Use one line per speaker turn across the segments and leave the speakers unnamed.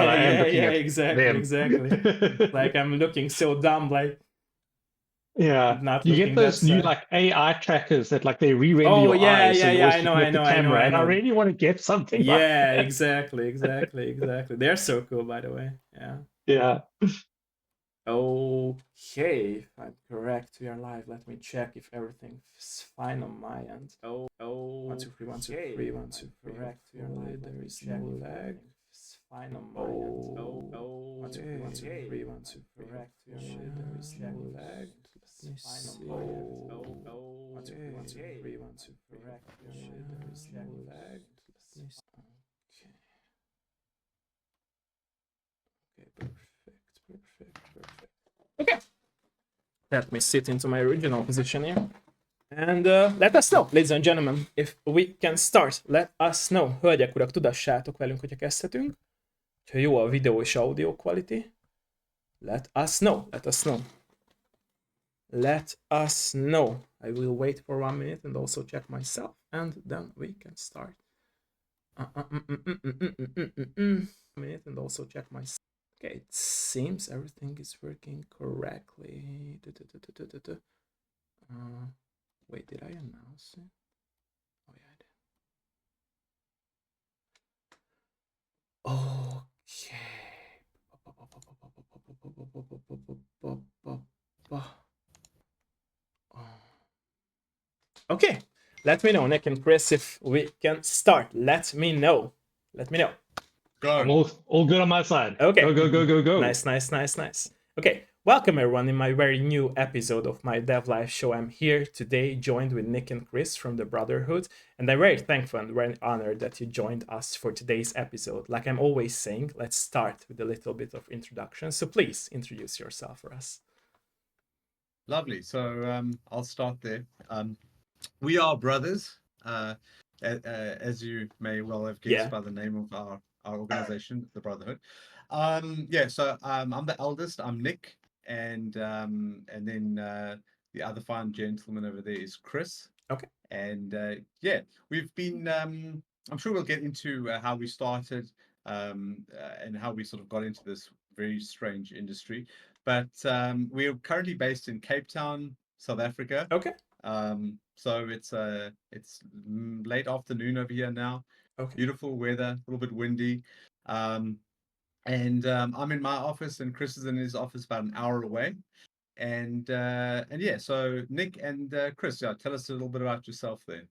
but I am looking
yeah,
at
exactly,
them.
exactly. Like I'm looking so dumb, like
Yeah,
not
you get
looking that
those new
side.
like AI trackers that like they re-render
Oh
your
yeah,
eyes, so
yeah,
you're
yeah.
always
I know,
looking
I
at the
know, I know,
camera.
I
And I
know.
really want to get something like
Yeah,
that.
exactly, exactly, exactly. They're so cool, by the way. Yeah.
Yeah.
Okay, if I'm correct, we are live. Let me check if everything's fine on my end. Oh, 1 2 3 1 2 3 1 2 3. Correct, we are live. There is no lag. It's fine on my end. Oh, 1 2 3 1 2 3 1 2 3. Correct, we are live. There is no lag. Let me see. Oh, 1 2 3 1 2 3 1 2 3. Correct, we are live. There is no lag. Let me see. Okay, perfect. Okay. Let me sit into my original position here. And let us know, ladies and gentlemen, if we can start. Let us know. Hölgyek, urak, tudassátok velünk, hogyha kezdhetünk. Ha jó a videó és audio quality. Let us know. Let us know. Let us know. I will wait for 1 minute and also check myself. And then we can start. Minute and also check myself. Okay, it seems everything is working correctly. Wait, did I announce it? Oh yeah, I did. Okay. Okay. Let me know, Nick and Chris, if we can start. Let me know. Let me know.
I'm
Go.
all good on my side.
Okay.
Go.
Nice. Okay. Welcome everyone in my very new episode of my Dev Live show. I'm here today joined with Nick and Chris from the Brotherhood, and I'm very thankful and very honored that you joined us for today's episode. Like I'm always saying, let's start with a little bit of introduction. So please introduce yourself for us.
Lovely. So I'll start there. We are brothers, as you may well have guessed by the name of our organization, the Brotherhood. So I'm the eldest. I'm Nick, and then the other fine gentleman over there is Chris.
Okay.
And we've been. I'm sure we'll get into how we started and how we sort of got into this very strange industry. But we're currently based in Cape Town, South Africa.
Okay.
So it's late afternoon over here now.
Okay.
Beautiful weather, a little bit windy. I'm in my office and Chris is in his office about an hour away. And yeah, so Nick and Chris, tell us a little bit about yourself there.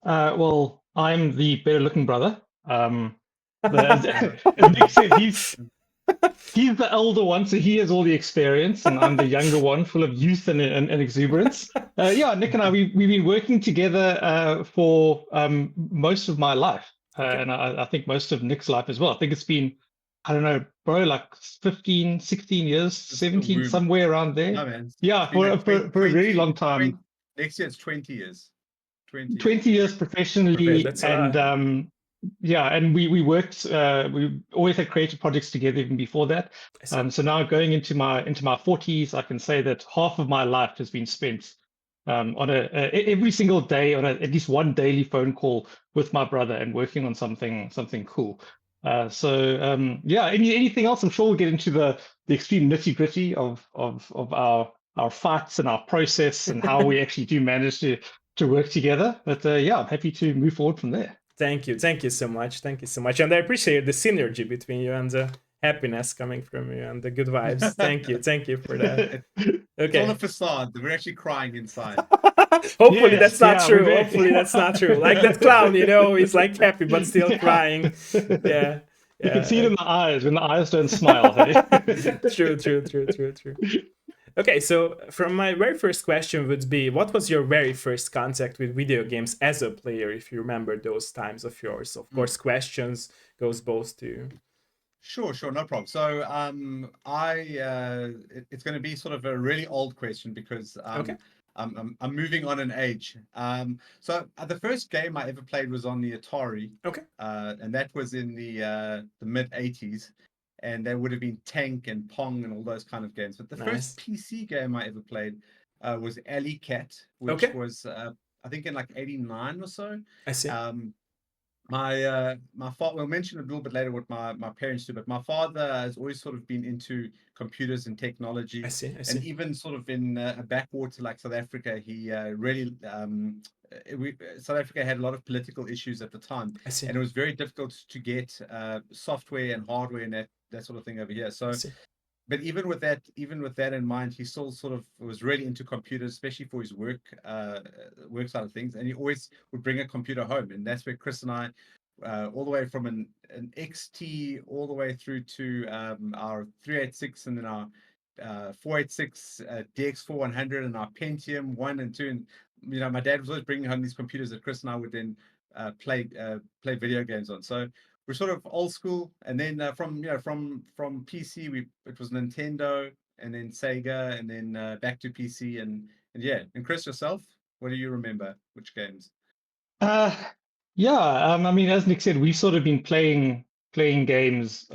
Well, I'm the better looking brother. As Nick said, he's the elder one, so he has all the experience, and I'm the younger one, full of youth and exuberance. Nick and I, we've been working together for most of my life, and I think most of Nick's life as well. I think it's been, I don't know, bro, like 15, 16 years, 17, somewhere around there.
No, man.
Yeah, for a very long time.
Next year it's 20 years.
20 years professionally, and and we worked. We always had creative projects together even before that. So now going into my 40s, I can say that half of my life has been spent on every single day on at least one daily phone call with my brother and working on something cool. Anything else? I'm sure we'll get into the extreme nitty gritty of our fights and our process and how we actually do manage to work together. But I'm happy to move forward from there.
Thank you so much. And I appreciate the synergy between you and the happiness coming from you and the good vibes. Thank you for that. Okay.
It's all a facade. We're actually crying inside.
Hopefully that's not true. Hopefully that's not true. Like that clown, he's like happy but still crying. Yeah.
You can see it in the eyes when the eyes don't smile.
True. Okay, so from my very first question would be, what was your very first contact with video games as a player, if you remember those times of yours? Of course, questions goes both to you.
Sure, no problem. So it's going to be sort of a really old question because I'm moving on in age. So the first game I ever played was on the Atari.
Okay.
And that was in the mid 80s. And there would have been Tank and Pong and all those kind of games. But the first PC game I ever played was Alley Cat, which was I think in like 89 or so.
I see.
my father, we'll mention a little bit later what my parents do, but my father has always sort of been into computers and technology.
I see.
And even sort of in a backwater like South Africa, he really South Africa had a lot of political issues at the time,
I see.
and it was very difficult to get software and hardware and that sort of thing over here. So, but even with that in mind, he still sort of was really into computers, especially for his work side of things. And he always would bring a computer home, and that's where Chris and I, all the way from an XT all the way through to our 386 and then our 486 DX4100 and our Pentium 1 and 2. And my dad was always bringing home these computers that Chris and I would then play video games on. So we're sort of old school. And then from PC, it was Nintendo and then Sega and then back to PC and yeah. And Chris, yourself, what do you remember? Which games?
I mean, as Nick said, we've sort of been playing games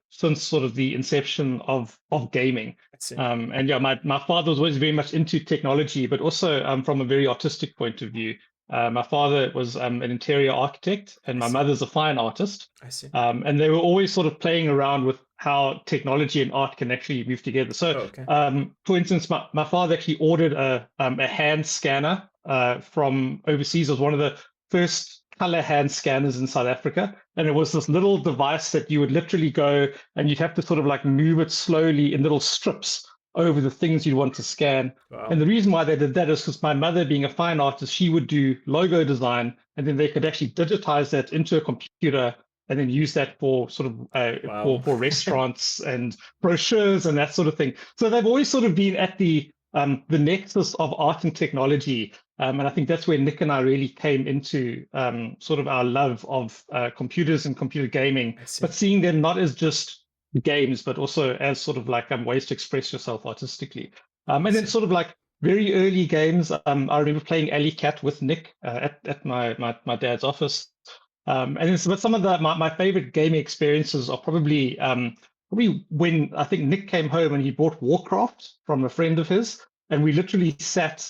since sort of the inception of gaming. And yeah, my father was always very much into technology, but also from a very artistic point of view. My father was an interior architect, and my mother's a fine artist.
I see.
And they were always sort of playing around with how technology and art can actually move together. So, for instance, my father actually ordered a hand scanner from overseas. It was one of the first color hand scanners in South Africa. And it was this little device that you would literally go and you'd have to sort of like move it slowly in little strips over the things you'd want to scan.
Wow.
And the reason why they did that is because my mother, being a fine artist, she would do logo design, and then they could actually digitize that into a computer and then use that for sort of for restaurants and brochures and that sort of thing. So they've always sort of been at the nexus of art and technology. And I think that's where Nick and I really came into sort of our love of computers and computer gaming, but seeing them not as just games, but also as sort of like ways to express yourself artistically. And then sort of like very early games, I remember playing Alley Cat with Nick at my dad's office. And then some of my favorite gaming experiences are probably when I think Nick came home and he bought Warcraft from a friend of his. And we literally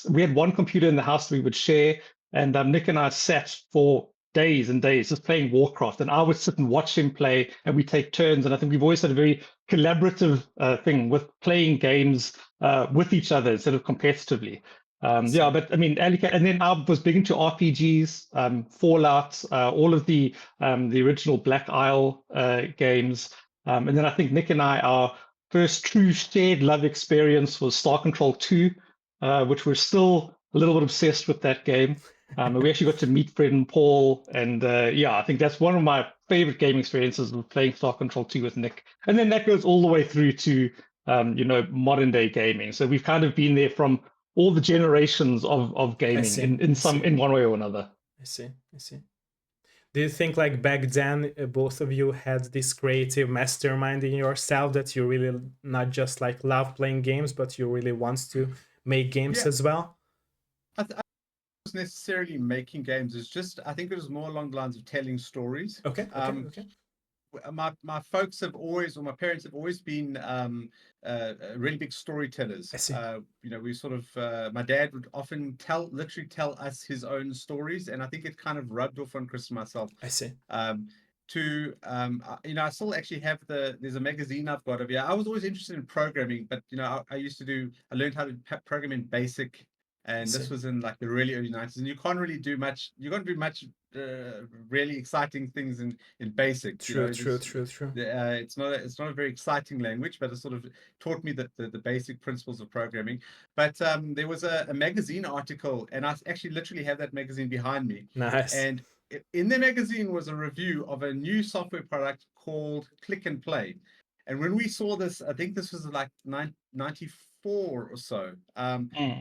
we had one computer in the house we would share. And Nick and I sat for days and days just playing Warcraft. And I would sit and watch him play, and we take turns. And I think we've always had a very collaborative thing with playing games with each other instead of competitively. But I mean, and then I was big into RPGs, Fallout, all of the original Black Isle games. And then I think Nick and I, our first true shared love experience was Star Control 2, which we're still a little bit obsessed with that game. We actually got to meet Fred and Paul, and I think that's one of my favorite gaming experiences, was playing Star Control 2 with Nick. And then that goes all the way through to modern day gaming. So we've kind of been there from all the generations of gaming in one way or another.
I see. Do you think like back then both of you had this creative mastermind in yourself, that you really not just like love playing games, but you really want to make games as well?
I was necessarily making games. It's just, I think it was more along the lines of telling stories.
Okay.
My folks have always, or my parents have always been really big storytellers.
I see.
We sort of, my dad would often literally tell us his own stories, and I think it kind of rubbed off on Chris and myself.
I see.
I still actually have there's a magazine I've got of I was always interested in programming, but I learned how to program in BASIC, and this was in like the really early 90s, and you can't really do much. You can't do much really exciting things in BASIC.
True.
It's not a very exciting language, but it sort of taught me the basic principles of programming. But there was a magazine article, and I actually literally have that magazine behind me.
Nice.
And in the magazine was a review of a new software product called Click and Play. And when we saw this, I think this was like 94 or so.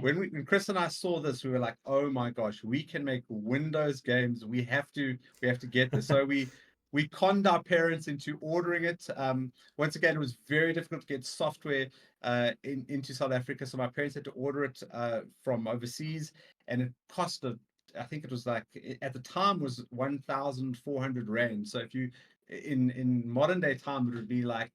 When Chris and I saw this, we were like, "Oh my gosh, we can make Windows games. We have to get this." So we conned our parents into ordering it. Once again, it was very difficult to get software into South Africa, so my parents had to order it from overseas, and it cost I think it was like, at the time was 1,400 Rand. So if you in modern day time, it would be like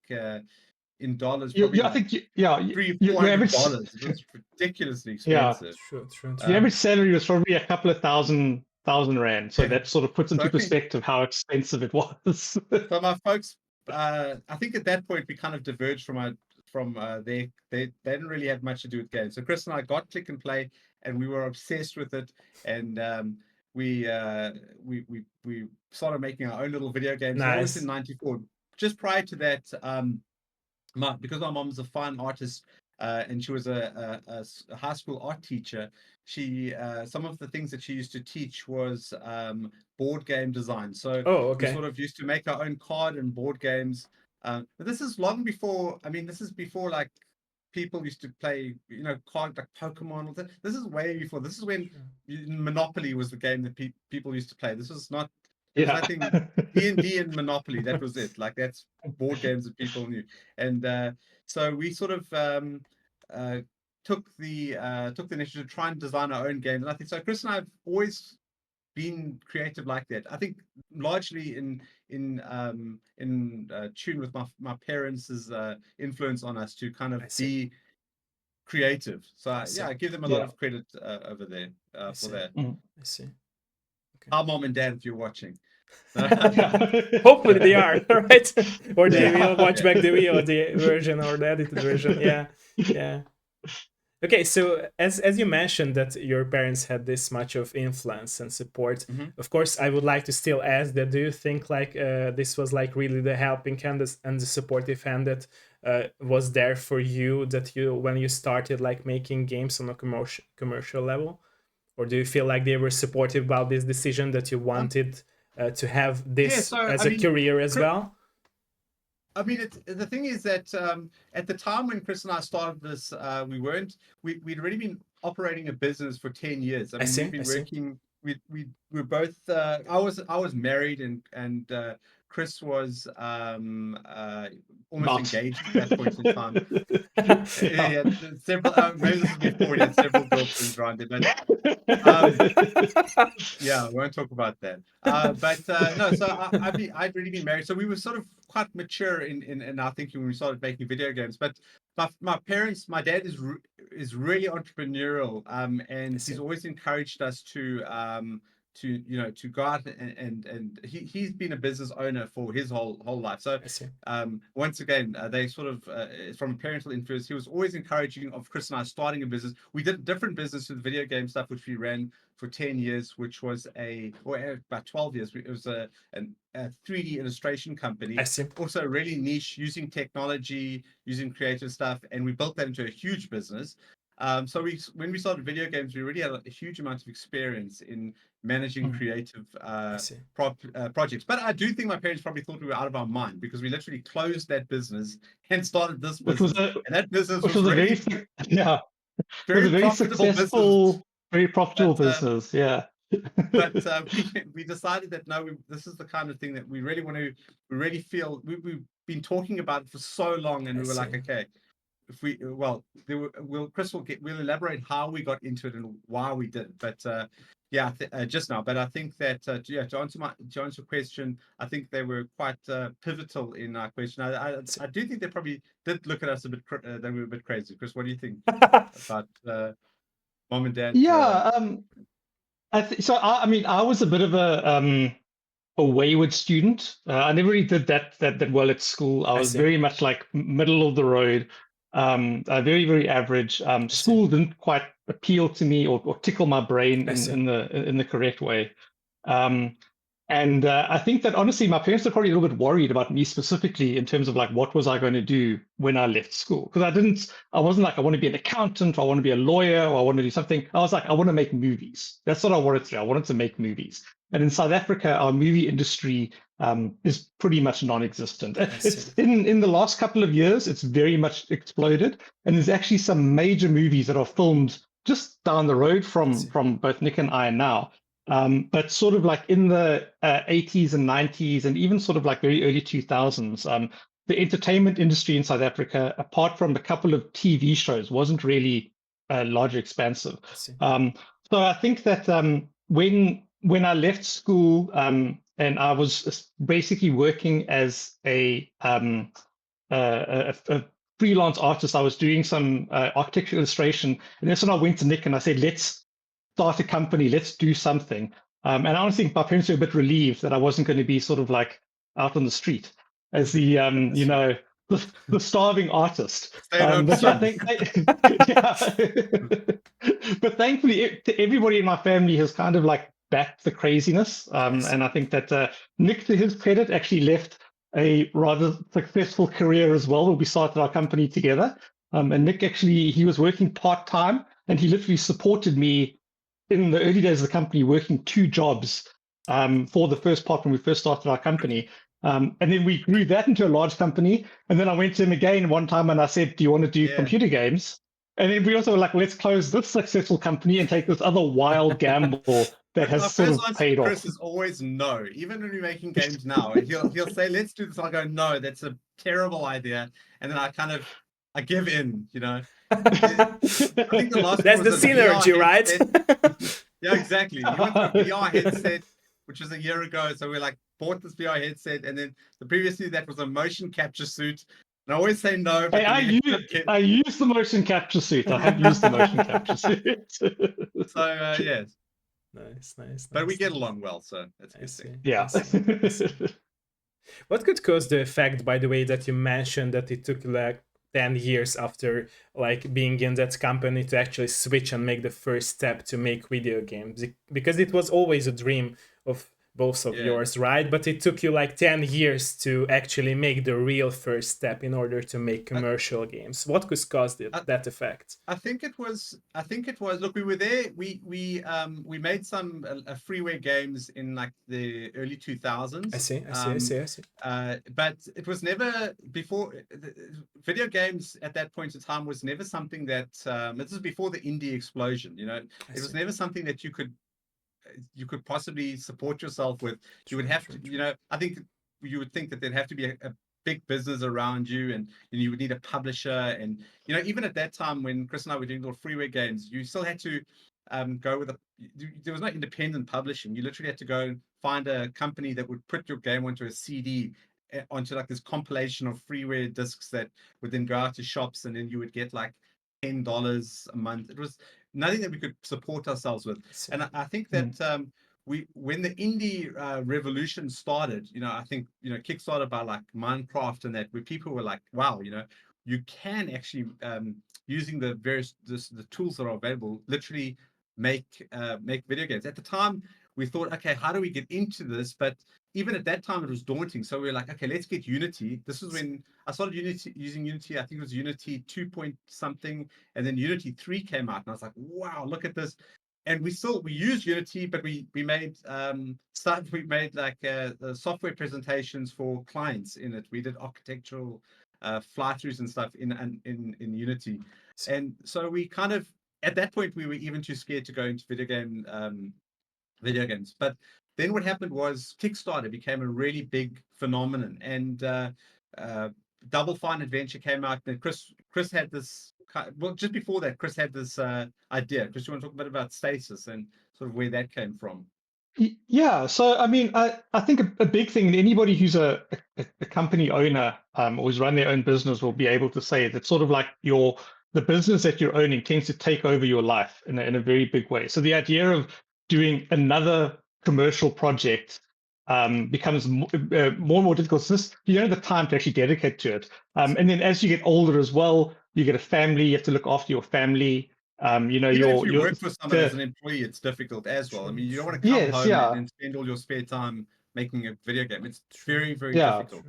in dollars, probably
I think
$300-400. It was ridiculously expensive.
True.
The average salary was probably a couple of thousand R1,000. So
Yeah.
that sort of puts into
So,
perspective how expensive it was.
so my folks, I think at that point we kind of diverged from they didn't really have much to do with games. So Chris and I got Click and Play, and we were obsessed with it, and we started making our own little video games. So that was in
Nice.
'94. Just prior to that, because my mom's a fine artist, and she was a high school art teacher. She some of the things that she used to teach was board game design. So
Oh,
we
okay.
sort of used to make our own card and board games. But this is long before. I mean, this is before like people used to play, card like Pokemon. This is way before. This is when Monopoly was the game that people used to play. This was not. There was
Yeah.
nothing. D&D and Monopoly. That was it. Like that's board games that people knew. And so we sort of took the initiative to try and design our own games. And I think so. Chris and I have always been creative like that. I think largely in tune with my parents' influence on us to kind of be creative. So I give them a lot of credit over there for that.
I see.
Okay. Our mom and dad, if you're watching.
Hopefully they are, right? Or they will watch back the VOD version or the edited version. Yeah. Okay, so as you mentioned that your parents had this much of influence and support, of course, I would like to still ask that, do you think like this was like really the helping hand and the supportive hand that was there for you, that you when you started like making games on a commercial level? Or do you feel like they were supportive about this decision that you wanted to have this as a career as well?
I mean, the thing is that at the time when Chris and I started this, we'd already been operating a business for 10 years. I mean, we've been working. We were both. I was married, and Chris was almost engaged at that point in time. He had several. Maybe this is before he had several girlfriends around him, but yeah, we won't talk about that. But no, so I'd really been married, so we were sort of quite mature in our thinking when we started making video games. But my dad is really entrepreneurial, and he's always encouraged us to go out and he's been a business owner for his whole life. So once again, they sort of from a parental influence, he was always encouraging of Chris and I starting a business. We did different business with video game stuff, which we ran for 10 years, which was about 12 years. It was a 3D illustration company. Also really niche, using technology, using creative stuff, and we built that into a huge business. So when we started video games, we already had a huge amount of experience in managing creative projects. But I do think my parents probably thought we were out of our mind, because we literally closed that business and started this business. And that business was really,
very successful business. Very profitable business. Yeah.
But we decided that no, this is the kind of thing that we really want to. We really feel we've been talking about it for so long, and we were like, okay, if Chris we'll elaborate how we got into it and why we did it. But just now. But I think that to answer your question, I think they were quite pivotal in our question. I do think they probably did look at us a bit. They were a bit crazy. Chris, what do you think about mom and dad?
Yeah. I mean, I was a bit of a wayward student. I never really did that well at school. I was very much like middle of the road, very, very average. School didn't quite appeal to me or tickle my brain in the correct way. And I think that honestly, my parents were probably a little bit worried about me specifically in terms of like, what was I going to do when I left school? Because I wasn't like, I want to be an accountant, or I want to be a lawyer, or I want to do something. I was like, I want to make movies. That's what I wanted to do. I wanted to make movies. And in South Africa, our movie industry is pretty much non-existent. It's in the last couple of years, it's very much exploded. And there's actually some major movies that are filmed just down the road from both Nick and I now. But sort of like in the 80s and 90s, and even sort of like very early 2000s, the entertainment industry in South Africa, apart from a couple of TV shows, wasn't really largely expansive. So I think that when I left school and I was basically working as a freelance artist, I was doing some architecture illustration, and that's when I went to Nick and I said, let's start a company, let's do something. And I honestly think my parents were a bit relieved that I wasn't going to be sort of like out on the street as the you know, the starving artist.
Stay at home
But yeah,
son.
yeah. But thankfully, everybody in my family has kind of like backed the craziness. And I think that Nick, to his credit, actually left a rather successful career as well. We started our company together. And Nick actually, he was working part-time and he literally supported me in the early days of the company, working 2 jobs for the first part when we first started our company. And then we grew that into a large company. And then I went to him again one time and I said, do you want to do computer games? And then we also were like, let's close this successful company and take this other wild gamble that has
My
sort
first
of
answer
paid
to Chris
off.
is always no. Even when we're making games now, he'll say, let's do this. I'll go, no, that's a terrible idea. And then I give in, you know. I think the last
That's
one
the
was a
synergy,
VR
right?
headset. Yeah, exactly. He went for a VR headset, which was a year ago. So we like bought this VR headset, and then the previously that was a motion capture suit. And I always say no, but
Hey,
then
I use the motion capture suit. I have used the motion capture suit.
so yes,
Nice.
but we get along well, so that's a
I
good
see.
thing.
Yeah.
I see. What could cause the effect, by the way, that you mentioned that it took like 10 years after like being in that company to actually switch and make the first step to make video games? Because it was always a dream of both of yours, right? But it took you like 10 years to actually make the real first step in order to make commercial games. What could cause that effect?
I think it was. Look, we were there. We made some freeware games in like the early 2000s.
I see.
But it was never before. Video games at that point in time was never something that. This is before the indie explosion. You know, it was never something that you could possibly support yourself with. You would have to. You know, I think you would think that there'd have to be a big business around you, and you would need a publisher. And you know, even at that time when Chris and I were doing little freeware games, you still had to go with there was no independent publishing. You literally had to go and find a company that would put your game onto a CD, onto like this compilation of freeware discs that would then go out to shops, and then you would get like $10 a month. It was nothing that we could support ourselves with. And I think that when the indie revolution started, you know, I think, you know, kickstarted by like Minecraft and that, where people were like, wow, you know, you can actually using the various the tools that are available, literally make video games. At the time, we thought, okay, how do we get into this? But even at that time, it was daunting. So we were like, okay, let's get Unity. This is when I started using Unity. I think it was Unity 2 point something, and then Unity 3 came out, and I was like, wow, look at this. And we use Unity, but we made like software presentations for clients in it. We did architectural fly-throughs and stuff in Unity, and so we kind of at that point we were even too scared to go into video games. But then what happened was Kickstarter became a really big phenomenon, and Double Fine Adventure came out. And Chris had this. Well, just before that, Chris had this idea. Chris, you want to talk a bit about Stasis and sort of where that came from?
Yeah, so I mean, I think a big thing, anybody who's a company owner or who's run their own business will be able to say that sort of like the business that you're owning tends to take over your life in a very big way. So the idea of doing another commercial project becomes more and more difficult. So you don't have the time to actually dedicate to it. And then as you get older as well, you get a family, you have to look after your family. You know,
even if you work for someone as an employee, it's difficult as well. I mean, you don't want to come home and spend all your spare time making a video game. It's very, very difficult.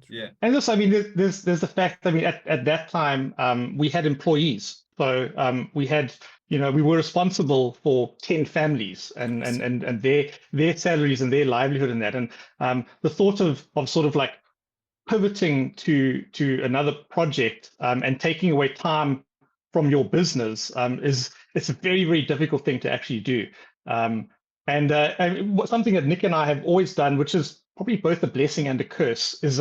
Yeah.
And this, I mean, there's the fact. I mean, at that time, we had employees, so we had, you know, we were responsible for 10 families and their salaries and their livelihood and that. And the thought of sort of like pivoting to another project and taking away time from your business it's a very, very difficult thing to actually do. And something that Nick and I have always done, which is probably both a blessing and a curse, is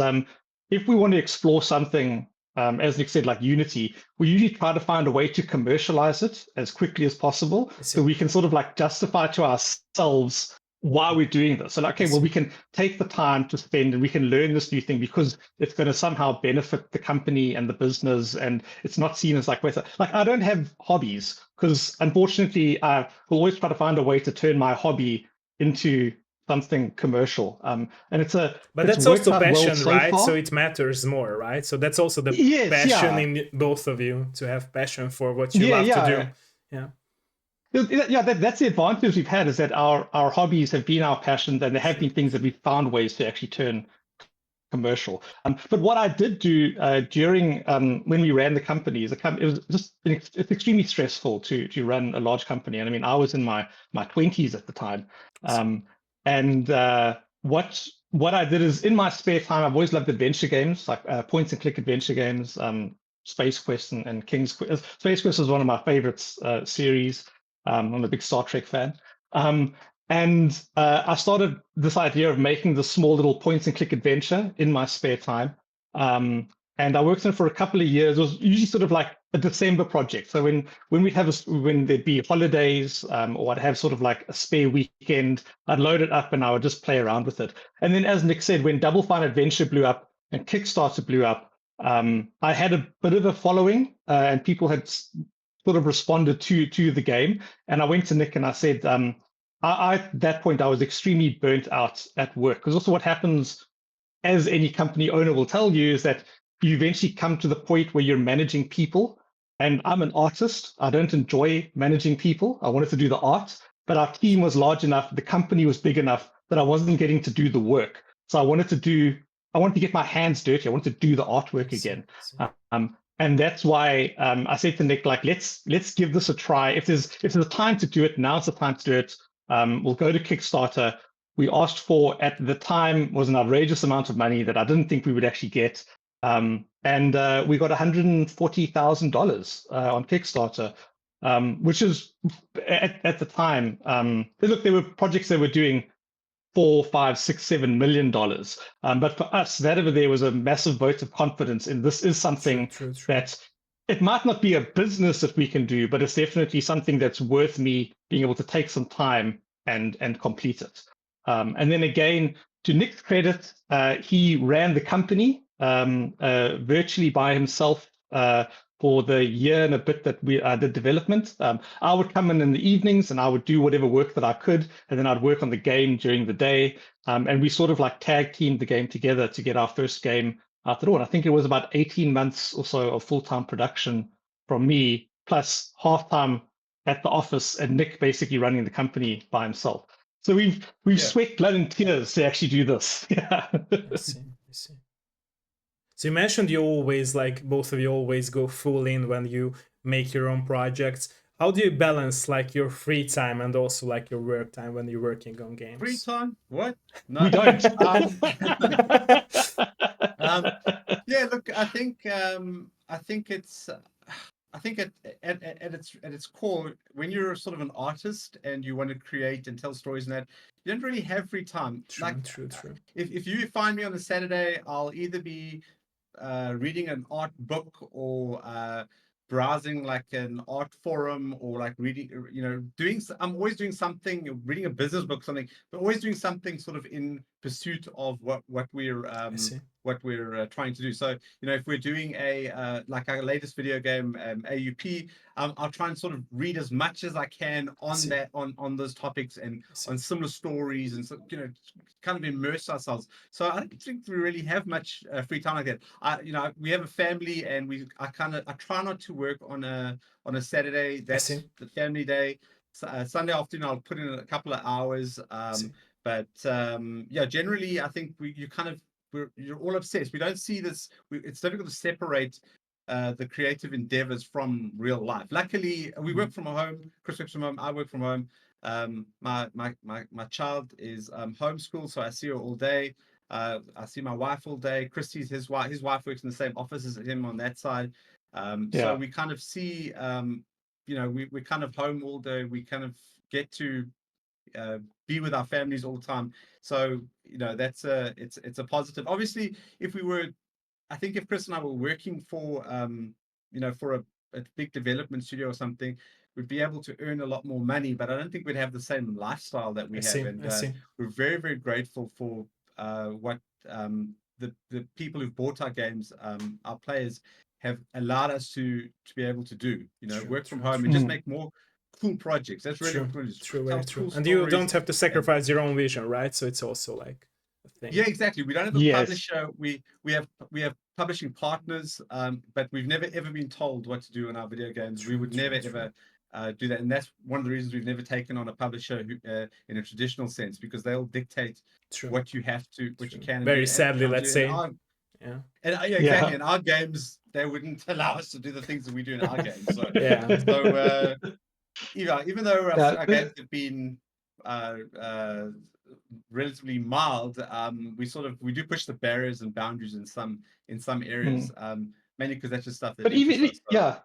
if we want to explore something, as Nick said, like Unity, we usually try to find a way to commercialize it as quickly as possible, so we can sort of like justify to ourselves why we're doing this. So, okay, well, we can take the time to spend and we can learn this new thing because it's going to somehow benefit the company and the business, and it's not seen as like I don't have hobbies because unfortunately I will always try to find a way to turn my hobby into something commercial. And it's
But
it's
that's
worked
also
out well
passion,
so
right?
far.
So it matters more, right? So that's also the
Yes,
passion
yeah.
in both of you, to have passion for what you
Yeah,
love to
yeah.
do. Yeah.
Yeah, that's the advantage we've had, is that our hobbies have been our passions, and there have been things that we've found ways to actually turn commercial. But what I did do during when we ran the company is it was just it's extremely stressful to run a large company. And I mean, I was in my 20s at the time. And what I did is, in my spare time, I've always loved adventure games, like point and click adventure games, Space Quest and King's Quest. Space Quest is one of my favorites series. I'm a big Star Trek fan. And I started this idea of making the small little point and click adventure in my spare time. And I worked on it for a couple of years. It was usually sort of like a December project. So when we'd have when there'd be holidays, or I'd have sort of like a spare weekend, I'd load it up and I would just play around with it. And then, as Nick said, when Double Fine Adventure blew up and Kickstarter blew up, I had a bit of a following, and people had sort of responded to the game. And I went to Nick and I said, at that point, I was extremely burnt out at work, because also what happens, as any company owner will tell you, is that you eventually come to the point where you're managing people. And I'm an artist. I don't enjoy managing people. I wanted to do the art, but our team was large enough, the company was big enough that I wasn't getting to do the work. So I wanted to get my hands dirty. I wanted to do the artwork again. And that's why I said to Nick, like, let's give this a try. If there's a time to do it, now's the time to do it. We'll go to Kickstarter. We asked for, at the time, was an outrageous amount of money that I didn't think we would actually get. And we got $140,000 on Kickstarter, which is, at the time, look, there were projects that were doing $4, $5, $6, $7 million. But for us, that over there was a massive vote of confidence in this is something
True.
that it might not be a business that we can do, but it's definitely something that's worth me being able to take some time and complete it. And then again, to Nick's credit, he ran the company virtually by himself for the year and a bit that we did development. I would come in the evenings and I would do whatever work that I could, and then I'd work on the game during the day. And we sort of like tag teamed the game together to get our first game out the door. And I think it was about 18 months or so of full-time production from me, plus half-time at the office, and Nick basically running the company by himself. So we've sweat, blood, and tears to actually do this. Yeah.
I see. So you mentioned you always, like, both of you always go full in when you make your own projects. How do you balance, like, your free time and also like your work time when you're working on games?
Free time? What? No,
We don't.
Yeah, look, I think it's. I think at its core, when you're sort of an artist and you want to create and tell stories and that, you don't really have free time.
True.
If you find me on a Saturday, I'll either be reading an art book, or browsing like an art forum, or like reading, I'm always doing something, reading a business book, something, but always doing something sort of in pursuit of what we're trying to do. So, if we're doing a like our latest video game, AUP, I'll try and sort of read as much as I can on those topics and on similar stories, and so, kind of immerse ourselves. So I don't think we really have much free time like that. We have a family, and I try not to work on a Saturday. That's the family day. Sunday afternoon, I'll put in a couple of hours. But yeah, generally, I think you're all obsessed. We don't see this. It's difficult to separate the creative endeavors from real life. Luckily, we work from home. Chris works from home. I work from home. My child is homeschooled, so I see her all day. I see my wife all day. Christy's his wife works in the same office as him on that side. So we kind of see, we're kind of home all day. We kind of get to be with our families all the time. So that's it's a positive. Obviously, I think if Chris and I were working for for a big development studio or something, we'd be able to earn a lot more money, but I don't think we'd have the same lifestyle that we have. And we're very, very grateful for what the people who've bought our games, our players, have allowed us to be able to do. Work from home and just make more cool projects. That's really
True,
what we want to do.
true,
Tell
very true.
cool
And you
stories
don't have to
and-
sacrifice your own vision, right? So it's also like a thing.
Yeah, exactly. We don't have a
Yes.
publisher. We have publishing partners, but we've never ever been told what to do in our video games. We would never ever do that, and that's one of the reasons we've never taken on a publisher who, in a traditional sense, because they'll dictate
True.
what you have to, what you
True.
can. And
Very
do,
sadly,
and
let's
do.
say.
Yeah,
Yeah.
yeah, exactly. In our games, they wouldn't allow us to do the things that we do in our games. So,
Yeah.
so even though
Yeah,
our games have been relatively mild, we do push the barriers and boundaries in some areas, mainly because that's just stuff that
But even
interests us. So-
yeah,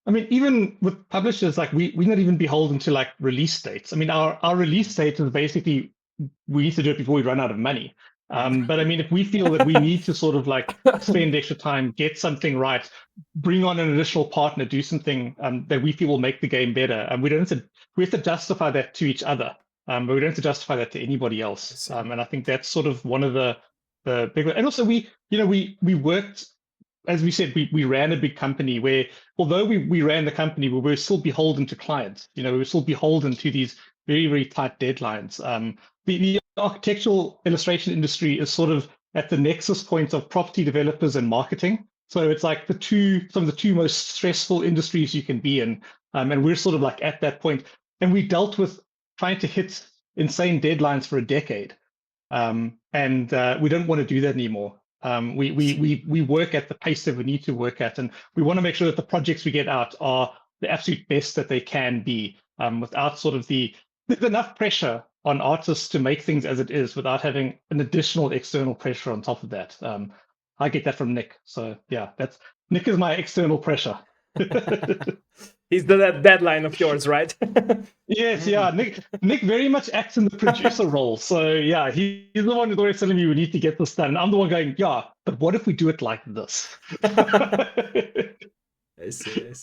I mean, even with publishers, like we're not even beholden to like release dates. I mean, our release date is basically we need to do it before we run out of money. But I mean, if we feel that we need to sort of like spend extra time, get something right, bring on an additional partner, do something that we feel will make the game better, and we have to justify that to each other, but we don't have to justify that to anybody else. And I think that's sort of one of the big. And also, we worked, as we said, we ran a big company where, although we ran the company, we were still beholden to clients. We were still beholden to these very, very tight deadlines. The architectural illustration industry is sort of at the nexus point of property developers and marketing. So it's like some of the two most stressful industries you can be in. And we're sort of like at that point. And we dealt with trying to hit insane deadlines for a decade. And we don't want to do that anymore. We work at the pace that we need to work at, and we want to make sure that the projects we get out are the absolute best that they can be, without sort of there's enough pressure on artists to make things as it is without having an additional external pressure on top of that. I get that from Nick. So yeah, Nick is my external pressure.
He's the deadline of yours, right?
Yes, yeah. Nick very much acts in the producer role. So yeah, he's the one who's always telling me we need to get this done. And I'm the one going, yeah, but what if we do it like this?
I see.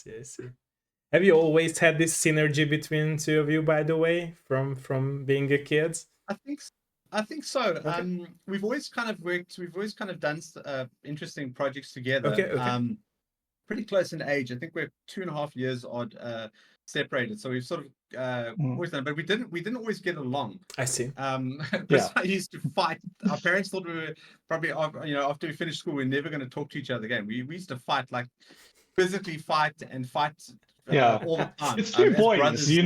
Have you always had this synergy between two of you, by the way, from being a kid?
I think so.
Okay.
We've always kind of worked. We've always kind of done interesting projects together.
Okay.
Pretty close in age. I think we're 2.5 years odd separated. So we've sort of always done, but we didn't always get along.
I see.
Chris and I used to fight. Our parents thought we were probably, after we finished school, we're never going to talk to each other again. We used to fight, like physically fight all the time.
It's two boys,
brothers.
True.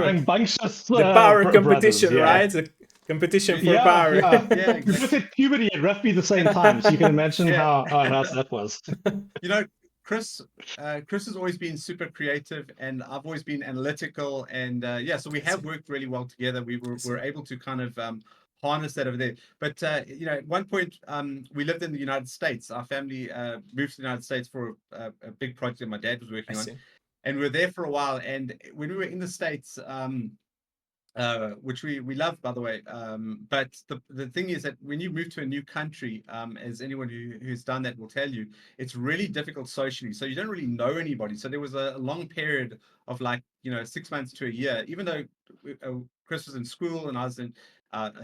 Rambunctious,
The power
brothers,
competition,
yeah.
right? The competition for power.
Yeah,
We
exactly.
both hit puberty at roughly the same time, so you can imagine how nice that was.
Chris has always been super creative, and I've always been analytical, and so we have worked really well together. We were able to kind of harness that over there. But at one point, we lived in the United States. Our family moved to the United States for a big project that my dad was working on, and we were there for a while. And when we were in the States, which we love, by the way, but the thing is that when you move to a new country, as anyone who's done that will tell you, it's really difficult socially. So you don't really know anybody. So there was a long period of 6 months to a year, even though Chris was in school and I was in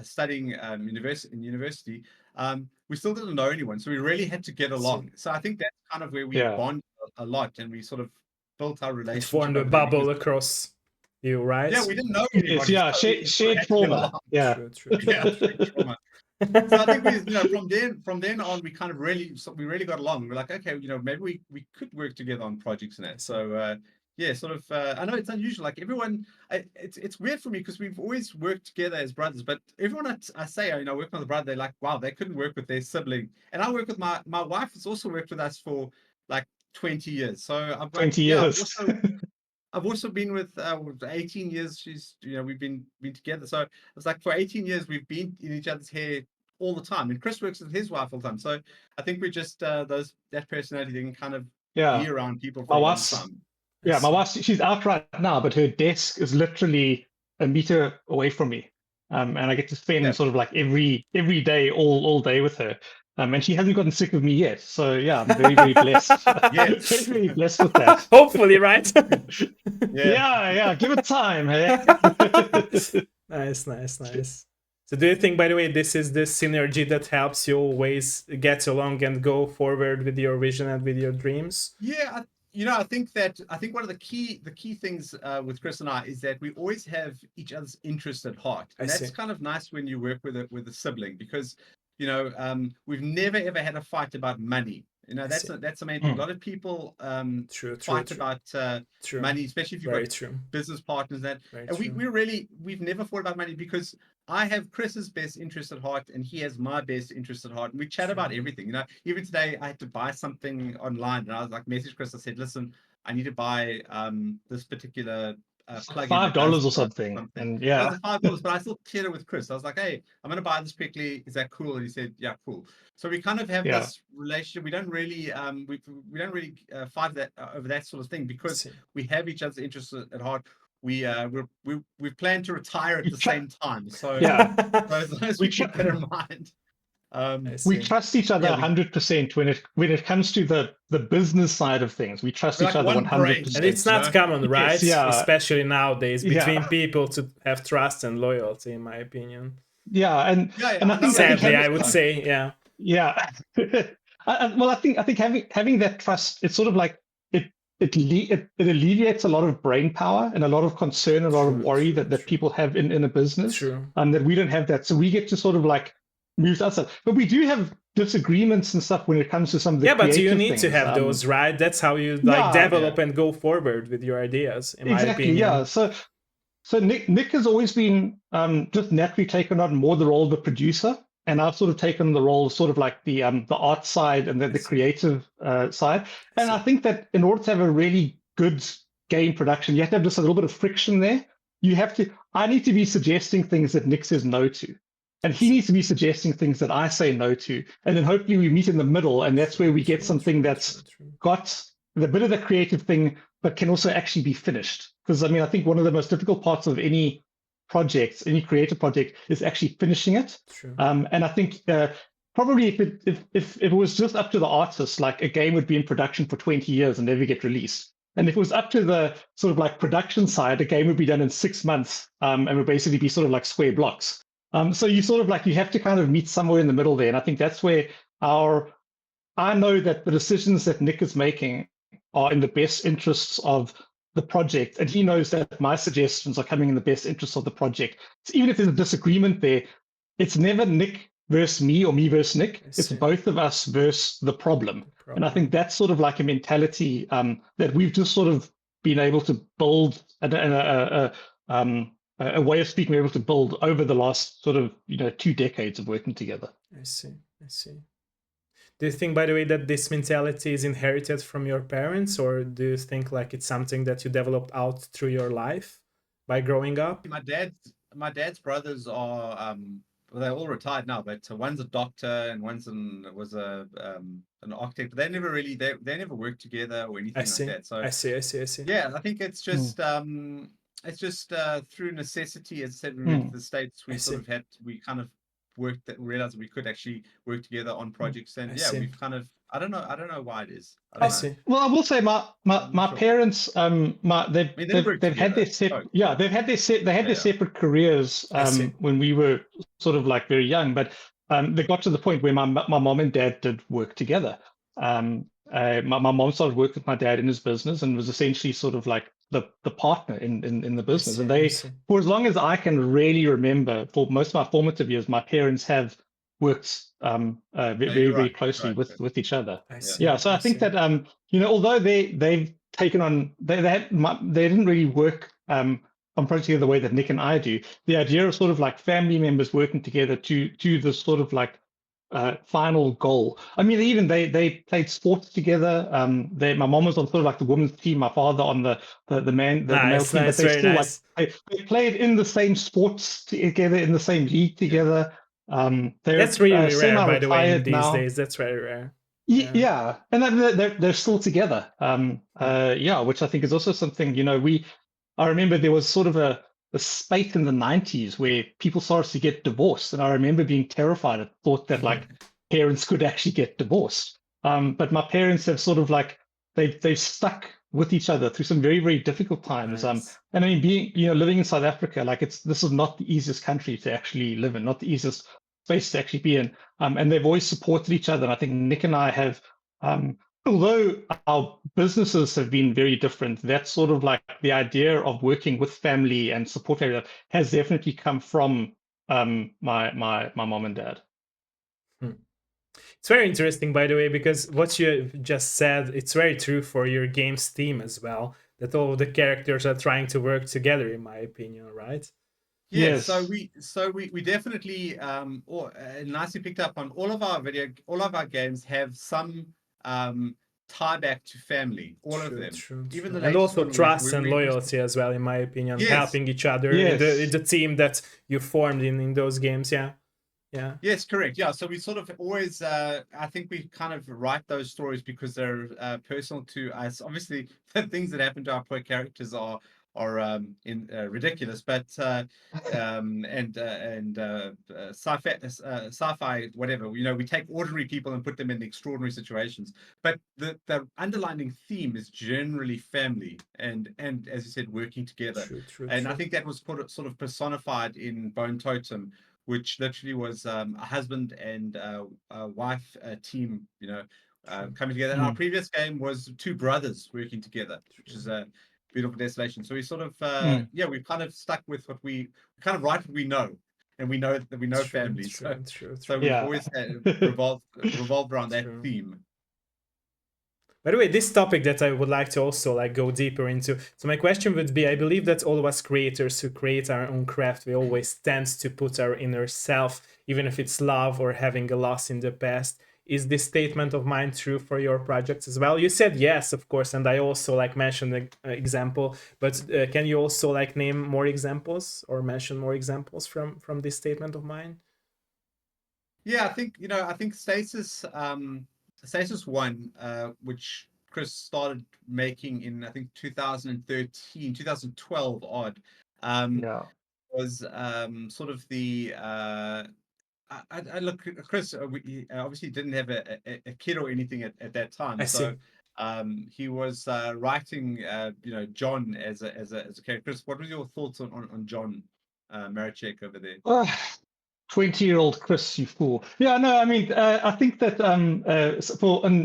studying university, we still didn't know anyone. So we really had to get along. So I think that's kind of where we bond a lot, and we sort of built our relationship.
It formed a bubble across you, right?
Yeah, we didn't know anybody.
Yes, shared trauma. Yeah.
True.
Yeah, shared trauma. So I think from then on, we kind of really got along. We're like, okay, maybe we could work together on projects and that. So I know it's unusual. Like everyone, it's weird for me because we've always worked together as brothers. But everyone I say, work with a brother, they're like, wow, they couldn't work with their sibling. And I work with my wife has also worked with us for like 20 years. So I've
20 years.
I've also been with 18 years. We've been together. So it's like for 18 years we've been in each other's hair all the time. And Chris works with his wife all the time. So I think we're just that personality that can kind of be around people for a long time.
Yeah, my wife, she's out right now, but her desk is literally a meter away from me. And I get to spend sort of like every day, all day with her. And she hasn't gotten sick of me yet. So yeah, I'm very, very blessed. Very, very blessed with that.
Hopefully, right?
Yeah, give it time. Hey?
Nice. So do you think, by the way, this is the synergy that helps you always get along and go forward with your vision and with your dreams?
Yeah, I think one of the key things with Chris and I is that we always have each other's interests at heart, and that's kind of nice when you work with a sibling, because we've never ever had a fight about money. That's the main thing. A lot of people fight about money, especially if you've got business partners. We've never fought about money, because I have Chris's best interest at heart, and he has my best interest at heart, and we chat about everything. Even today I had to buy something online, and I was like, message Chris. I said, listen, I need to buy this particular plugin.
$5 or something. And
it was $5, but I still cleared it with Chris. I was like, hey, I'm going to buy this quickly. Is that cool? And he said, yeah, cool. So we kind of have this relationship. We don't really fight that over that sort of thing, because we have each other's interests at heart. We plan to retire at the same time. So as long as we keep that in mind.
We trust each other 100% when it comes to the business side of things. We trust each other 100%.
And it's not common, right? Especially nowadays, between people to have trust and loyalty, in my opinion.
And I think
sadly, I would say,
well, I think having that trust, it's sort of like it alleviates a lot of brain power and a lot of concern, a lot of worry that people have in a business, and that we don't have that. So we get to sort of like move outside. But we do have disagreements and stuff when it comes to some of the
but you need
things.
to have those, right? That's how you develop and go forward with your ideas, in my opinion.
So Nick has always been just naturally taken on more the role of the producer, and I've sort of taken the role of sort of like the art side and the creative side. And I think that in order to have a really good game production, you have to have just a little bit of friction there. I need to be suggesting things that Nick says no to, and he needs to be suggesting things that I say no to. And then hopefully we meet in the middle, and that's where we get something that's got the bit of the creative thing, but can also actually be finished. Because I think one of the most difficult parts of any project, any creative project, is actually finishing it. And I think probably if it was just up to the artist, like a game would be in production for 20 years and never get released. And if it was up to the sort of like production side, a game would be done in 6 months, and would basically be sort of like square blocks. So you sort of like, you have to kind of meet somewhere in the middle there. And I think that's where I know that the decisions that Nick is making are in the best interests of the project, and he knows that my suggestions are coming in the best interests of the project. So even if there's a disagreement there, it's never Nick versus me or me versus Nick. It's both of us versus the problem. And I think that's sort of like a mentality that we've just sort of been able to build, a way of speaking we're able to build over the last sort of 2 decades of working together.
I see. Do you think, by the way, that this mentality is inherited from your parents, or do you think like it's something that you developed out through your life by growing up?
My dad's brothers are they're all retired now, but one's a doctor and one's was an architect. But they never really they never worked together or anything like that. So I see. Yeah, I think it's just through necessity. As I said, when we went to the States, we kind of realized we could actually work together on projects, and we've kind of I don't know why it is.
I see. Well, I will say my parents they've had their separate careers when we were sort of like very young, but they got to the point where my mom and dad did work together. My mom started working with my dad in his business and was essentially sort of like the partner in the business. And they, for as long as I can really remember, for most of my formative years, my parents have worked very closely with each other. So I think that although they've taken on, they didn't really work on projects together the way that Nick and I do. The idea of sort of like family members working together to the sort of like final goal. I mean, even they played sports together. My mom was on sort of like the women's team, my father on the male team, but they still like they played in the same sports together, in the same league together.
That's really rare, by the way, these days. That's very rare.
Yeah. And they're still together. Which I think is also something, I remember there was sort of a spate in the 90s where people started to get divorced. And I remember being terrified. I thought that like parents could actually get divorced. But my parents have sort of like, they've stuck with each other through some very, very difficult times.
Nice.
And I mean, living in South Africa, like this is not the easiest country to actually live in, not the easiest space to actually be in. And they've always supported each other. And I think Nick and I have although our businesses have been very different, that sort of like the idea of working with family and support family has definitely come from my mom and dad.
It's very interesting, by the way, because what you just said, it's very true for your game's theme as well, that all the characters are trying to work together, in my opinion, right?
Yes,
Yes.
so we definitely nicely picked up on all of our games have some tie back to family, all of them. Even the
And
latest
also
one
trust and loyalty as well, in my opinion,
Yes.
helping each other in
Yes.
the team that you formed in those games. Yeah. Yeah.
Yes, correct. Yeah, so we sort of always, I think we kind of write those stories because they're personal to us. Obviously, the things that happen to our poor characters are ridiculous, but sci-fi, whatever. You know, we take ordinary people and put them in extraordinary situations. But the underlining theme is generally family and as you said, working together.
True.
I think that was sort of personified in Bone Totem, which literally was a husband and a wife team, coming together. And our previous game was two brothers working together, which is a beautiful destination. So we sort of, we've kind of stuck with what we kind of write what we know, and we know that we know family. So we've always revolved around that theme.
By the way, this topic that I would like to also like go deeper into. So my question would be, I believe that all of us creators who create our own craft, we always tend to put our inner self, even if it's love or having a loss in the past. Is this statement of mine true for your projects as well? You said yes, of course, and I also like mentioned an example, but can you also like name more examples or mention more examples from this statement of mine?
Yeah, I think Stasis 1, which Chris started making in I think 2013, 2012 odd, was sort of the I look, Chris, we obviously didn't have a kid or anything at that time, so he was writing John as a character. Chris, what was your thoughts on John Maracek over there?
20-year-old Chris, you fool. Yeah, no, I mean, I think that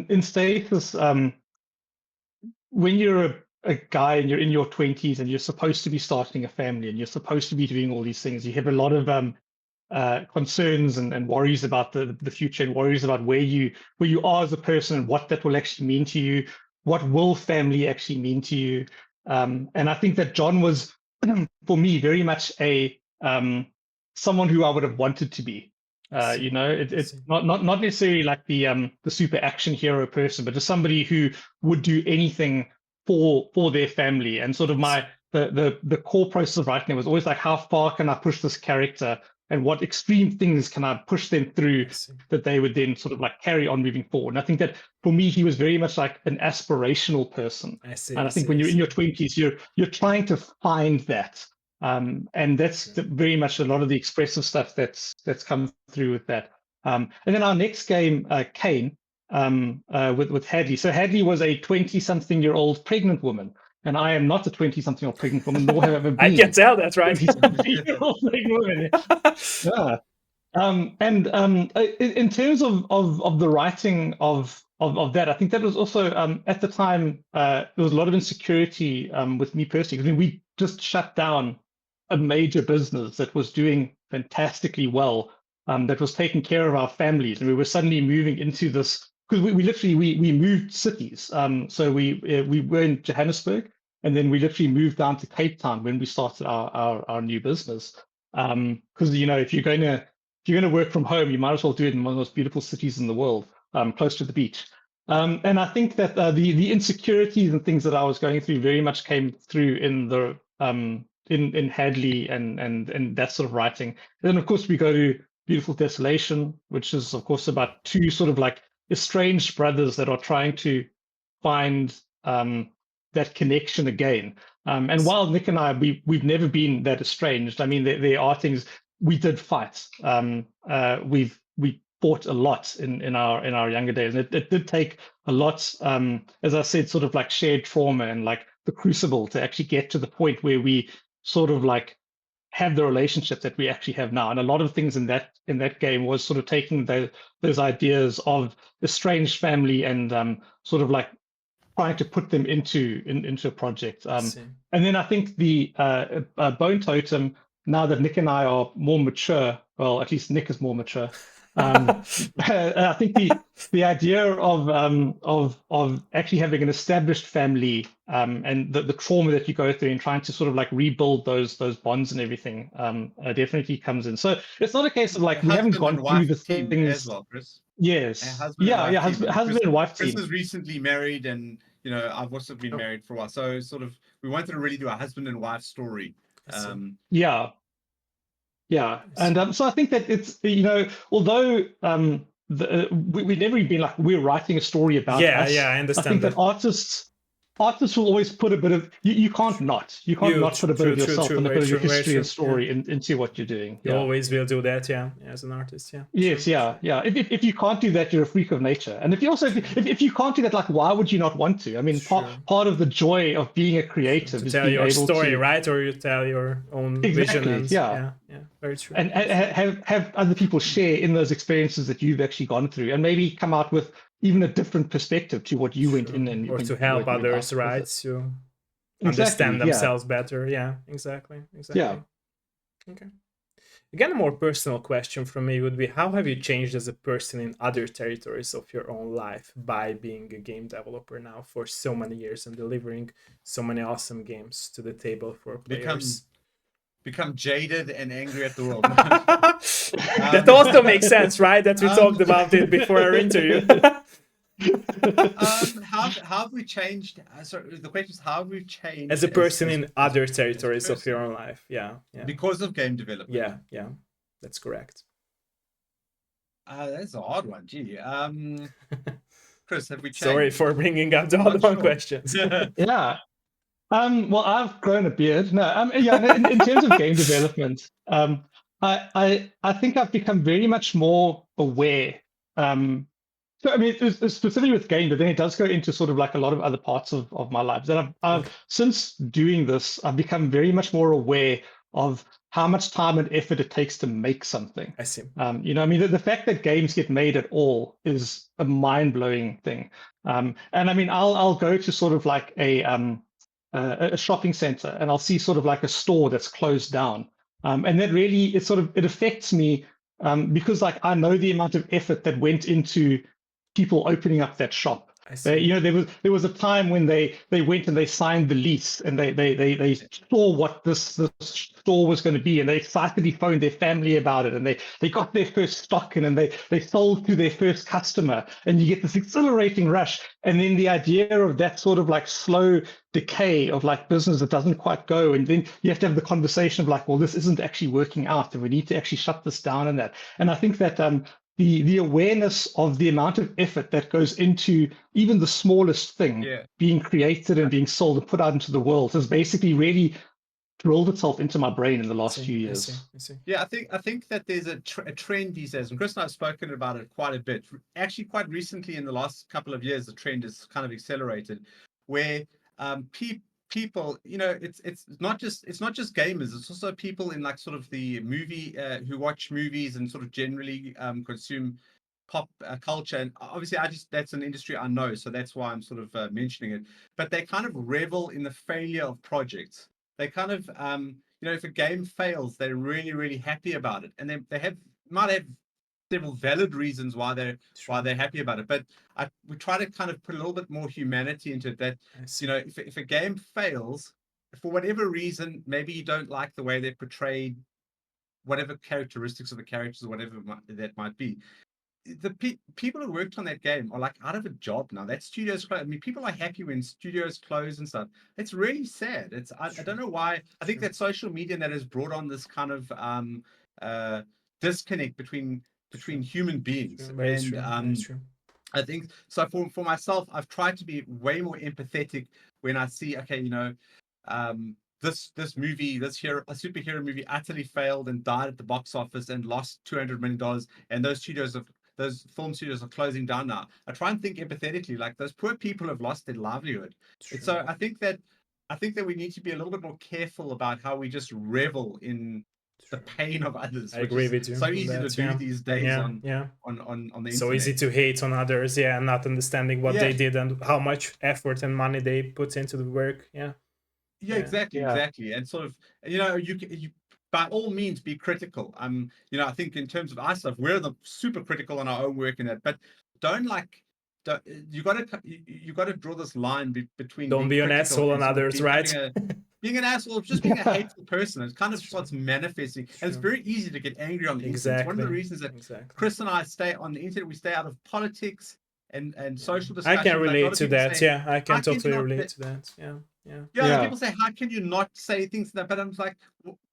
in Status, when you're a guy and you're in your 20s and you're supposed to be starting a family and you're supposed to be doing all these things, you have a lot of concerns and worries about the future and worries about where you are as a person and what that will actually mean to you. What will family actually mean to you? And I think that John was, for me, very much a someone who I would have wanted to be. It's not necessarily like the super action hero person, but just somebody who would do anything for their family. And sort of the core process of writing it was always like, how far can I push this character, and what extreme things can I push them through that they would then sort of like carry on moving forward. And I think that for me, he was very much like an aspirational person. And I think when you're in your 20s, you're trying to find that. And that's very much a lot of the expressive stuff that's come through with that. And then our next game, Kane, with Hadley. So Hadley was a 20-something-year-old pregnant woman, and I am not a 20-something-year-old pregnant woman, nor have I ever been.
I can tell that's right.
20-something-year-old pregnant woman. Yeah. And in terms of the writing of that, I think that was also at the time there was a lot of insecurity with me personally. I mean, we just shut down a major business that was doing fantastically well, that was taking care of our families, and we were suddenly moving into this because we literally we moved cities. So we were in Johannesburg, and then we literally moved down to Cape Town when we started our new business. Because if you're going to work from home, you might as well do it in one of the most beautiful cities in the world, close to the beach. And I think that the insecurities and things that I was going through very much came through in the in Hadley and that sort of writing. And then of course we go to Beautiful Desolation, which is of course about two sort of like estranged brothers that are trying to find that connection again. And while Nick and I, we've never been that estranged. I mean, there are things we did fight. We fought a lot in our younger days, and it did take a lot. As I said, sort of like shared trauma and like the crucible to actually get to the point where we sort of like have the relationship that we actually have now. And a lot of things in that game was sort of taking those ideas of estranged family and sort of like trying to put them into a project. And then I think the Bone Totem, now that Nick and I are more mature, well, at least Nick is more mature. I think the idea of actually having an established family and the trauma that you go through and trying to sort of like rebuild those bonds and everything definitely comes in. So it's not a case of like we haven't gone through the things
as well, Chris.
Yes.
Husband and wife team.
Husband and wife team.
Chris is recently married, and I've also been married for a while. So sort of we wanted to really do a husband and wife story.
Yeah. And so I think that it's although we've never been like we're writing a story about us.
Yeah, I understand.
I think that artists will always put a bit of you can't not put a bit of yourself and a bit of your history and story into what you're doing.
You always will do that, as an artist.
Yes, yeah. If you can't do that, you're a freak of nature. And if you can't do that, like why would you not want to? I mean, part of the joy of being a creative is
tell
being
your
able
story,
to,
right? Or you tell your own vision. And, very true.
And have other people share in those experiences that you've actually gone through, and maybe come out with even a different perspective to what you went in and
or to help others, right? To understand themselves better. Yeah, exactly.
Yeah.
Okay. Again, a more personal question from me would be: how have you changed as a person in other territories of your own life by being a game developer now for so many years and delivering so many awesome games to the table for players?
Become jaded and angry at the world.
That also makes sense, right? That we talked about it before our interview.
How have we changed? Sorry, the question is how have we changed
as a person in other territories of your own life? Yeah.
Because of game development.
Yeah, that's correct.
That's a hard one. Gee, Chris, have we changed?
Sorry for bringing up the hard one questions.
Yeah. Well, I've grown a beard. No, in terms of game development, I think I've become very much more aware. So I mean, it's specifically with game, but then it does go into sort of like a lot of other parts of my lives. And I've since doing this, I've become very much more aware of how much time and effort it takes to make something.
I see.
I mean, the fact that games get made at all is a mind-blowing thing. And I mean, I'll go to sort of like a shopping center and I'll see sort of like a store that's closed down. And that really, it affects me because like I know the amount of effort that went into people opening up that shop. There was a time when they went and they signed the lease and they saw what this store was going to be and they excitedly phoned their family about it and they got their first stock in and they sold to their first customer and you get this exhilarating rush, and then the idea of that sort of like slow decay of like business that doesn't quite go, and then you have to have the conversation of like, well, this isn't actually working out and we need to actually shut this down and that. And I think that the awareness of the amount of effort that goes into even the smallest thing being created and being sold and put out into the world has basically really drilled itself into my brain in the last few years.
I see. Yeah, I think that there's a trend these days, and Chris and I have spoken about it quite a bit. Actually, quite recently in the last couple of years, the trend has kind of accelerated, where people, it's not just gamers, it's also people in like sort of the movie who watch movies and sort of generally consume pop culture. And obviously that's an industry I know, so that's why I'm sort of mentioning it. But they kind of revel in the failure of projects. They kind of if a game fails, they're really, really happy about it, and they might have several valid reasons why they're happy about it, but we try to kind of put a little bit more humanity into it. That if a game fails for whatever reason, maybe you don't like the way they portrayed whatever characteristics of the characters or whatever that might be. The people who worked on that game are like out of a job now. That studio's closed. I mean, people are happy when studios close and stuff. It's really sad. I don't know why. I think that social media that has brought on this kind of disconnect between human beings.
True.
I think so. For myself, I've tried to be way more empathetic when I see, this movie, a superhero movie, utterly failed and died at the box office and lost $200 million, and those film studios are closing down now. I try and think empathetically, like those poor people have lost their livelihood. So I think that I think that we need to be a little bit more careful about how we just revel in the pain of others.
I agree
is
with you
so
on
easy to
that,
do
yeah.
these days
Yeah,
on
yeah.
on the
So
internet.
easy to hate on others, yeah, and not understanding what they did and how much effort and money they put into the work. Yeah.
Yeah, exactly,
Yeah.
exactly. And sort of, you by all means be critical. I think in terms of our stuff, we're the super critical on our own work in it, but don't like, don't, you got to draw this line between
Don't
being
be an
critical
asshole
and
on
sort of
others, right?
being an asshole, just being a hateful person. It's kind of what's manifesting, and it's
true.
very easy to get angry on the internet. It's one of the reasons that Chris and I stay on the internet. We stay out of politics and social
I
discussions.
can relate to that.
Say,
yeah, I can totally relate to that. Yeah, yeah.
yeah, like people say, how can you not say things that? But I'm like,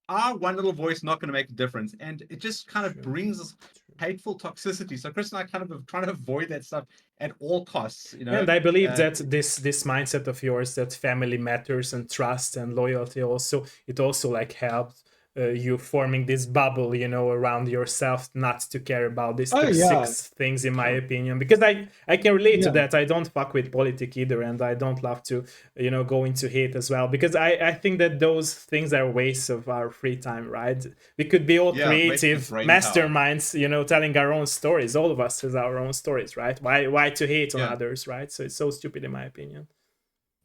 our one little voice not going to make a difference, and it just kind of brings us hateful toxicity. So Chris and I kind of are trying to avoid that stuff at all costs.
And I believe that this mindset of yours, that family matters and trust and loyalty, it also like helped you forming this bubble, around yourself, not to care about these toxic things, in my opinion, because I can relate to that. I don't fuck with politics either, and I don't love to go into hate as well, because I think that those things are wastes of our free time, right? We could be all creative masterminds, telling our own stories. All of us has our own stories, right? Why to hate on others, right? So it's so stupid in my opinion.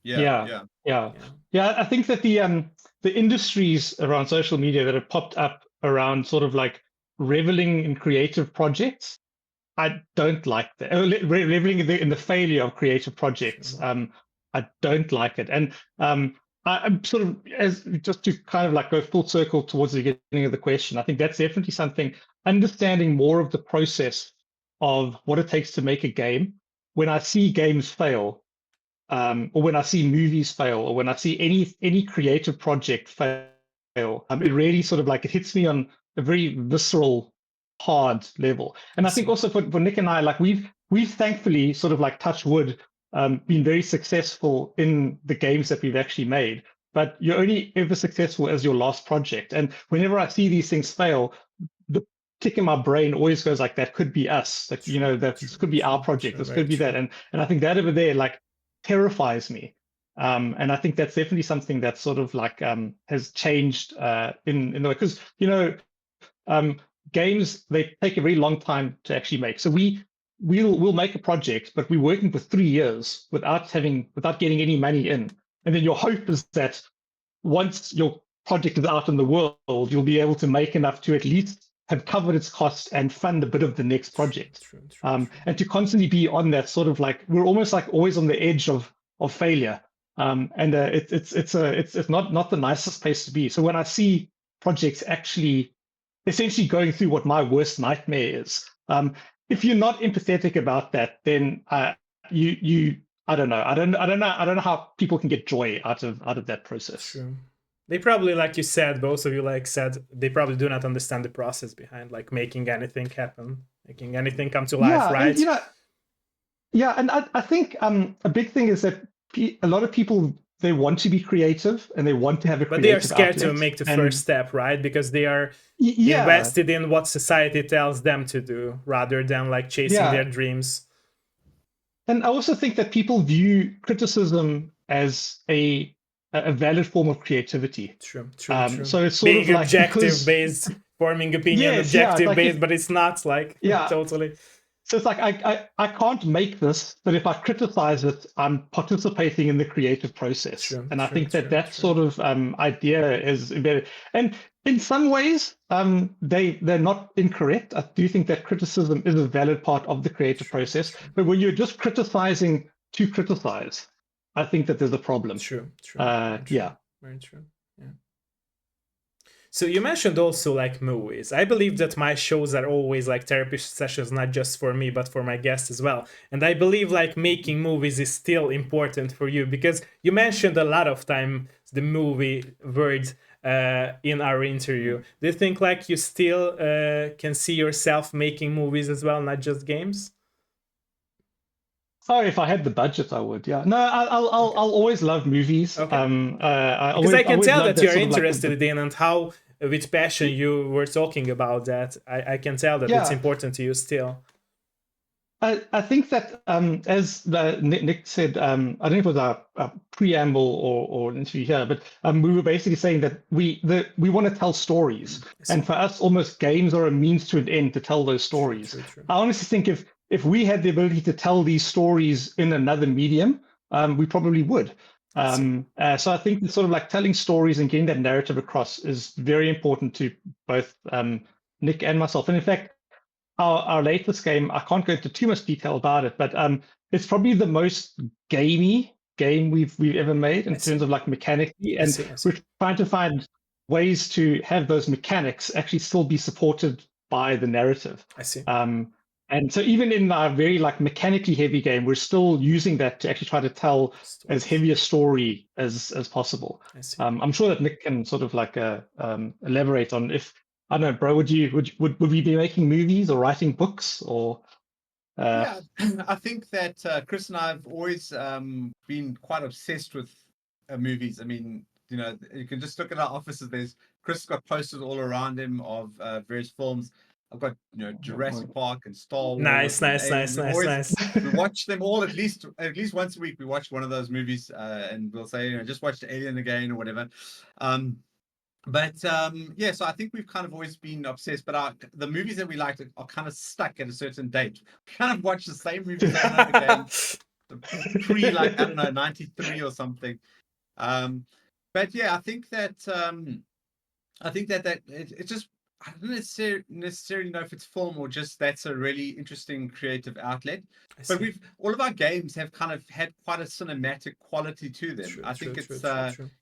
Yeah. I think that the industries around social media that have popped up around sort of like reveling in creative projects, I don't like that. Reveling in the failure of creative projects, I don't like it. And I'm sort of, as just to kind of like go full circle towards the beginning of the question, I think that's definitely something, understanding more of the process of what it takes to make a game. When I see games fail, or when I see movies fail, or when I see any creative project fail, it really sort of like it hits me on a very visceral, hard level. And I think also for Nick and I, like we've thankfully sort of like touch wood, been very successful in the games that we've actually made. But you're only ever successful as your last project. And whenever I see these things fail, the tick in my brain always goes like, that could be us. That this could be our project. This could be that. And I think that over there, like, terrifies me. And I think that's definitely something that sort of like has changed in the way, because games, they take a very long time to actually make. So we'll make a project, but we're working for 3 years without getting any money in. And then your hope is that once your project is out in the world, you'll be able to make enough to at least have covered its costs and fund a bit of the next project.
True.
And to constantly be on that sort of like, we're almost like always on the edge of failure. It's not the nicest place to be. So when I see projects actually essentially going through what my worst nightmare is, if you're not empathetic about that, then you I don't know. I don't know how people can get joy out of that process.
True. They probably, like you said, both of you they probably do not understand the process behind like making anything happen, making anything come to life, right?
And I think a big thing is that a lot of people, they want to be creative and they want to have a creative
but they are scared
outlet.
to make the first step, right? Because they are invested in what society tells them to do rather than like chasing their dreams.
And I also think that people view criticism as a valid form of creativity.
True.
So it's sort
being
of like
objective-based, forming opinion, objective-based, but it's not like totally.
So it's like I can't make this, but if I criticize it, I'm participating in the creative process. I think that sort of idea is embedded. And in some ways, they're not incorrect. I do think that criticism is a valid part of the creative process. But when you're just criticizing to criticize, I think that there's a problem.
True.
Very
true. Yeah. So you mentioned also like movies. I believe that my shows are always like therapy sessions, not just for me, but for my guests as well. And I believe like making movies is still important for you, because you mentioned a lot of time the movie word in our interview. Do you think like you still can see yourself making movies as well, not just games?
Oh, if I had the budget, I would. Yeah. No, I'll always love movies.
Okay.
Because
I can tell that you're interested in and how with passion you were talking about that. I can tell that it's important to you still.
I think that as Nick said, I don't know if it was a preamble or an interview here, but we were basically saying that we want to tell stories, and for us, almost games are a means to an end to tell those stories.
True.
I honestly think if we had the ability to tell these stories in another medium, we probably would. So I think sort of like telling stories and getting that narrative across is very important to both Nick and myself. And in fact, our latest game, I can't go into too much detail about it, but it's probably the most gamey game we've ever made in terms of like mechanically, and we're trying to find ways to have those mechanics actually still be supported by the narrative.
I see.
And so even in our very like mechanically heavy game, we're still using that to actually try to tell as heavy a story as possible. I'm sure that Nick can sort of like elaborate on if, I don't know, bro, would we be making movies or writing books or?
Yeah, I think that Chris and I have always been quite obsessed with movies. I mean, you know, you can just look at our offices. Chris got posters all around him of various films. I've got, you know, Jurassic Park and Star Wars.
Nice.
We watch them all at least once a week. We watch one of those movies, and we'll say, you know, just watch Alien again or whatever. But yeah, so I think we've kind of always been obsessed, but the movies that we like are kind of stuck at a certain date. We kind of watch the same movies over and over again, pre like, I don't know, 93 or something. But yeah, I think that it just, I don't necessarily know if it's film or just that's a really interesting creative outlet. But all of our games have kind of had quite a cinematic quality to them. I think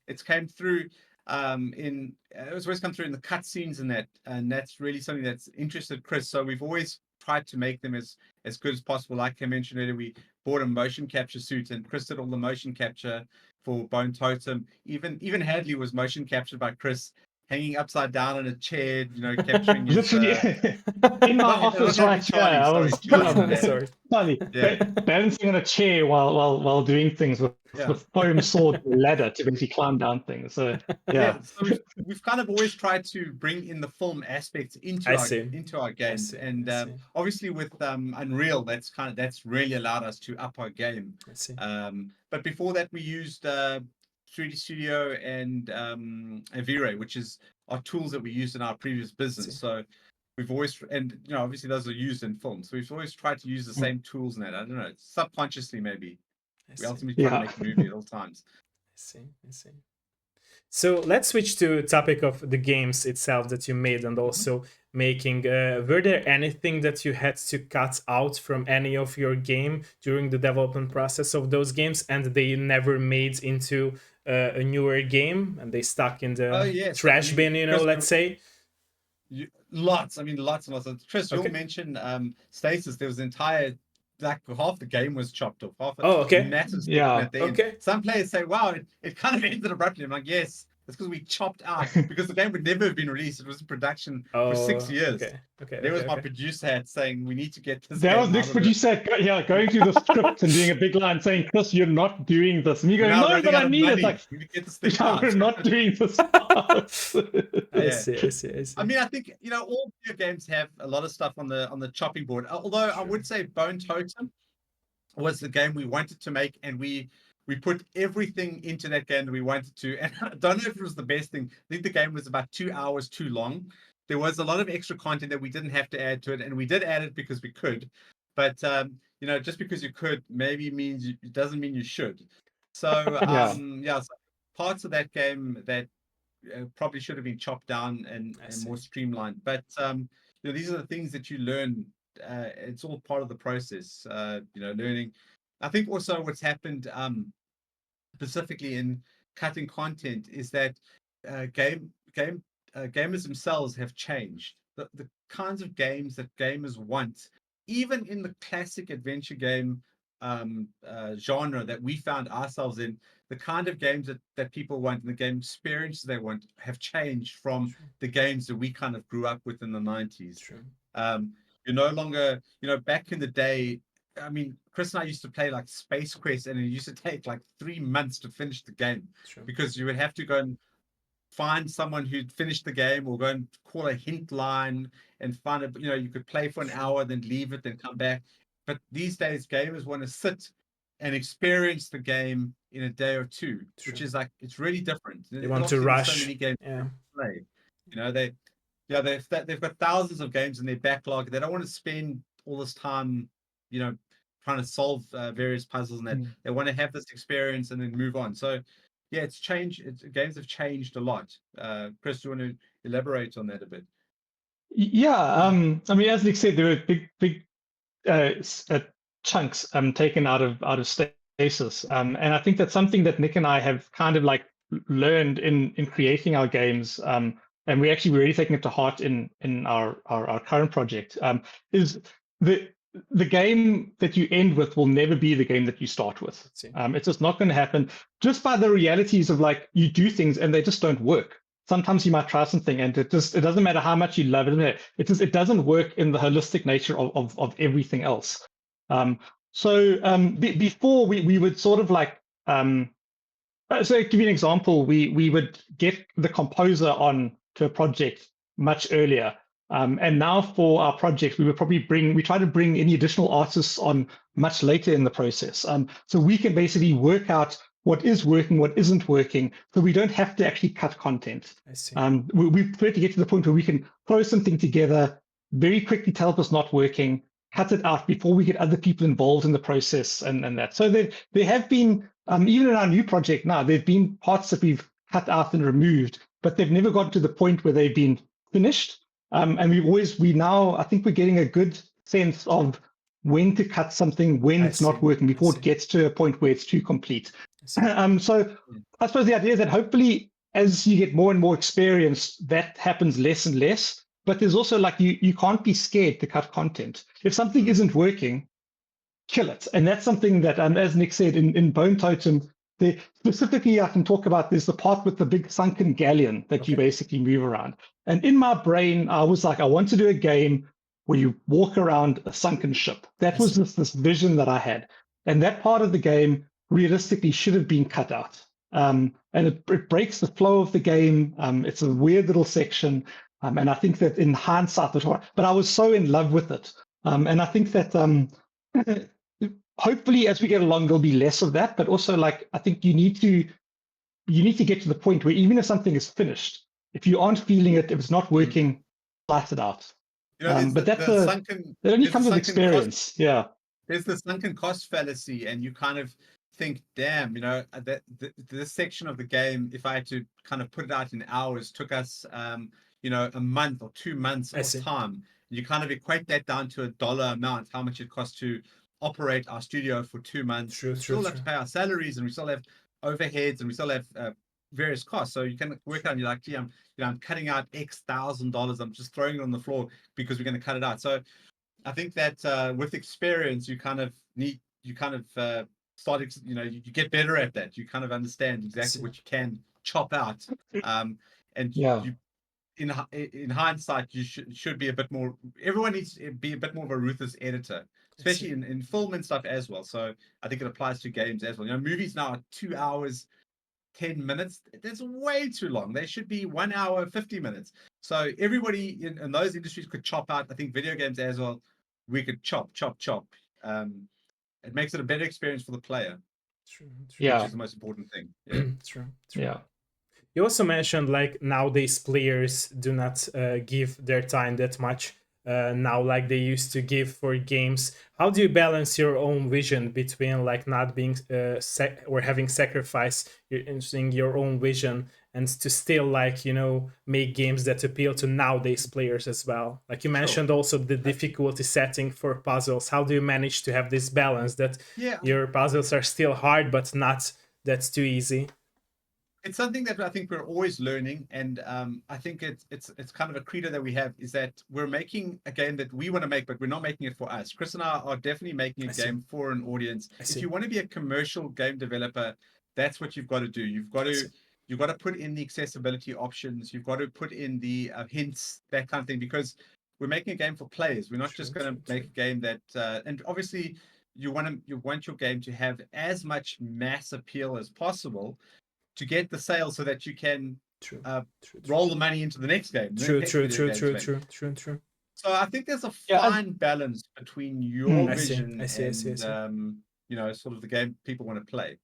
it's came through it's always come through in the cutscenes and that's really something that's interested Chris. So we've always tried to make them as good as possible. Like I mentioned earlier, we bought a motion capture suit and Chris did all the motion capture for Bone Totem. Even Hadley was motion captured by Chris, hanging upside down in a chair, you know, capturing his
in my office right here. I was
sorry.
Balancing on a chair while doing things with foam sword ladder to basically climb down things. So
so we've kind of always tried to bring in the film aspects into our games, and obviously with Unreal, that's really allowed us to up our game. But before that, we used 3D Studio and Avire, which are tools that we used in our previous business. So we've always, and you know, obviously those are used in films. So we've always tried to use the same tools in that. I don't know, subconsciously maybe. We ultimately try to make a movie at all times.
I see. So let's switch to topic of the games itself that you made and also making. Were there anything that you had to cut out from any of your game during the development process of those games and they never made into a newer game and they stuck in the trash bin, you know, Chris, let's say?
Lots and lots. Chris, you'll mention Stasis. There was entire, like half the game was chopped off. Massive at the end. Some players say, wow, it kind of ended abruptly. I'm like, yes, it's because we chopped out because the game would never have been released. It was in production for 6 years. There was my producer hat saying we need to get this.
That was Nick's producer hat, going through the script and doing a big line saying, Chris, you're not doing this. And you go, no, but I need it. Like, we're not doing this.
I see.
I mean, I think, you know, all video games have a lot of stuff on the chopping board. Although I would say Bone Totem was the game we wanted to make, and we put everything into that game that we wanted to. And I don't know if it was the best thing. I think the game was about 2 hours too long. There was a lot of extra content that we didn't have to add to it, and we did add it because we could. But you know, just because you could maybe means it doesn't mean you should. So so parts of that game that probably should have been chopped down and more streamlined. But you know, these are the things that you learn. It's all part of the process. You know, learning. I think also what's happened specifically in cutting content is that gamers themselves have changed. The kinds of games that gamers want, even in the classic adventure game genre that we found ourselves in, the kind of games that people want and the game experiences they want have changed from the games that we kind of grew up with in the 90s. You're no longer, you know, back in the day, I mean, Chris and I used to play like Space Quest, and it used to take like 3 months to finish the game because you would have to go and find someone who'd finished the game or go and call a hint line and find it. You know, you could play for an hour, then leave it, then come back. but these days gamers want to sit and experience the game in a day or two, which is like, it's really different.
They want to
Obviously, there's so
rush.
many games
Yeah.
to play. You know, they've got thousands of games in their backlog. They don't want to spend all this time, you know, trying to solve various puzzles and that. They want to have this experience and then move on. So yeah, it's changed. Games have changed a lot. Chris, do you want to elaborate on that a bit?
Yeah, I mean, as Nick said, there were big chunks taken out of stasis, and I think that's something that Nick and I have kind of like learned in creating our games, and we're actually really taking it to heart in our current project. Is the game that you end with will never be the game that you start with. It's just not going to happen, just by the realities of like you do things and they just don't work. Sometimes you might try something and it doesn't matter how much you love it. It doesn't work in the holistic nature of everything else. Before we would sort of like so to give you an example, we would get the composer on to a project much earlier. And now for our project, we try to bring any additional artists on much later in the process. So we can basically work out what is working, what isn't working, so we don't have to actually cut content.
I see.
We prefer to get to the point where we can throw something together, very quickly tell if it's not working, cut it out before we get other people involved in the process and that. So there have been, even in our new project now, there have been parts that we've cut out and removed, but they've never gotten to the point where they've been finished. And I think we're getting a good sense of when to cut something, when it's not working, before it gets to a point where it's too complete. So I suppose the idea is that hopefully as you get more and more experience, that happens less and less. But there's also like you can't be scared to cut content. If something isn't working, kill it. And that's something that, as Nick said, in Bone Totem, specifically I can talk about, there's the part with the big sunken galleon that you basically move around. And in my brain, I was like, I want to do a game where you walk around a sunken ship. That was this vision that I had. And that part of the game realistically should have been cut out. And it breaks the flow of the game. It's a weird little section. And I think that in hindsight, but I was so in love with it. And I think that hopefully as we get along, there'll be less of that. But also, like, I think you need to get to the point where even if something is finished, if you aren't feeling it, if it's not working, slice it out.
You know,
but that only comes with experience. Yeah.
There's the sunken cost fallacy, and you kind of think, damn, you know, this section of the game, if I had to kind of put it out in hours, took us, you know, a month or 2 months of time. You kind of equate that down to a dollar amount, how much it costs to operate our studio for 2 months. We still have to pay our salaries, and we still have overheads, and we still have various costs. So you can work out, and you're like, gee, I'm cutting out X $1,000. I'm just throwing it on the floor because we're going to cut it out. So I think that with experience, you kind of start, you know, you get better at that. You kind of understand exactly what you can chop out. And you, in hindsight, you should be a bit more, everyone needs to be a bit more of a ruthless editor, especially in film and stuff as well. So I think it applies to games as well. You know, movies now are 2 hours, 10 minutes. That's way too long. They should be 1 hour, 50 minutes. So everybody in those industries could chop out. I think video games as well, we could chop. It makes it a better experience for the player.
True.
Which is the most important thing. Yeah.
True.
Yeah.
You also mentioned like nowadays players do not give their time that much now like they used to give for games. How do you balance your own vision between like not being or having sacrificed your own vision and to still, like, you know, make games that appeal to nowadays players as well? Like you mentioned also the difficulty setting for puzzles. How do you manage to have this balance that your puzzles are still hard but not that's too easy?
It's something that I think we're always learning, and I think it's kind of a credo that we have, is that we're making a game that we want to make, but we're not making it for us. Chris and I are definitely making a game for an audience. If you want to be a commercial game developer, that's what you've got to do. You've got to put in the accessibility options. You've got to put in the hints, that kind of thing, because we're making a game for players. We're not just going to make a game that, and obviously you want your game to have as much mass appeal as possible, to get the sales so that you can roll the money into the next game.
True.
So I think there's a
Yeah,
fine balance between your
I see.
vision
I see. I see. I
and
see.
sort of the game people want to play.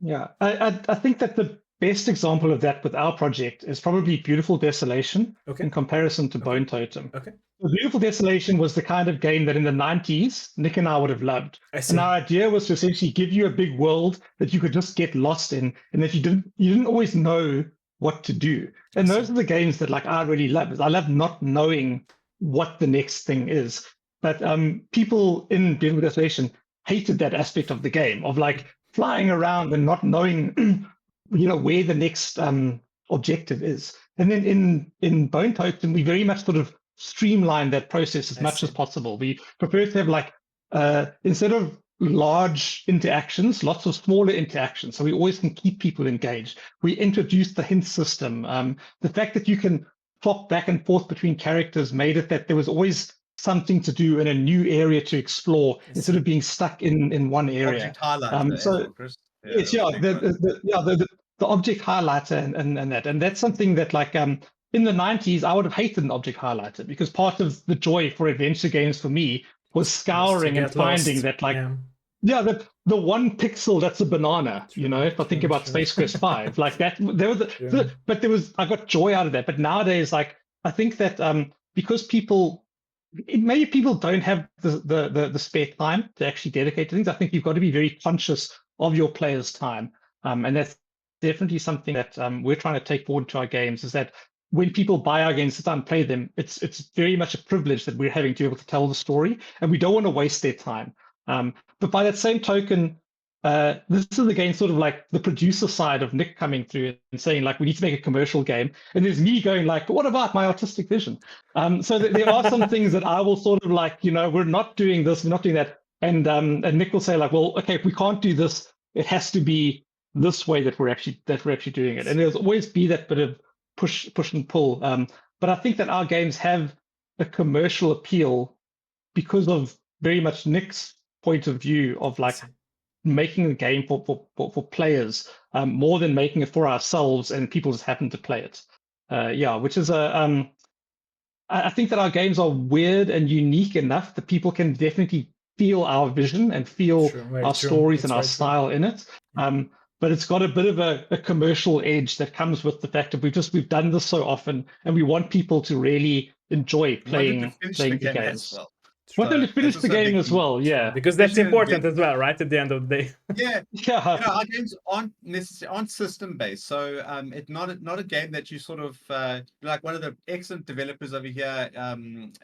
yeah. I think that the best example of that with our project is probably Beautiful Desolation
Okay.
in comparison to
Okay.
Bone Totem.
Okay.
So Beautiful Desolation was the kind of game that in the 90s, Nick and I would have loved.
I see.
And our idea was to essentially give you a big world that you could just get lost in, and that you didn't always know what to do. And those are the games that like I really love. I love not knowing what the next thing is. But people in Beautiful Desolation hated that aspect of the game of like flying around and not knowing where the next objective is. And then in Bone Totem, we very much sort of streamline that process as
I
much as
see.
possible. We prefer to have like instead of large interactions, lots of smaller interactions, so we always can keep people engaged. We introduced the hint system. The fact that you can flop back and forth between characters made it that there was always something to do in a new area to explore instead of being stuck in one area.
Object highlighter as
So
well, Chris.
yes,
that was
yeah,
a big one.
the object highlighter and that's something that like in the 90s I would have hated an object highlighter because part of the joy for adventure games for me was
Just to
scouring and
get
finding
lost.
that like
Yeah.
the one pixel that's a banana,
True,
if I think
true,
about
true.
Space Quest 5, like that there was
True.
but there was I got joy out of that. But nowadays, like I think that because maybe people don't have the spare time to actually dedicate to things. I think you've got to be very conscious of your players' time, and that's definitely something that we're trying to take forward to our games. Is that when people buy our games, sit down and play them, it's very much a privilege that we're having to be able to tell the story, and we don't want to waste their time. But by that same token, this is again sort of like the producer side of Nick coming through and saying like we need to make a commercial game, and there's me going like, what about my artistic vision? So there are some things that I will sort of like, we're not doing this, we're not doing that, and Nick will say like, well, okay, if we can't do this, it has to be this way that we're actually doing it, and there's always be that bit of push and pull. But I think that our games have a commercial appeal because of very much Nick's point of view of like making the game for players more than making it for ourselves and people just happen to play it. Which is I think that our games are weird and unique enough that people can definitely feel our vision and feel our stories and our style in it. But it's got a bit of a commercial edge that comes with the fact that we've done this so often, and we want people to really enjoy playing the games. Want them to finish the game as well, yeah.
Because that's important as well, right? At the end of the day.
Yeah,
yeah.
Our games aren't system based, so it's not a game that you sort of like. One of the excellent developers over here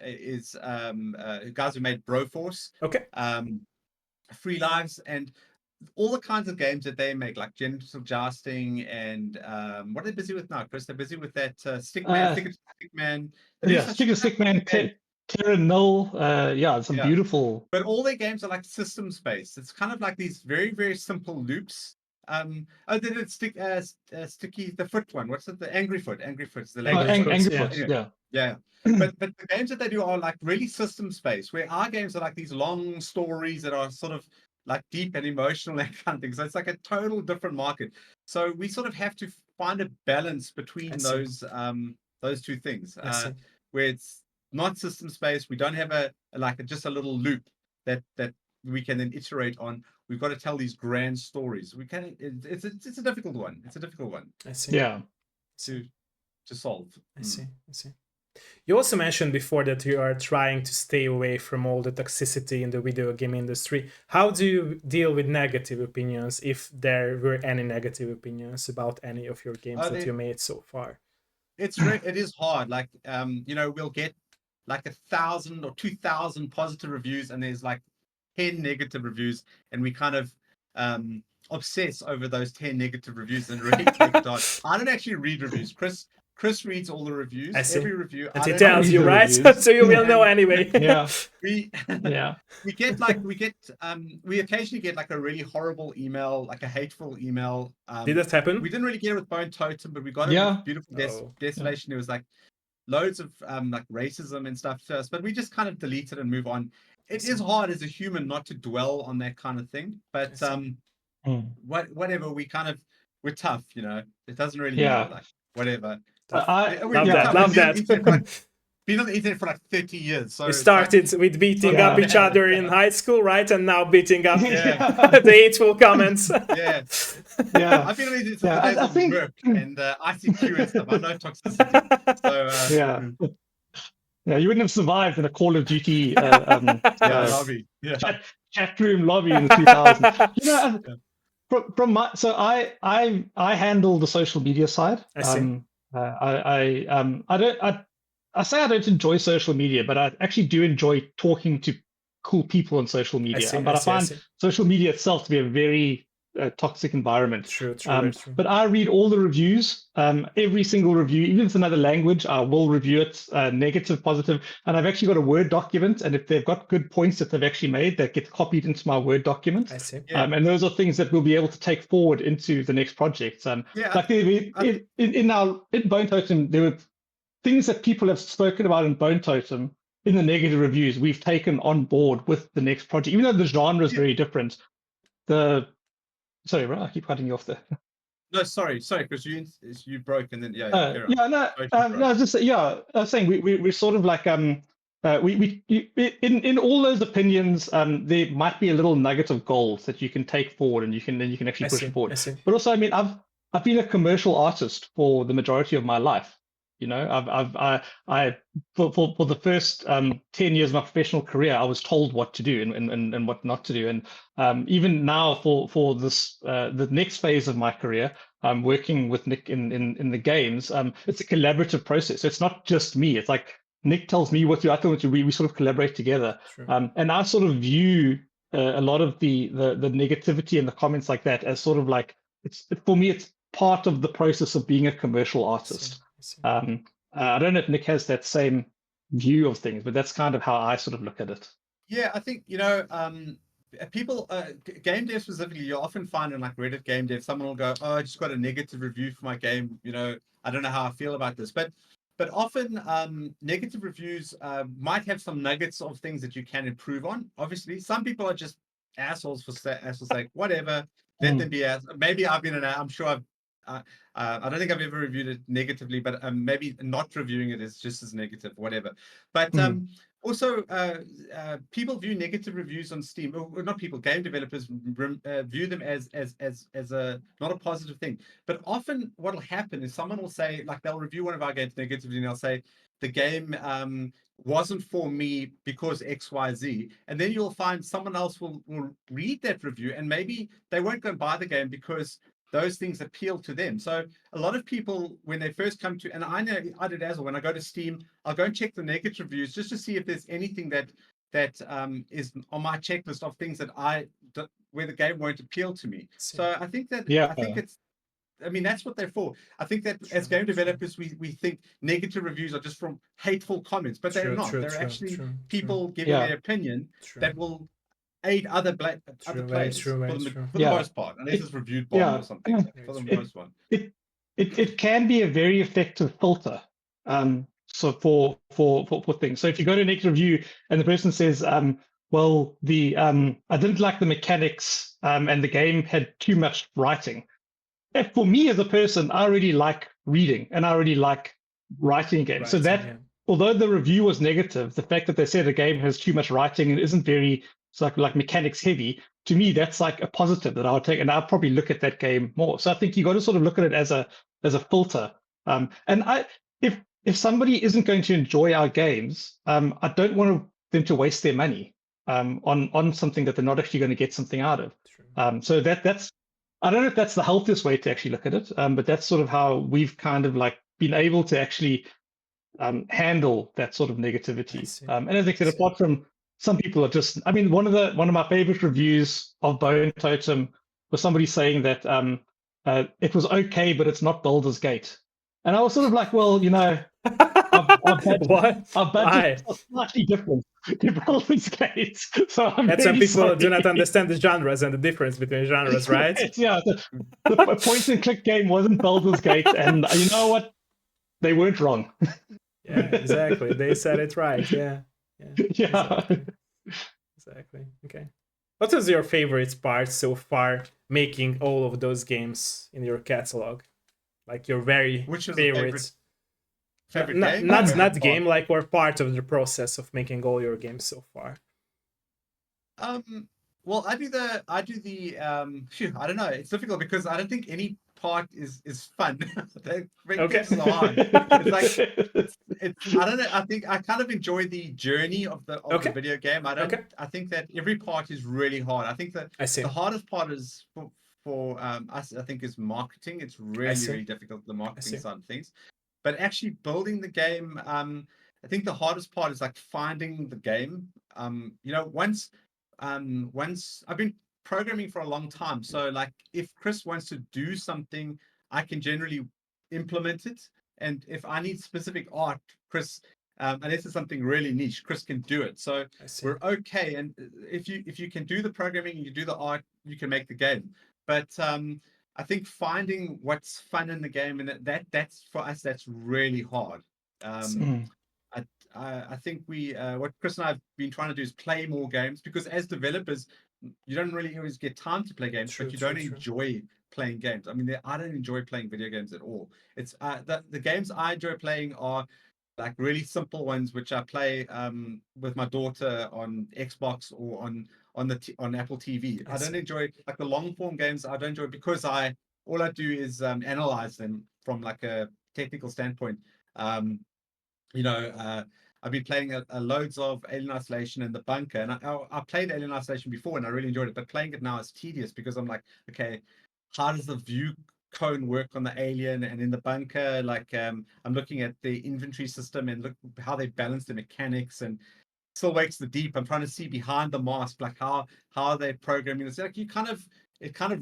is guys who made Broforce, Free Lives, and all the kinds of games that they make, like Genital Jousting, and what are they busy with now, Chris? They're busy with that Stickman.
Stickman. Terra Null, some beautiful.
But all their games are like systems based. It's kind of like these very, very simple loops. They did Sticky, the foot one. What's it? The Angry Foot. Angry Foot's the latest.
Angry Foot,
yeah. But the games that they do are like really systems based, where our games are like these long stories that are sort of like deep and emotional and kind of things. So it's like a total different market. So we sort of have to find a balance between those two things, where it's not system space. We don't have just a little loop that we can then iterate on. We've got to tell these grand stories. We can. It's a difficult one. It's a difficult one.
I see.
Yeah.
To solve.
I see. You also mentioned before that you are trying to stay away from all the toxicity in the video game industry. How do you deal with negative opinions, if there were any negative opinions about any of your games that you made so far?
It is hard. Like we'll get like 1,000 or 2,000 positive reviews, and there's like 10 negative reviews, and we kind of obsess over those 10 negative reviews and really take it on. I don't actually read reviews. Chris reads all the reviews, every review.
And he tells you, right? So you will know anyway.
We occasionally get like a really horrible email, like a hateful email.
Did that happen?
We didn't really get it with Bone Totem, but we got it with Beautiful Desolation. It was like loads of like racism and stuff to us, but we just kind of delete it and move on. It is hard as a human not to dwell on that kind of thing, but whatever. We're tough, It doesn't really matter, like whatever.
Love that.
been on the internet for like 30 years. So
it started with beating up each other in high school, right? And now beating up the hateful comments.
Yeah. I've been on the internet since the days of Merc and ICQ and stuff. I know toxicity. So
you wouldn't have survived in a Call of Duty
lobby.
chat room lobby in the 2000s. You know, from my I handle the social media side.
I see.
I say I don't enjoy social media, but I actually do enjoy talking to cool people on social media. I find social media itself to be a very toxic environment.
True.
But I read all the reviews, every single review, even if it's another language, I will review it, negative, positive. And I've actually got a Word document. And if they've got good points that they've actually made, that get copied into my Word document.
I see.
And those are things that we'll be able to take forward into the next project. Like in Bone Totem, there were things that people have spoken about in Bone Totem in the negative reviews we've taken on board with the next project, even though the genre is very different. Sorry, bro, I keep cutting you off there.
No, sorry, because you broke and then
I was saying we're sort of like in all those opinions, there might be a little nugget of gold that you can take forward and you can actually push it forward. But also, I mean, I've been a commercial artist for the majority of my life. You know, I for the first 10 years of my professional career, I was told what to do and what not to do. And even now for this the next phase of my career, I'm working with Nick in the games. It's a collaborative process. It's not just me. It's like Nick tells me what to do, I tell him what to do. We sort of collaborate together. And I sort of view a lot of the negativity and the comments like that as sort of like for me, it's part of the process of being a commercial artist. I don't know if Nick has that same view of things, but that's kind of how I sort of look at it.
Yeah, I think, people, game dev specifically, you often find in like Reddit game dev, someone will go, "Oh, I just got a negative review for my game. I don't know how I feel about this." But often negative reviews might have some nuggets of things that you can improve on. Obviously, some people are just assholes for sake. Whatever, let them be assholes. Maybe I've been I'm sure I've. I don't think I've ever reviewed it negatively, but maybe not reviewing it is just as negative, whatever. But also, people view negative reviews on Steam, or not people, game developers view them as a not a positive thing. But often, what will happen is someone will say, like, they'll review one of our games negatively, and they'll say the game wasn't for me because X, Y, Z, and then you'll find someone else will read that review, and maybe they won't go and buy the game because those things appeal to them. So a lot of people, when they first come to, and I know I did as well, when I go to Steam, I'll go and check the negative reviews just to see if there's anything that is on my checklist of things where the game won't appeal to me. So I think that that's what they're for. I think that as game developers, we think negative reviews are just from hateful comments, but they're not. They're actually people giving their opinion that will aid other players for the most part, unless it's reviewed bomb or something. For the most part,
it can be a very effective filter. So for things. So if you go to a negative review and the person says, well, I didn't like the mechanics, and the game had too much writing. For me as a person, I already like reading and I already like writing games. So that although the review was negative, the fact that they said the game has too much writing and isn't very like mechanics heavy, to me that's like a positive that I would take, and I'll probably look at that game more. So I think you got to sort of look at it as a filter. And if somebody isn't going to enjoy our games, I don't want them to waste their money on something that they're not actually going to get something out of. So that's I don't know if that's the healthiest way to actually look at it, but that's sort of how we've kind of like been able to actually handle that sort of negativity. And as I said, apart from some people are just, I mean, one of my favorite reviews of Bone Totem was somebody saying that it was okay, but it's not Baldur's Gate. And I was sort of like, well, our budget is slightly different to Baldur's Gate. So
that's when people do not understand the genres and the difference between genres, right?
The point and click game wasn't Baldur's Gate, and you know what? They weren't wrong.
Yeah, exactly. They said it right. Yeah. Exactly. Okay. What was your favorite part so far making all of those games in your catalog? Like your very favorite?
Favorite
not
game?
not,
Favorite
not
part?
game, like, or part of the process of making all your games so far.
Well, I do the I don't know. It's difficult because I don't think any part is fun. The making games is hard. It's like it's I don't know. I think I kind of enjoy the journey of the
Okay.
video game.
Okay.
I think that every part is really hard. I think that
I see.
the hardest part is for us, I think, is marketing. It's really,
see.
really difficult, the marketing
see.
side of things. But actually building the game, I think the hardest part is like finding the game. Once I've been programming for a long time, so like if Chris wants to do something, I can generally implement it. And if I need specific art, Chris, unless it's something really niche, Chris can do it. So we're okay. And if you can do the programming, you do the art, you can make the game. But I think finding what's fun in the game, and that's for us, that's really hard. I think what Chris and I have been trying to do is play more games, because as developers, you don't really always get time to play games, but you don't enjoy playing games. I mean, I don't enjoy playing video games at all. It's the games I enjoy playing are like really simple ones, which I play with my daughter on Xbox or on Apple TV. I don't enjoy like the long form games. I don't enjoy because all I do is analyze them from like a technical standpoint. I've been playing loads of Alien Isolation and The Bunker, and I played Alien Isolation before and I really enjoyed it, but playing it now is tedious because I'm like, okay, how does the view cone work on the Alien? And in The Bunker, like I'm looking at the inventory system and look how they balance the mechanics, and Still Wakes the Deep, I'm trying to see behind the mask, like how are they programming. It's like it kind of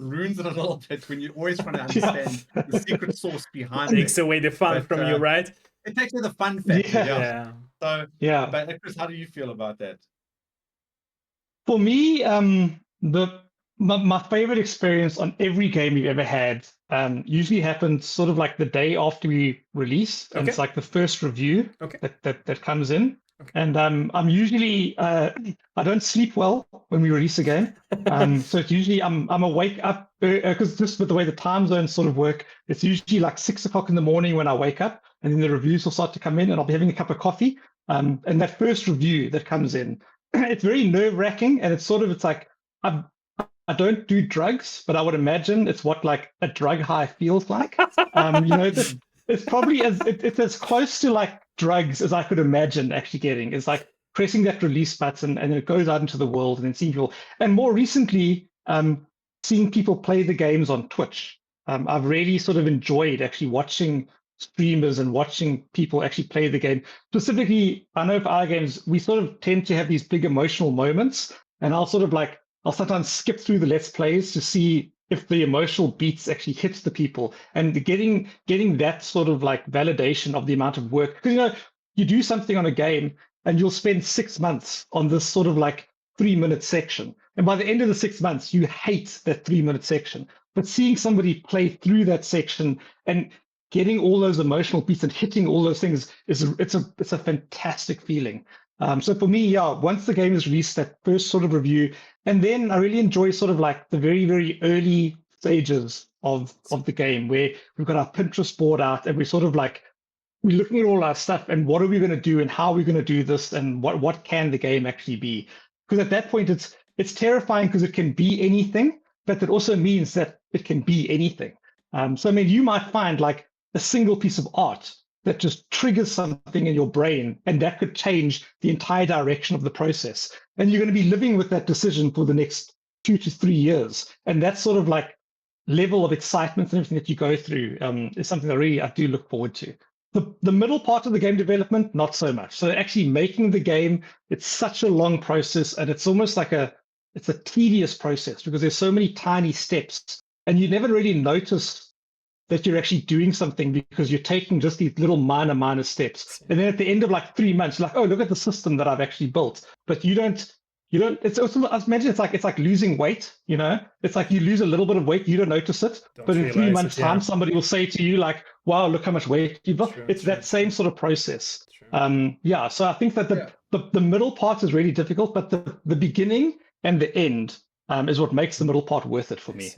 ruins it a little bit when you're always trying to understand the secret source behind it.
Takes away the fun from you, right?
It takes away the fun factor.
Yeah.
So,
yeah.
But Chris, how do you feel about that?
For me, my favorite experience on every game we've ever had usually happens sort of like the day after we release, and it's like the first review that comes in. And I'm usually I don't sleep well when we release a game, so it's usually I'm awake up because just with the way the time zones sort of work, it's usually like 6 o'clock in the morning when I wake up, and then the reviews will start to come in, and I'll be having a cup of coffee. And that first review that comes in, it's very nerve-wracking, and it's like I don't do drugs, but I would imagine it's what like a drug high feels like. It's probably it's as close to like drugs as I could imagine actually getting. It's like pressing that release button and it goes out into the world and then seeing people. And more recently, seeing people play the games on Twitch. I've really sort of enjoyed actually watching streamers and watching people actually play the game. Specifically, I know for our games, we sort of tend to have these big emotional moments, and I'll sometimes skip through the Let's Plays to see if the emotional beats actually hit the people, and getting that sort of like validation of the amount of work. Because you do something on a game and you'll spend 6 months on this sort of like 3-minute section, and by the end of the 6 months you hate that 3-minute section. But seeing somebody play through that section and getting all those emotional beats and hitting all those things it's a fantastic feeling. So for me, once the game is released, that first sort of review, and then I really enjoy sort of like the very, very early stages of the game where we've got our Pinterest board out and we're sort of like, we're looking at all our stuff and what are we going to do and how are we going to do this and what can the game actually be? Because at that point, it's terrifying because it can be anything, but that also means that it can be anything. So I mean, you might find like a single piece of art that just triggers something in your brain, and that could change the entire direction of the process. And you're going to be living with that decision for the next 2 to 3 years. And that sort of like level of excitement and everything that you go through is something that really I do look forward to. The middle part of the game development, not so much. So actually making the game, it's such a long process, and it's almost like it's a tedious process because there's so many tiny steps, and you never really notice that you're actually doing something because you're taking just these little minor steps. And then at the end of like 3 months, you're like, oh, look at the system that I've actually built. But you don't, it's also, I imagine it's like losing weight, It's like you lose a little bit of weight, you don't notice it. But in 3 months' time, somebody will say to you like, wow, look how much weight you've got. It's that same sort of process. So I think that the middle part is really difficult, but the beginning and the end is what makes the middle part worth it for me.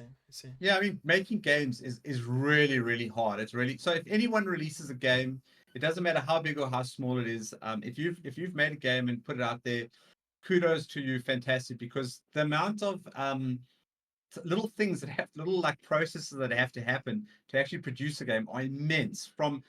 Yeah, I mean, making games is really, really hard. It's really, so if anyone releases a game, It doesn't matter how big or how small it is. If you've made a game and put it out there, kudos to you, fantastic. Because the amount of little things that have little like processes that have to happen to actually produce a game are immense. From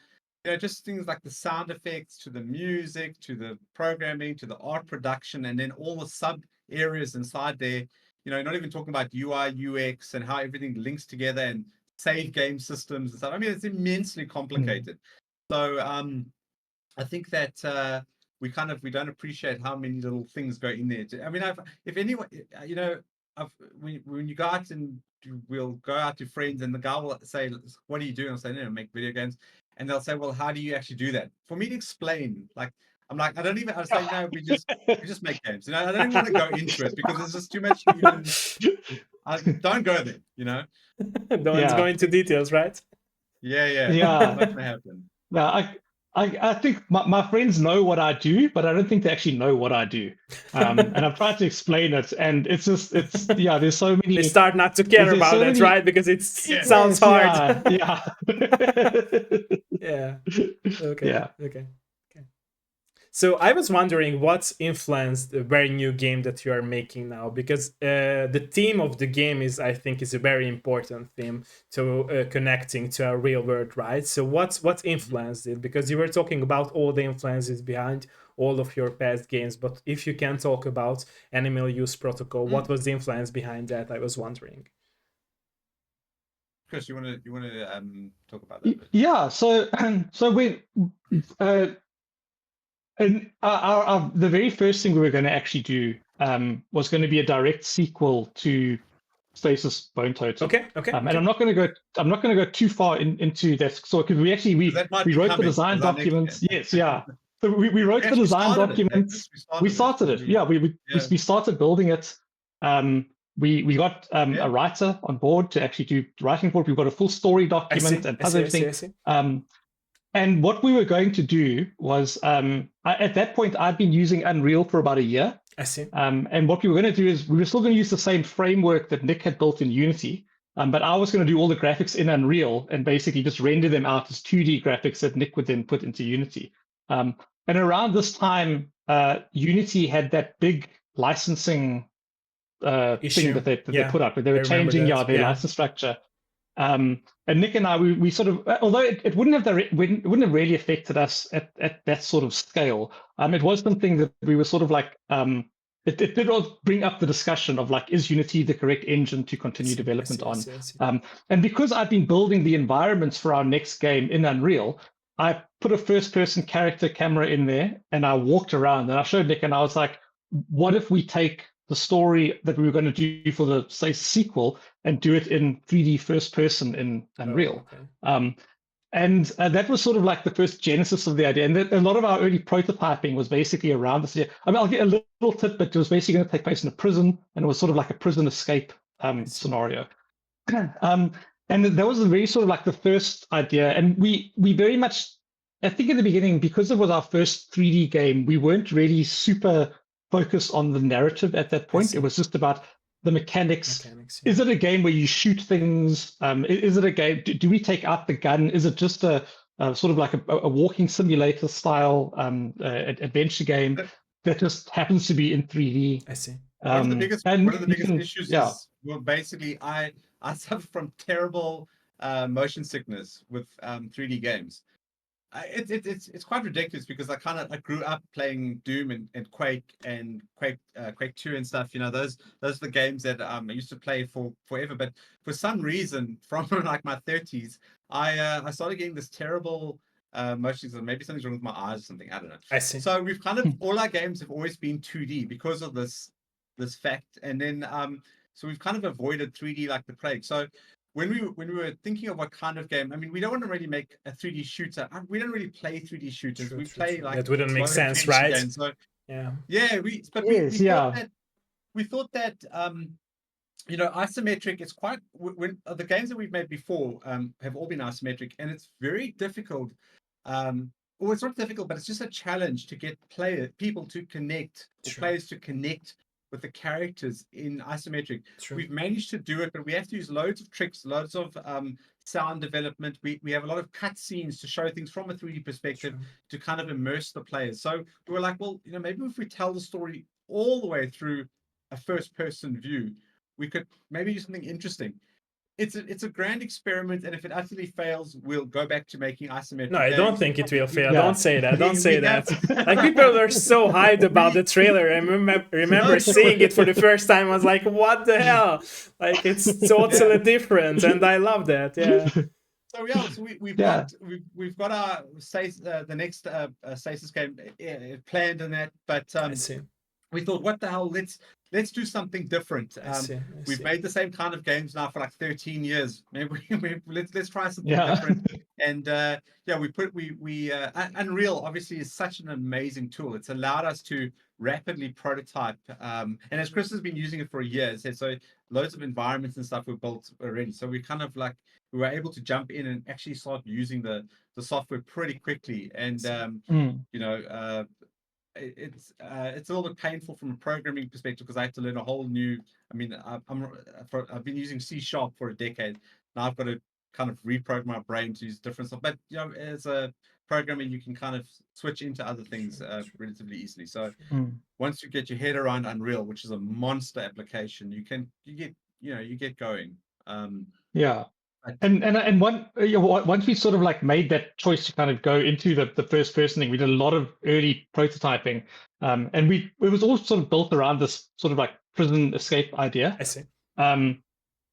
just things like the sound effects to the music to the programming to the art production, and then all the sub areas inside there. Not even talking about UI, UX, and how everything links together and save game systems and stuff. I mean, it's immensely complicated. So I think that we don't appreciate how many little things go in there. I mean, if anyone, when you go out and we'll go out to friends, and the guy will say, "What are you doing?" I'll say, "No, make video games," and they'll say, "Well, how do you actually do that?" For me to explain, I'm like, I say, "No, we just make games." I don't even want to go into it because there's just too much. Don't go there.
Don't go into details, right?
Yeah.
Yeah.
Not gonna happen.
No, I think my friends know what I do, but I don't think they actually know what I do. And I've tried to explain it, and it's there's so many.
They start not to care about
so
it,
many,
right? Because it sounds hard.
Yeah.
Yeah. Okay.
Yeah.
Okay. So I was wondering what's influenced the very new game that you are making now, because the theme of the game is a very important theme to connecting to a real world, right? So what's influenced it? Because you were talking about all the influences behind all of your past games, but if you can talk about Animal Use Protocol, what was the influence behind that? I was wondering.
Chris, you want to talk about that?
Yeah. So we. And the very first thing we were going to actually do was going to be a direct sequel to Stasis Bone Totem.
Okay.
And I'm not going to go too far into that. So because we wrote the design documents. Yes, yeah. So we wrote the design documents. We started it. Yeah, we started building it. We got a writer on board to actually do writing for it. We've got a full story document and everything. And what we were going to do was, at that point, I'd been using Unreal for about a year.
I see.
And what we were going to do is we were still going to use the same framework that Nick had built in Unity, but I was going to do all the graphics in Unreal and basically just render them out as 2D graphics that Nick would then put into Unity. And around this time, Unity had that big licensing thing that they put up, where they were changing their license structure. And Nick and I, we sort of, although it wouldn't have really affected us at that sort of scale, it was something that we were sort of like, it did bring up the discussion of like, is Unity the correct engine to continue development on? And because I've been building the environments for our next game in Unreal, I put a first-person character camera in there, and I walked around, and I showed Nick, and I was like, what if we take the story that we were going to do for the sequel and do it in 3D first person in Unreal. And that was sort of like the first genesis of the idea. And a lot of our early prototyping was basically around this. I mean, I'll get a little tip, but it was basically going to take place in a prison, and it was sort of like a prison escape scenario. And that was very sort of like the first idea. And we very much, I think in the beginning, because it was our first 3D game, we weren't really super focused on the narrative at that point. It was just about the mechanics. Is it a game where you shoot things? Is it a game? Do we take out the gun? Is it just a sort of like a walking simulator style adventure game that just happens to be in 3D?
I see.
One of the biggest issues is, well, basically, I suffer from terrible motion sickness with 3D games. It's quite ridiculous because I grew up playing Doom and Quake and Quake 2 and stuff. Those are the games that I used to play for forever. But for some reason, from like my 30s, I started getting this terrible motion sickness. Maybe something's wrong with my eyes or something. I don't know.
I see.
So we've all our games have always been 2D because of this fact, and then so we've kind of avoided 3D like the plague. So when we were thinking of what kind of game, I mean, we don't want to really make a 3D shooter. We don't really play 3D shooters. We play like
that wouldn't make sense, right?
Games. So, we thought that isometric is quite. When the games that we've made before have all been isometric, and it's very difficult. Or it's not difficult, but it's just a challenge to get people to connect, or players to connect with the characters in isometric.
True.
We've managed to do it, but we have to use loads of tricks, loads of sound development. We have a lot of cut scenes to show things from a 3D perspective to kind of immerse the players. So we were like, well, maybe if we tell the story all the way through a first person view, we could maybe do something interesting. It's a grand experiment, and if it utterly fails, we'll go back to making isometric.
No, I don't think it will fail.
Yeah.
Don't say that. Don't say that. Like, people were so hyped about the trailer. I remember seeing it for the first time. I was like, "What the hell?" Like, it's totally different, and I love that. Yeah.
So we've got our the next Stasis game planned in that, but
I see.
we thought, what the hell? Let's do something different. We've made the same kind of games now for like 13 years. Maybe let's try something different. And Unreal obviously is such an amazing tool. It's allowed us to rapidly prototype. And as Chris has been using it for a year, so loads of environments and stuff were built already. So we kind of like we were able to jump in and actually start using the software pretty quickly. And it's a little bit painful from a programming perspective because I had to learn a whole new. I mean, I've been using C# for a decade. Now I've got to kind of reprogram my brain to use different stuff. But as a programmer, you can kind of switch into other things relatively easily. So once you get your head around Unreal, which is a monster application, you get going.
And once we sort of like made that choice to kind of go into the first person thing, we did a lot of early prototyping, and it was all sort of built around this sort of like prison escape idea.
I see.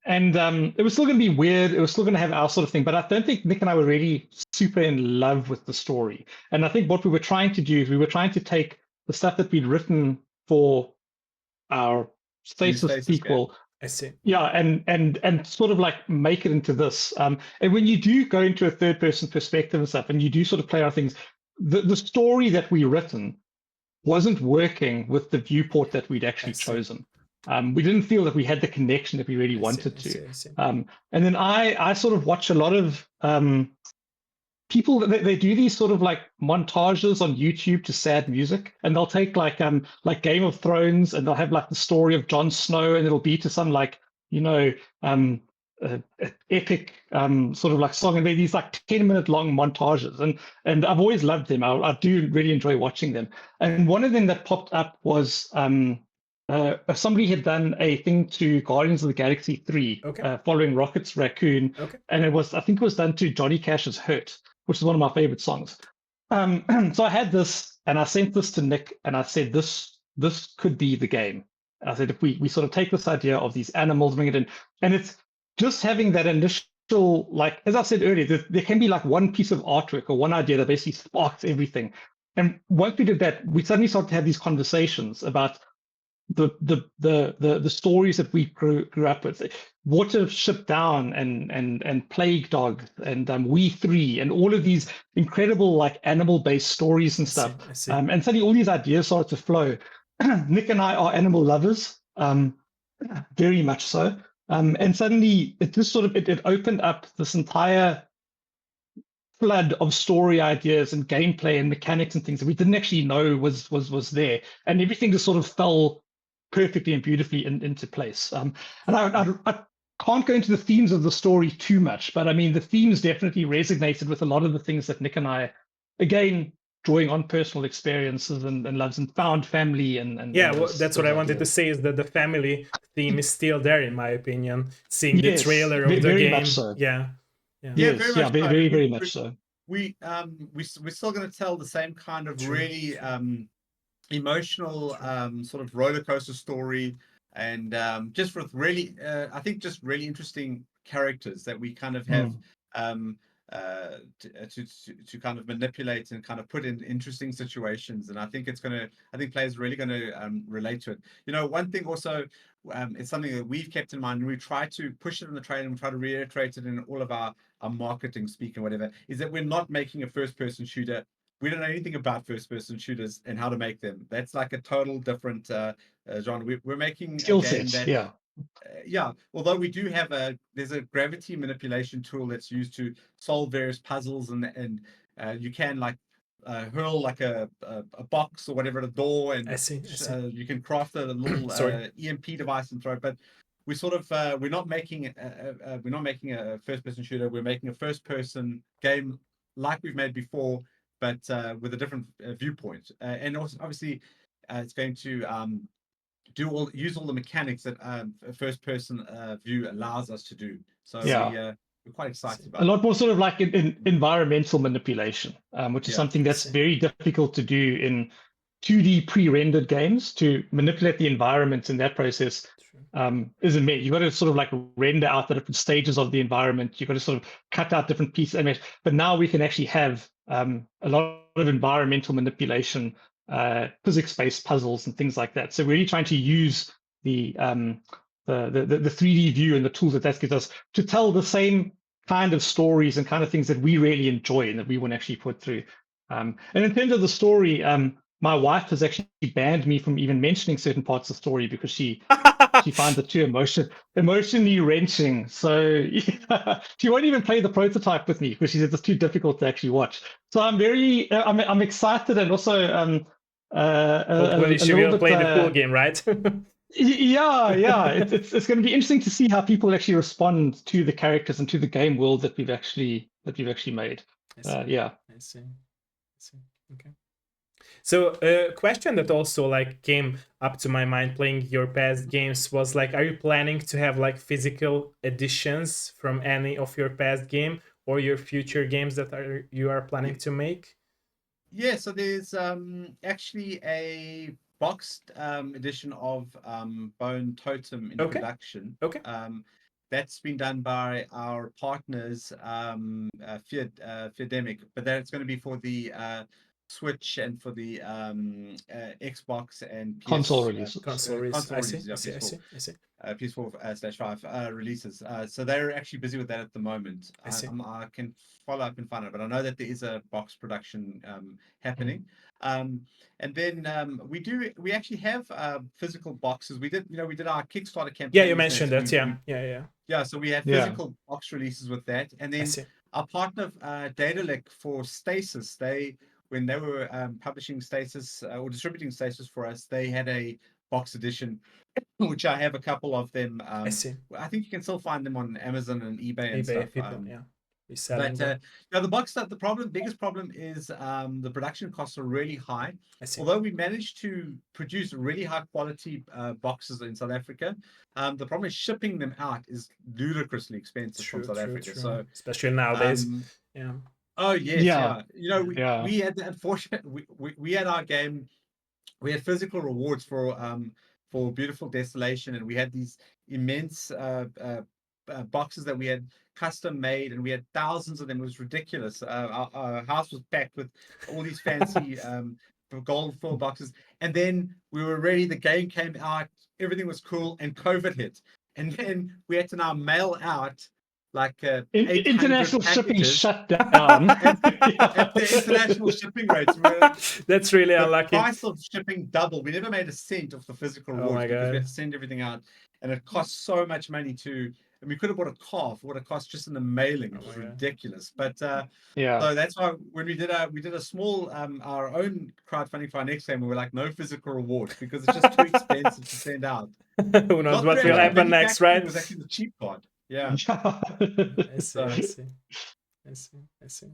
It was still going to be weird. It was still going to have our sort of thing, but I don't think Nick and I were really super in love with the story. And I think what we were trying to do is we were trying to take the stuff that we'd written for our Stasis sequel.
I see.
Yeah, and sort of like make it into this. And when you do go into a third person perspective and stuff, and you do sort of play on things, the story that we written wasn't working with the viewport that we'd actually chosen. We didn't feel that we had the connection that we really wanted to. And then I sort of watch a lot of people, they do these sort of like montages on YouTube to sad music, and they'll take like Game of Thrones, and they'll have like the story of Jon Snow, and it'll be to some like epic sort of like song, and they're these like 10-minute long montages, and I've always loved them. I do really enjoy watching them. And one of them that popped up was somebody had done a thing to Guardians of the Galaxy 3 following Rocket's Raccoon, and I think it was done to Johnny Cash's Hurt, which is one of my favorite songs. So I had this, and I sent this to Nick, and I said, this could be the game. And I said, if we sort of take this idea of these animals, bring it in, and it's just having that initial, like, as I said earlier, there can be like one piece of artwork or one idea that basically sparks everything. And once we did that, we suddenly started to have these conversations about the stories that we grew up with. Watership Down and Plague Dog and We Three and all of these incredible like animal-based stories and stuff.
I see.
And suddenly all these ideas started to flow. Nick and I are animal lovers, very much so. And suddenly it just sort of it opened up this entire flood of story ideas and gameplay and mechanics and things that we didn't actually know was there, and everything just sort of fell perfectly and beautifully into place. And I can't go into the themes of the story too much, but I mean the themes definitely resonated with a lot of the things that Nick and I, again, drawing on personal experiences and loves and found family and
that's what I wanted to say, is that the family theme is still there, in my opinion. Seeing the trailer of the
very
game,
much so.
Very
much so.
We're still going to tell the same kind of really emotional sort of roller coaster story, and just with really I think just really interesting characters that we kind of have to kind of manipulate and kind of put in interesting situations. And I think players are really going to relate to it. One thing also, it's something that we've kept in mind, and we try to push it in the trailer and try to reiterate it in all of our marketing speak and whatever, is that we're not making a first person shooter. We don't know anything about first person shooters and how to make them. That's like a total different genre. We're making
skill
a game
sets,
that although we do have there's a gravity manipulation tool that's used to solve various puzzles, and you can like hurl like a box or whatever at a door, and
I see.
you can craft a little EMP device and throw it. But we sort of we're not making a first-person shooter. We're making a first-person game like we've made before, but with a different viewpoint. And also, obviously, it's going to use all the mechanics that a first-person view allows us to do. So we're quite excited about
a lot more sort of like in environmental manipulation, which is something that's very difficult to do in 2D pre-rendered games. To manipulate the environment in that process isn't me. You've got to sort of like render out the different stages of the environment. You've got to sort of cut out different pieces. But now we can actually have a lot of environmental manipulation, physics-based puzzles and things like that. So we're really trying to use the 3D view and the tools that gives us to tell the same kind of stories and kind of things that we really enjoy and that we want to actually put through. And in terms of the story, my wife has actually banned me from even mentioning certain parts of the story because she finds it too emotionally wrenching. So she won't even play the prototype with me because she says it's too difficult to actually watch. So I'm excited, and also
hopefully she will play the full game, right?
Yeah. It's going to be interesting to see how people actually respond to the characters and to the game world that we've actually made.
I see. Okay. So a question that also like came up to my mind playing your past games was like, are you planning to have like physical editions from any of your past game or your future games that you are planning to make?
Yeah, so there's actually a boxed edition of Bone Totem in production.
Okay.
That's been done by our partners, Feardemic, but that's going to be for the Switch and for the Xbox and PS,
console releases.
Console releases, I see. PS4/5 releases. So they're actually busy with that at the moment. I can follow up and find out, but I know that there is a box production happening. And then we actually have physical boxes. We did our Kickstarter campaign.
Yeah, you mentioned that. Yeah.
So we had physical box releases with that, and then our partner Daedalic for Stasis, when they were publishing Stasis or distributing Stasis for us, they had a box edition, which I have a couple of them.
I see.
I think you can still find them on Amazon and eBay and stuff.
Reselling
but the box stuff, biggest problem is the production costs are really high. Although we managed to produce really high quality boxes in South Africa, the problem is shipping them out is ludicrously expensive from South Africa. So
especially nowadays.
Oh yes, we had the unfortunate. We had our game. We had physical rewards for Beautiful Desolation, and we had these immense boxes that we had custom made, and we had thousands of them. It was ridiculous. Our house was packed with all these fancy gold foil boxes, and then we were ready. The game came out, everything was cool, and COVID hit, and then we had to now mail out like
international shipping shut down.
At the international shipping rates,
that's really unlucky.
The price of shipping doubled. We never made a cent of the physical rewards because we had to send everything out, and it cost so much money and we could have bought a car for what it cost just in the mailing. It was ridiculous. But so that's why when we did a small our own crowdfunding for our next game, we were like, no physical rewards because it's just too expensive to send out.
Who knows what will happen next, right?
It was actually the cheap card. Yeah.
I see.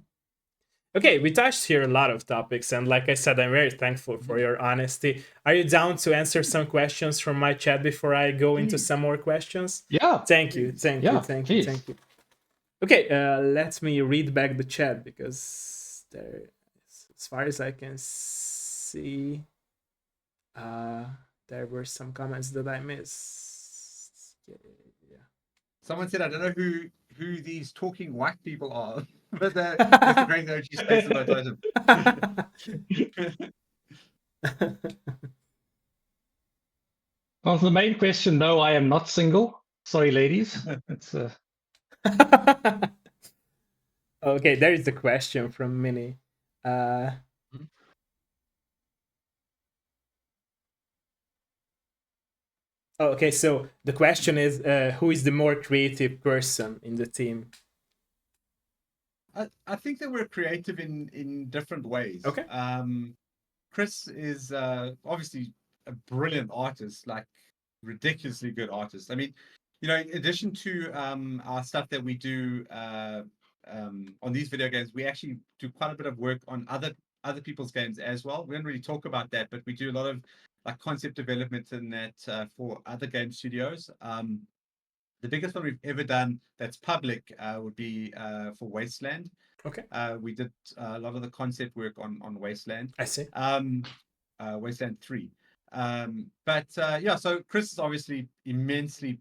Okay, we touched here a lot of topics, and like I said, I'm very thankful for your honesty. Are you down to answer some questions from my chat before I go into some more questions?
Yeah.
Thank you. Okay, let me read back the chat because there, as far as I can see, there were some comments that I missed.
Someone said, I don't know who these talking white people are, but they're the great OG space about item.
Well, the main question, no, I am not single. Sorry, ladies. It's
Okay, there is the question from Minnie. Okay, so the question is, who is the more creative person in the team?
I think that we're creative in different ways.
Okay.
Chris is obviously a brilliant artist, like ridiculously good artist. I mean, in addition to our stuff that we do on these video games, we actually do quite a bit of work on other people's games as well. We don't really talk about that, but we do a lot of like concept development in that for other game studios. The biggest one we've ever done that's public would be for Wasteland.
Okay.
We did a lot of the concept work on Wasteland.
I see.
Wasteland 3. But yeah, so Chris is obviously immensely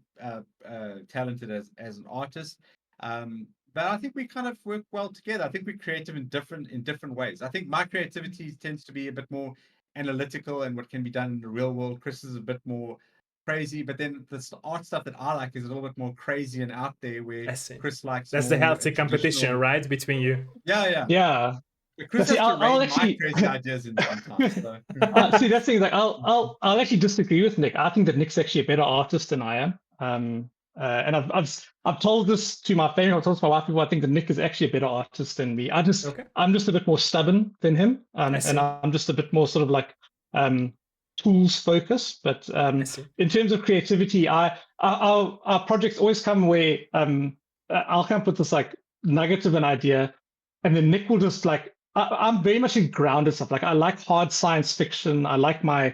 talented as an artist. But I think we kind of work well together. I think we're creative in different ways. I think my creativity tends to be a bit more analytical and what can be done in the real world. Chris is a bit more crazy, but then the art stuff that I like is a little bit more crazy and out there, where Chris likes
that's the
more
healthy competition,
traditional-
right, between you?
Yeah. But Chris
See,
has to
I'll
rein
actually-
my crazy ideas in sometimes. So.
See, that's the thing. Like, I'll actually disagree with Nick. I think that Nick's actually a better artist than I am. And I've told this to my family. I've told this to my wife before. I think that Nick is actually a better artist than me. I'm just a bit more stubborn than him, and I'm just a bit more sort of like tools focused. But in terms of creativity, our projects always come where I'll come up with this like nugget of an idea, and then Nick will just like. I'm very much in grounded stuff. Like I like hard science fiction. I like my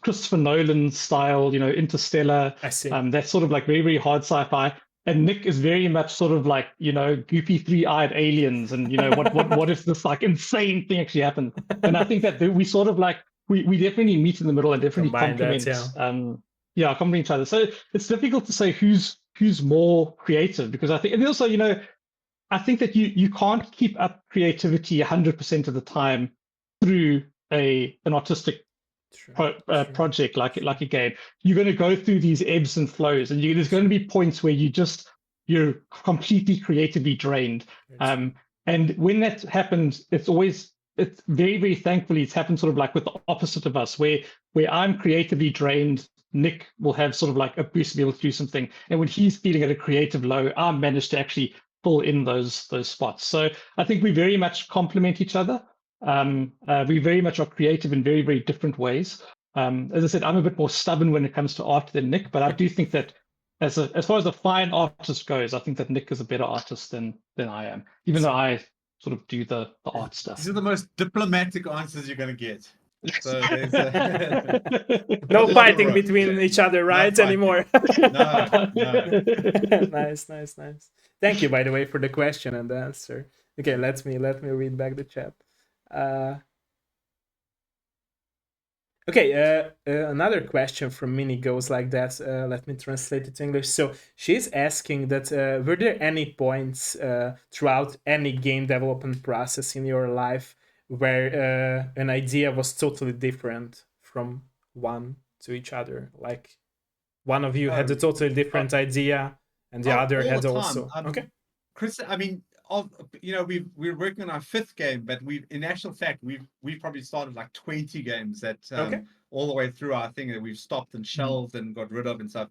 Christopher Nolan style, Interstellar.
I see.
That's sort of like very, very hard sci-fi. And Nick is very much sort of like, goopy three-eyed aliens and, what if this like insane thing actually happened? And I think that we sort of like, we definitely meet in the middle and definitely complement. Complement each other. So it's difficult to say who's more creative, because I think, and also, I think that you can't keep up creativity 100% of the time through an artistic project like a game. You're going to go through these ebbs and flows, and there's going to be points where you're completely creatively drained. And when that happens, it's very, very thankfully it's happened sort of like with the opposite of us, where I'm creatively drained. Nick will have sort of like a boost to be able to do something, and when he's feeling at a creative low, I managed to actually pull in those spots. So I think we very much complement each other. We very much are creative in very, very different ways. As I said, I'm a bit more stubborn when it comes to art than Nick, but I do think that as far as a fine artist goes, I think that Nick is a better artist than I am, even though I sort of do the art stuff.
These are the most diplomatic answers you're going to get. So there's
no fighting between each other, right? Anymore.
No.
Nice. Thank you, by the way, for the question and the answer. Okay, let me read back the chat. Another question from Minnie goes like that. Let me translate it to English. So she's asking that were there any points throughout any game development process in your life where an idea was totally different from one to each other? Like one of you had a totally different idea and the other had also.
Chris, I mean, we're working on our 5th game, but in actual fact, we've probably started like 20 games that all the way through our thing that we've stopped and shelved and got rid of and stuff.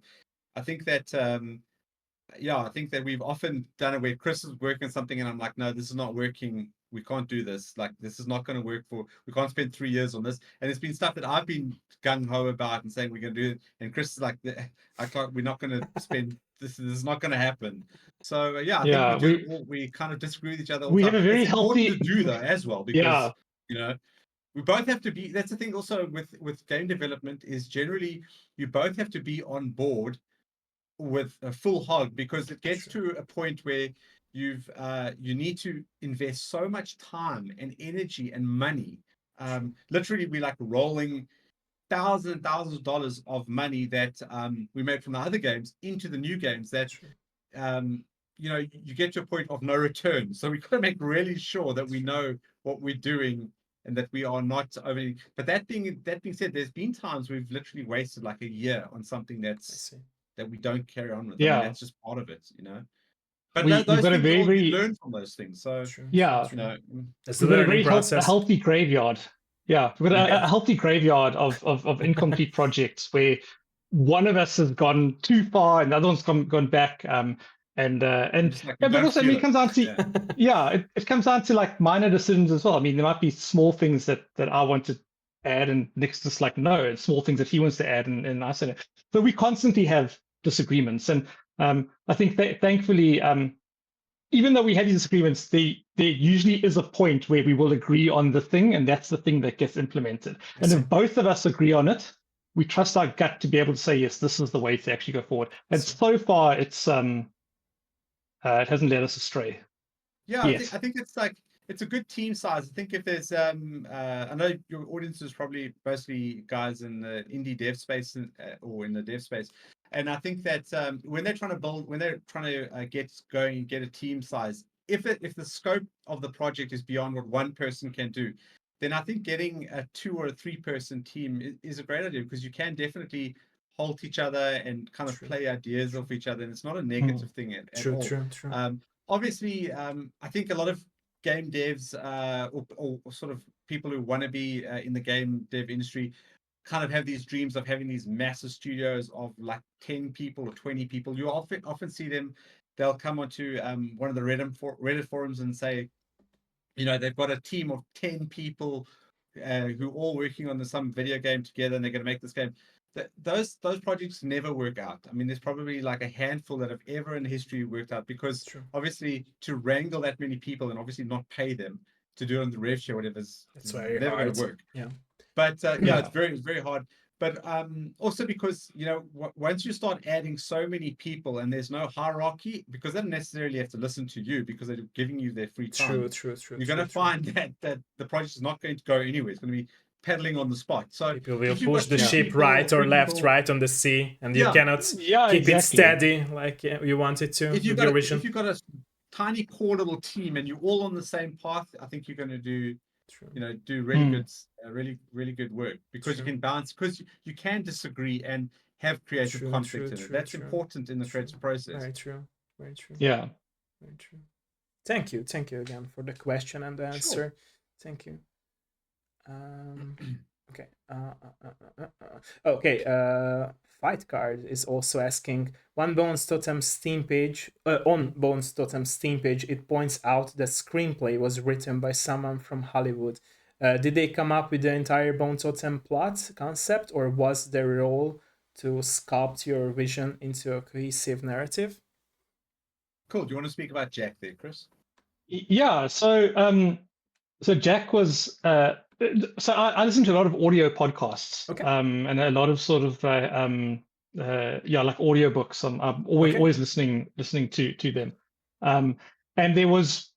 I think that I think that we've often done it where Chris is working on something and I'm like, no, this is not working. We can't do this. Like, this is not going to work we can't spend 3 years on this. And it's been stuff that I've been gung-ho about and saying we're going to do it. And Chris is like, we're not going to spend, this is not going to happen. So, I think we kind of disagree with each other all the time.
Have a very healthy...
to do that as well, because, we both have to be, that's the thing also with game development is generally you both have to be on board with a full hog, because it gets to a point where you need to invest so much time and energy and money. Literally, we like rolling thousands and thousands of dollars of money that we made from the other games into the new games that you get to a point of no return. So we've got to make really sure that we know what we're doing and that we are not overly. But that being said, there's been times we've literally wasted like a year on something that we don't carry on with. I mean, that's just part of it, But those things you learn from those things. So
it's
we've got a very
process.
healthy graveyard. Yeah, we've got a healthy graveyard of incomplete projects where one of us has gone too far and the other one's gone back. And
Just like you
but
don't
also, I mean,
feel
it comes down to
Yeah.
it comes down to like minor decisions as well. I mean, there might be small things that I want to add, and Nick's just like no, it's small things that he wants to add, and I said it. So we constantly have disagreements, and I think thankfully, even though we have these disagreements, there usually is a point where we will agree on the thing, and that's the thing that gets implemented. And if both of us agree on it, we trust our gut to be able to say yes, this is the way to actually go forward. And so far, it hasn't led us astray.
Yeah,
Yes.
I think it's like it's a good team size. I think if there's I know your audience is probably mostly guys in the indie dev space or in the dev space, and I think that when they're trying to get going and get a team size, if the scope of the project is beyond what one person can do, then I think getting a 2 or a 3 person team is a great idea, because you can definitely halt each other and kind of play ideas off each other, and it's not a negative thing at all.
True.
Obviously, I think a lot of game devs or sort of people who want to be in the game dev industry kind of have these dreams of having these massive studios of like 10 people or 20 people. You often see them, they'll come onto one of the Reddit forums and say, they've got a team of 10 people who are all working on some video game together, and they're going to make this game. Those projects never work out. I mean, there's probably like a handful that have ever in history worked out, because obviously to wrangle that many people and obviously not pay them to do it on the rev share or whatever is never going to work.
Yeah.
But it's very hard. But also because, once you start adding so many people and there's no hierarchy, because they don't necessarily have to listen to you because they're giving you their free time.
True.
You're going to find that the project is not going to go anywhere. It's going to be pedaling on the spot. So
people will push the ship right or left, right on the sea, and you cannot keep it steady like you want it to.
If you've got a tiny core little team and you're all on the same path, I think you're going to do really good, really good work, because you can balance, because you can disagree and have creative conflict in it. That's important in the creative process.
Very true.
Yeah.
Very true. Thank you again for the question and the answer.
Sure.
Thank you. Okay. Fight Card is also asking, on Bones Totem's Steam page, it points out that screenplay was written by someone from Hollywood. Did they come up with the entire Bone Totem plot concept, or was their role to sculpt your vision into a cohesive narrative?
Cool. Do you want to speak about Jack there, Chris?
Yeah. So Jack was. So I listen to a lot of audio podcasts, and a lot of sort of like audiobooks. I'm always listening to them. And there was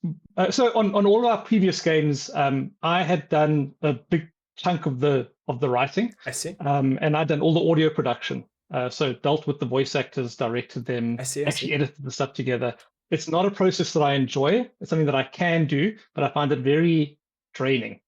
so on all of our previous games, I had done a big chunk of the writing.
I see.
And I'd done all the audio production. So dealt with the voice actors, directed them, actually edited the stuff together. It's not a process that I enjoy. It's something that I can do, but I find it very draining.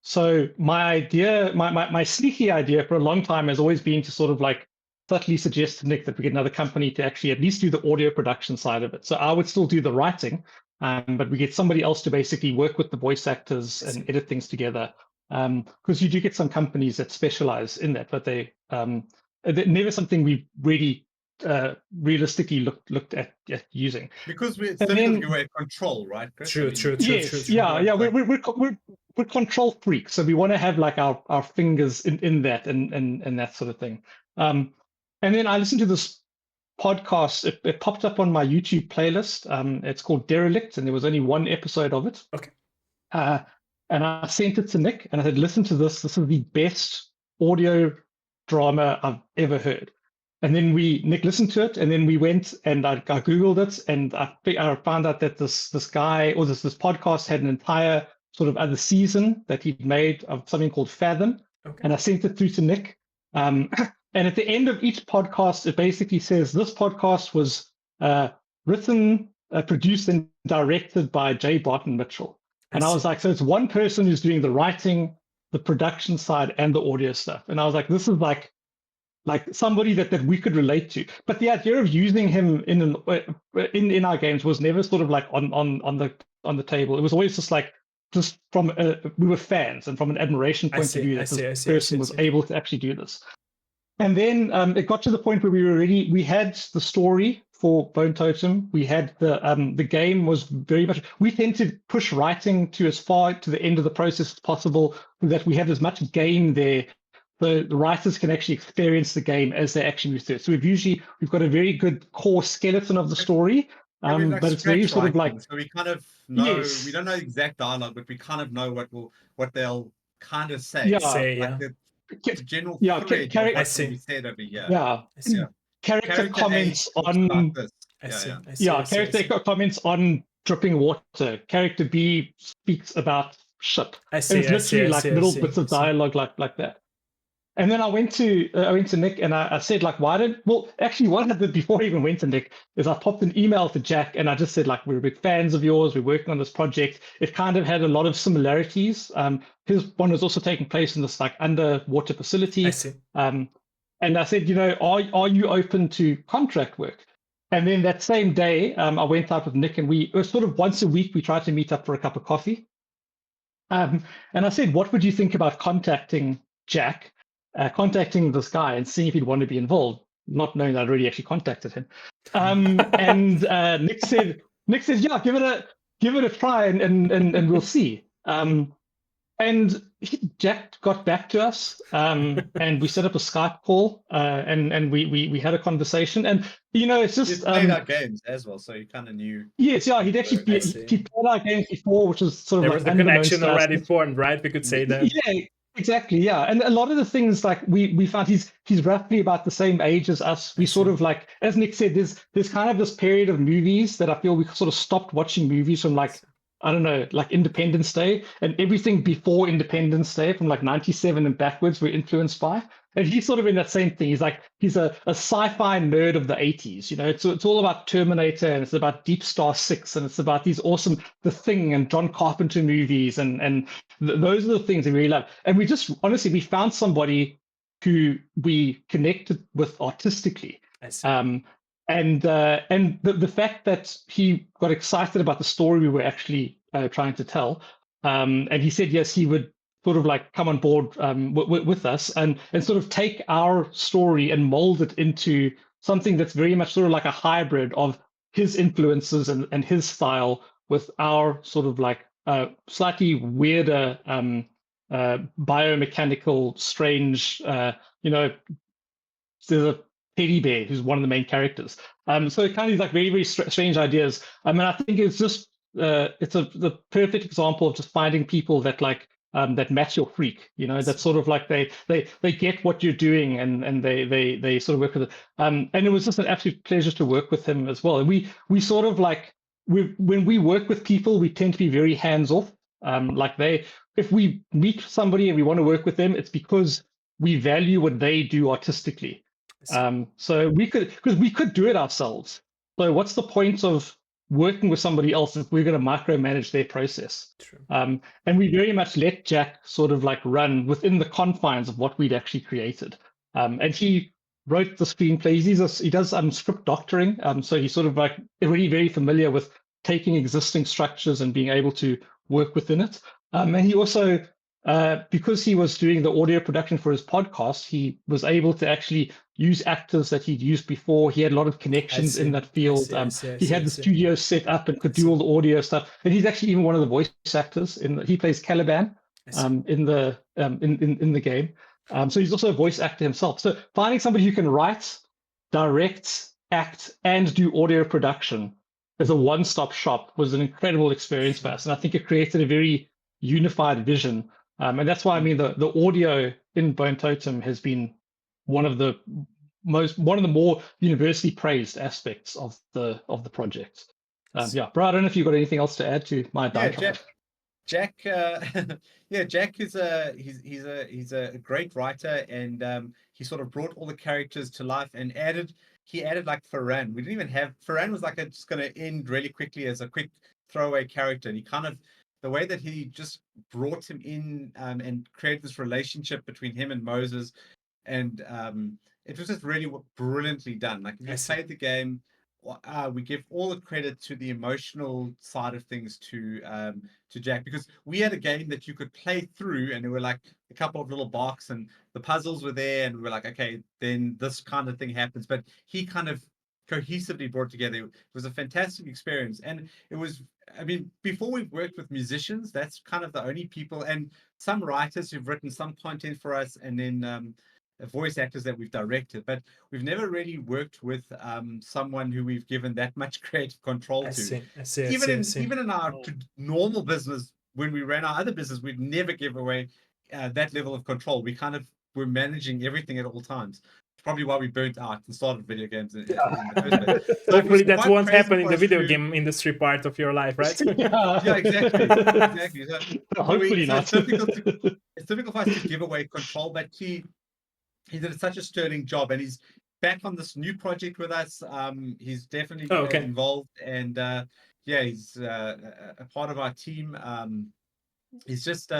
So my idea, my sneaky idea for a long time has always been to sort of like subtly suggest to Nick that we get another company to actually at least do the audio production side of it. So I would still do the writing, but we get somebody else to basically work with the voice actors and edit things together. Because you do get some companies that specialize in that, but they're never something we really realistically looked at using.
Because it's difficult to go at control, right, Chris?
True.
Yeah. We're control freaks, so we want to have like our fingers in that and that sort of thing. And then I listened to this podcast. It popped up on my YouTube playlist. It's called Derelict, and there was only one episode of it.
Okay.
And I sent it to Nick, and I said, "Listen to this. This is the best audio drama I've ever heard." And then Nick listened to it, and then we went and I Googled it, and I found out that this guy or this podcast had an entire sort of other season that he'd made of something called Fathom.
Okay.
And I sent it through to Nick. And at the end of each podcast, it basically says this podcast was written, produced, and directed by J. Barton Mitchell. And I was like, so it's one person who's doing the writing, the production side, and the audio stuff. And I was like, this is like somebody that we could relate to. But the idea of using him in our games was never sort of like on the table. It was always just from we were fans, and from an admiration point of view that this person was able to actually do this. And then it got to the point where we had the story for Bone Totem. We had the game was very much. We tend to push writing to as far to the end of the process as possible, so that we have as much game there, so the writers can actually experience the game as they actually move through it. So we've got a very good core skeleton of the story,
Yeah, we like
but it's very
scratch
sort of like
writing, so we kind of know.
yes,
We don't know exact dialogue, but we kind of know what they'll kind of say.
yeah,
Say,
Like
yeah.
the general
yeah,
thread of
I
what's
see.
going to be said over here.
yeah.
I see.
Yeah.
Character
Character A
comments
talks about
on
this.
I
Yeah,
see.
yeah.
I see. I
yeah,
see. I
character
see.
comments on dripping water. Character B speaks about ship,
I
and
see.
it's
I see.
literally
I
like
see. I
little
see.
bits
I
of
see.
dialogue like that. And then I went to Nick and I said like, why don't well actually what I did before I even went to Nick is I popped an email to Jack and I just said like we're big fans of yours, we're working on this project. It kind of had a lot of similarities. His one was also taking place in this like underwater
I
facility.
see.
And I said, are you open to contract work? And then that same day, I went out with Nick and it was sort of once a week we tried to meet up for a cup of coffee. And I said, what would you think about contacting Jack, contacting this guy and seeing if he'd want to be involved, not knowing that I'd already actually contacted him. And Nick said, yeah, give it a try and we'll see. And Jack got back to us, and we set up a Skype call, and we had a conversation. And it's
You
just
played our games as well, so you kind of knew.
yes, yeah, he'd actually
I
he
see.
played our games before, which was sort of
There
like
was the
unbeknownst
connection
to us.
already formed, right? We could say that.
Yeah, exactly. Yeah, and a lot of the things like we found he's roughly about the same age as us. We sort of like, as Nick said, there's kind of this period of movies that I feel we sort of stopped watching movies from like I don't know, like Independence Day, and everything before Independence Day from like 97 and backwards we're influenced by. And he's sort of in that same thing. He's a sci-fi nerd of the 80s. It's all about Terminator and it's about Deep Star Six and it's about these awesome The Thing and John Carpenter movies and those are the things we really love. And we just honestly we found somebody who we connected with artistically.
I see.
And the fact that he got excited about the story we were actually trying to tell, and he said yes, he would sort of like come on board with us and sort of take our story and mold it into something that's very much sort of like a hybrid of his influences and his style with our sort of like slightly weirder biomechanical, strange, there's a teddy bear who's one of the main characters. So it kind of like very, very strange ideas. I mean, I think it's just it's the perfect example of just finding people that like that match your freak. That sort of like they get what you're doing and they sort of work with it. And it was just an absolute pleasure to work with him as well. And we sort of like when we work with people, we tend to be very hands off. If we meet somebody and we want to work with them, it's because we value what they do artistically. So we could do it ourselves. So what's the point of working with somebody else if we're going to micromanage their process?
True.
And we very much let Jack sort of like run within the confines of what we'd actually created. And he wrote the screenplays. He does script doctoring. So he's sort of like already very familiar with taking existing structures and being able to work within it. And he also because he was doing the audio production for his podcast, he was able to actually use actors that he'd used before. He had a lot of connections in that field. He had the studio set up and could do all the audio stuff. And he's actually even one of the voice actors. He plays Caliban in the game. So he's also a voice actor himself. So finding somebody who can write, direct, act, and do audio production as a one-stop shop was an incredible experience for us. And I think it created a very unified vision. And that's why I mean the audio in Bone Totem has been one of the more universally praised aspects of the project. Yeah, bro, I don't know if you've got anything else to add to my diatribe.
Jack, Jack is he's a great writer, and he sort of brought all the characters to life and added like Ferran. We didn't even have Ferran was like just going to end really quickly as a quick throwaway character, and he kind of the way that he just brought him in and created this relationship between him and Moses, and it was just really brilliantly done. Like if you played the game, we give all the credit to the emotional side of things to Jack, because we had a game that you could play through and there were like a couple of little boxes and the puzzles were there and we were like, okay, then this kind of thing happens, but he kind of cohesively brought together. It was a fantastic experience, and it was. I mean, before we've worked with musicians, that's kind of the only people, and some writers who've written some content for us, and then voice actors that we've directed, but we've never really worked with someone who we've given that much creative control to.
I see.
Even in our normal business, when we ran our other business, we'd never give away that level of control. We kind of were managing everything at all times. Probably why we burnt out and started video games in the first place. So
hopefully that
quite
won't
crazy
happen in
for
the
us
video
to-
game industry part of your life, right?
Yeah, exactly. Exactly.
Hopefully not.
It's difficult for us to give away control, but he did such a sterling job, and he's back on this new project with us. He's definitely involved, and yeah, he's a part of our team. He's just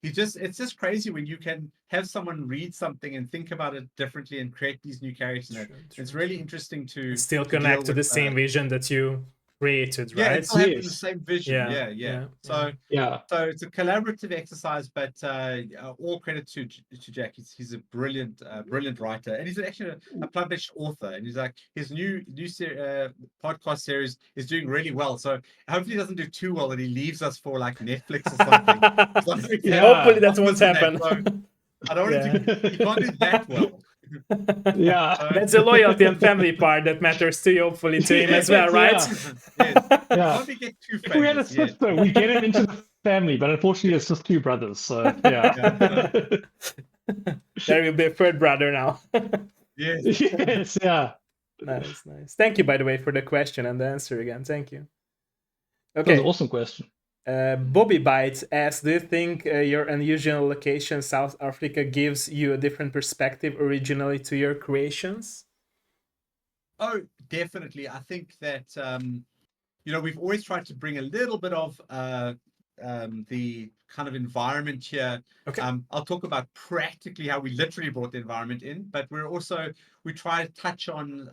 it's just crazy when you can have someone read something and think about it differently and create these new characters. It's really interesting to
still connect to the same vision that you created, right?
Yeah, it's still having the same vision. Yeah. So it's a collaborative exercise, but all credit to Jack. He's a brilliant writer, and he's actually a published author. And he's like, his new podcast series is doing really well. So hopefully, he doesn't do too well, and he leaves us for like Netflix or something.
Hopefully, that won't happen.
I don't want to. He can't do that well.
That's the loyalty and family part that matters to you, hopefully, to him as well, right?
Yes.
If we had a sister, we get him into the family, but unfortunately, it's just two brothers. So yeah.
There will be a third brother now.
Yes.
Yeah.
Nice. Thank you, by the way, for the question and the answer again. Thank you.
Okay. That was an awesome question.
Bobby Bites asks, do you think your unusual location, South Africa, gives you a different perspective originally to your creations?
Oh, definitely. I think that, we've always tried to bring a little bit of the kind of environment here.
Okay.
I'll talk about practically how we literally brought the environment in, but we try to touch on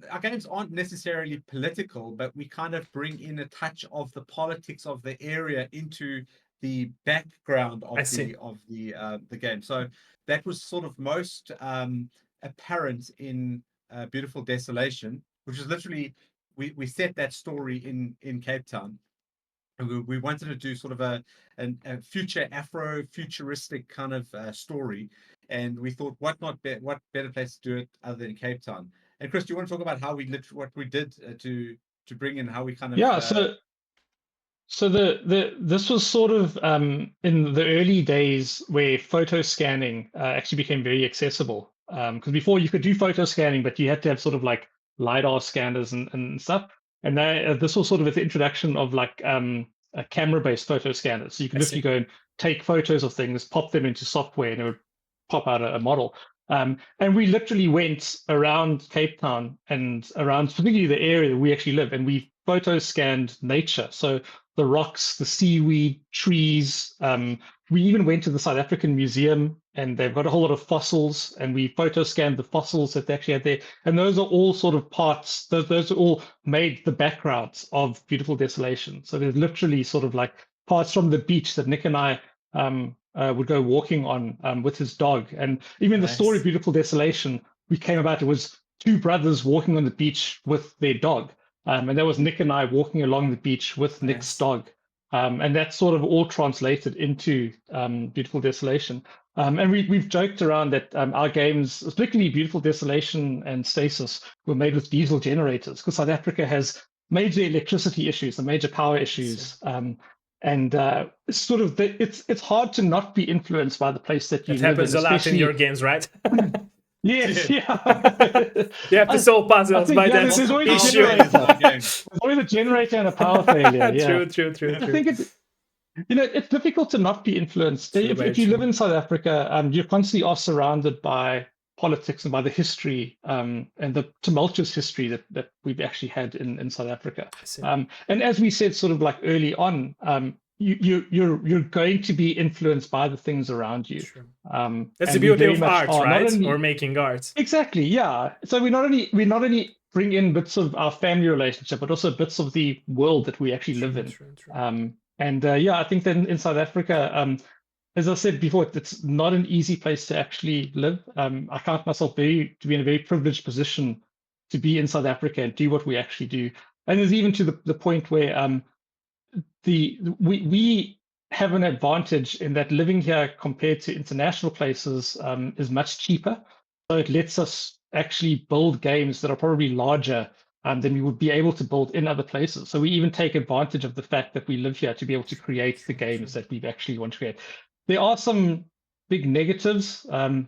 our games aren't necessarily political, but we kind of bring in a touch of the politics of the area into the background of the game. So that was sort of most apparent in Beautiful Desolation, which is literally we set that story in Cape Town. We wanted to do sort of a future Afro-futuristic kind of story, and we thought, what better place to do it other than Cape Town? And Chris, do you want to talk about how what we did to bring in how we kind of
So this was sort of in the early days where photo scanning actually became very accessible. Because before you could do photo scanning, but you had to have sort of like LiDAR scanners and stuff. And this was sort of the introduction of like a camera-based photo scanners. So you could literally go and take photos of things, pop them into software, and it would pop out a model. And we literally went around Cape Town and around particularly the area that we actually live, and we photo scanned nature. So the rocks, the seaweed, trees. We even went to the South African Museum, and they've got a whole lot of fossils, and we photo scanned the fossils that they actually had there. And those are all sort of parts, those are all made the backgrounds of Beautiful Desolation. So there's literally sort of like parts from the beach that Nick and I would go walking on with his dog. And even the story of Beautiful Desolation, we came about, it was two brothers walking on the beach with their dog. And that was Nick and I walking along the beach with Nick's dog. And that's sort of all translated into Beautiful Desolation. And we've joked around that our games, particularly Beautiful Desolation and Stasis, were made with diesel generators because South Africa has major electricity issues and major power issues. And sort of it's hard to not be influenced by the place that you live in.
It happens a lot in your games, right?
Yes,
you have to solve puzzles by that.
There's always a generator and a power failure. Yeah.
True.
I think it's difficult to not be influenced. If you live in South Africa, you constantly are surrounded by politics and by the history and the tumultuous history that we've actually had in South Africa. And as we said, sort of like early on, you're going to be influenced by the things around you.
That's the beauty of art, right? Or making art.
Exactly, yeah. So we not only bring in bits of our family relationship, but also bits of the world that we actually live in. I think that in South Africa, as I said before, it's not an easy place to actually live. I count myself to be in a very privileged position to be in South Africa and do what we actually do. And there's even to the point where we have an advantage in that living here compared to international places is much cheaper. So it lets us actually build games that are probably larger than we would be able to build in other places. So we even take advantage of the fact that we live here to be able to create the games that we actually want to create. There are some big negatives. A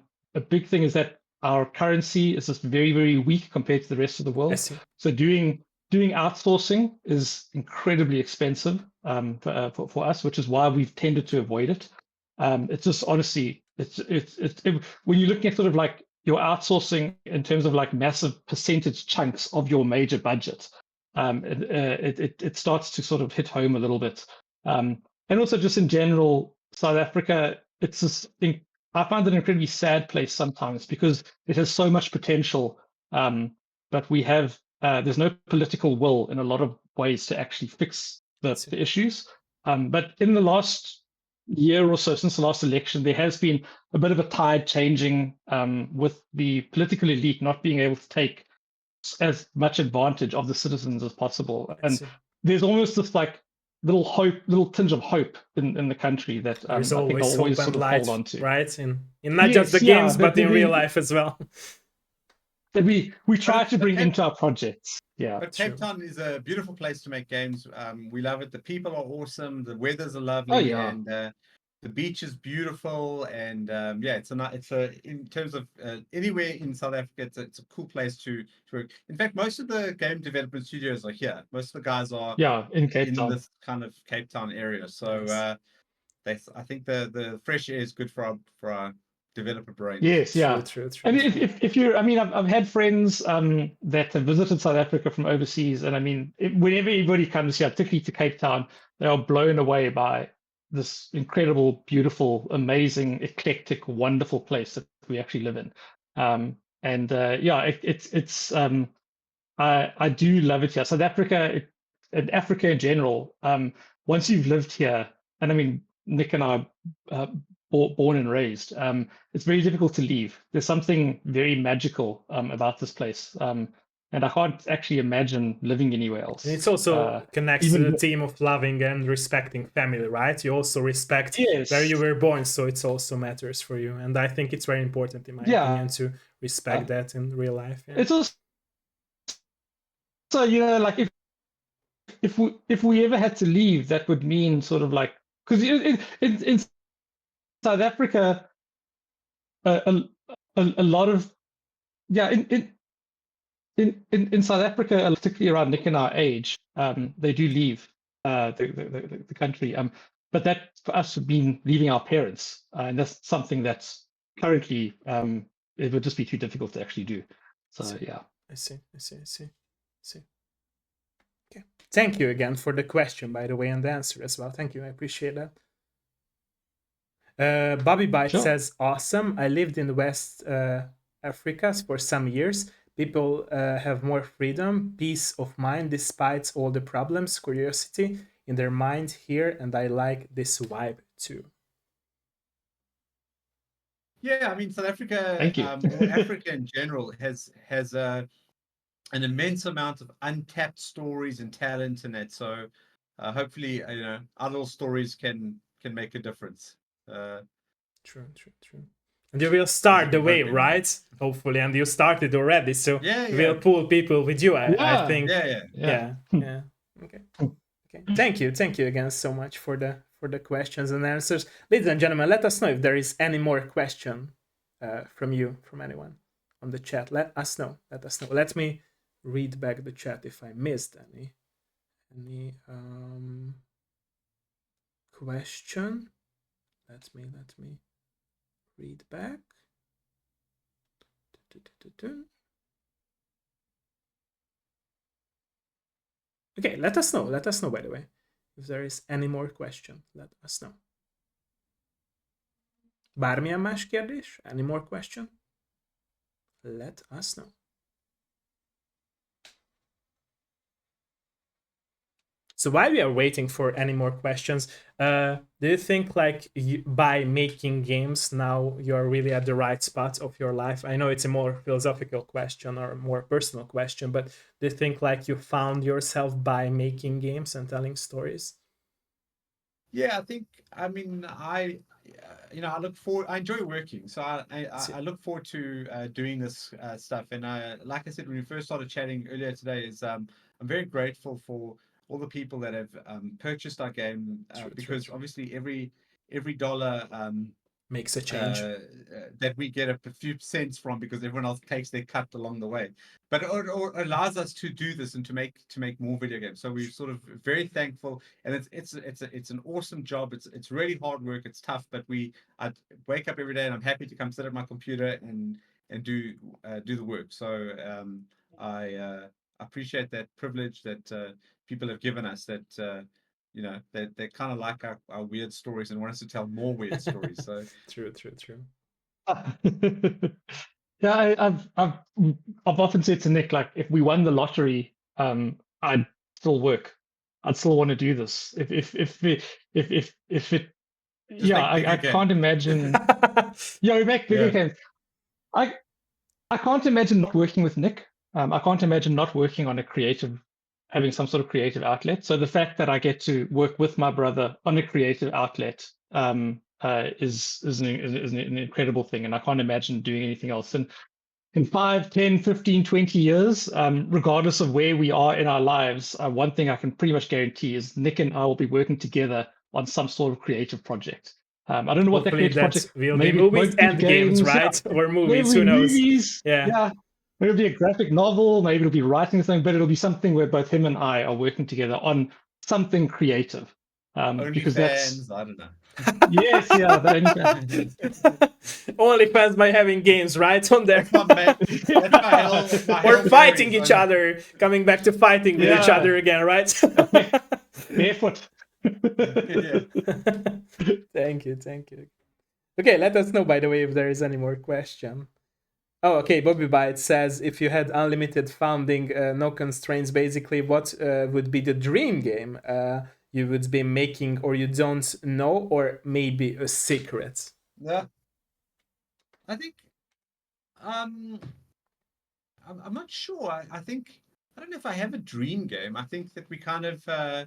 big thing is that our currency is just very, very weak compared to the rest of the
I
world.
see.
So doing outsourcing is incredibly expensive for us, which is why we've tended to avoid it. It's just honestly, when you're looking at sort of like your outsourcing in terms of like massive percentage chunks of your major budget, it starts to sort of hit home a little bit. And also just in general, South Africa, it's just, I find it an incredibly sad place sometimes because it has so much potential, but we have there's no political will in a lot of ways to actually fix the issues. But in the last year or so, since the last election, there has been a bit of a tide changing with the political elite not being able to take as much advantage of the citizens as possible. And there's almost this like little tinge of hope in the country that I
There's
think I'll
always
always
hope
sort
and
of hold
light,
on to.
right? In not just the games, but in real life as well.
That we try to bring
Cape,
into our projects. Yeah.
But Cape Town is a beautiful place to make games. We love it. The people are awesome. The weathers are lovely.
Oh, yeah.
And the beach is beautiful. And yeah, it's a in terms of anywhere in South Africa, it's a cool place to work. In fact, most of the game development studios are here. Most of the guys are
in Cape Town.
this kind of Cape Town area. So I think the fresh air is good for our developer brains.
Yes, yeah.
True.
I mean, if you're, I mean, I've had friends that have visited South Africa from overseas, and I mean, whenever anybody comes here, particularly to Cape Town, they are blown away by this incredible, beautiful, amazing, eclectic, wonderful place that we actually live in. Yeah, it's I do love it here. South Africa and Africa in general. Once you've lived here, and I mean, Nick and I born and raised. It's very difficult to leave. There's something very magical about this place, and I can't actually imagine living anywhere else.
And it's also connects to the theme of loving and respecting family, right? You also respect where you were born, so it also matters for you. And I think it's very important, in my opinion, to respect that in real life. Yeah.
It's also, so like if we ever had to leave, that would mean sort of like, because in South Africa, a lot of in South Africa, particularly around Nick and our age, they do leave the country. But that for us would mean leaving our parents, and that's something that's currently it would just be too difficult to actually do. So yeah.
I see. Okay. Thank you again for the question, by the way, and the answer as well. Thank you. I appreciate that. Bobby Bite says, awesome. I lived in West Africa for some years. People have more freedom, peace of mind, despite all the problems, curiosity in their mind here, and I like this vibe too.
Yeah, I mean, South Africa, or Africa in general, has an immense amount of untapped stories and talent in it. So hopefully, our little stories can make a difference.
True. And you will start the way, right? Hopefully, and you started already, so you will pull people with you. I think. Yeah. Okay. Thank you again so much for the questions and answers, ladies and gentlemen. Let us know if there is any more question from anyone on the chat. Let us know. Let me read back the chat if I missed any question. Let me read back. Okay, let us know, by the way, if there is any more question. Let us know. Bármilyen más kérdés? Any more question? Let us know. So while we are waiting for any more questions, do you think like by making games now you're really at the right spot of your life? I know it's a more philosophical question or a more personal question, but do you think like you found yourself by making games and telling stories?
Yeah, I think. I mean, I look forward. I enjoy working, so I look forward to doing this stuff. And like I said, when we first started chatting earlier today, I'm very grateful for all the people that have purchased our game, because obviously every dollar
makes a change.
That we get a few cents from, because everyone else takes their cut along the way. But it allows us to do this and to make more video games. So we're sort of very thankful, and it's an awesome job. It's really hard work. It's tough, but I wake up every day and I'm happy to come sit at my computer and do the work. So I appreciate that privilege that people have given us. That they kind of like our weird stories and want us to tell more weird stories. So
true.
Yeah, I've often said to Nick, like, if we won the lottery, I'd still work. I'd still want to do this. If it, yeah, I can't imagine. Yeah, we make bigger games. I can't imagine not working with Nick. I can't imagine not working on having some sort of creative outlet. So the fact that I get to work with my brother on a creative outlet is an incredible thing. And I can't imagine doing anything else. And in 5, 10, 15, 20 years, regardless of where we are in our lives, one thing I can pretty much guarantee is Nick and I will be working together on some sort of creative project. I don't know what that creative project
will
maybe
be. Movies
it won't be
and games, right?
Yeah.
Or movies,
Maybe
who knows?
Movies.
Yeah.
Maybe it'll be a graphic novel, maybe it'll be writing something, but it'll be something where both him and I are working together on something creative. Because
fans, I don't know.
Yes, yeah, the
only fans by having games, right? On there. Or fighting each other, coming back to fighting with each other again, right?
Barefoot.
Thank you. Okay, let us know, by the way, if there is any more question. Oh, okay. Bobby Byte says, if you had unlimited funding, no constraints, basically, what would be the dream game you would be making, or you don't know, or maybe a secret?
Yeah, I think I'm not sure. I think I don't know if I have a dream game. I think that we kind of I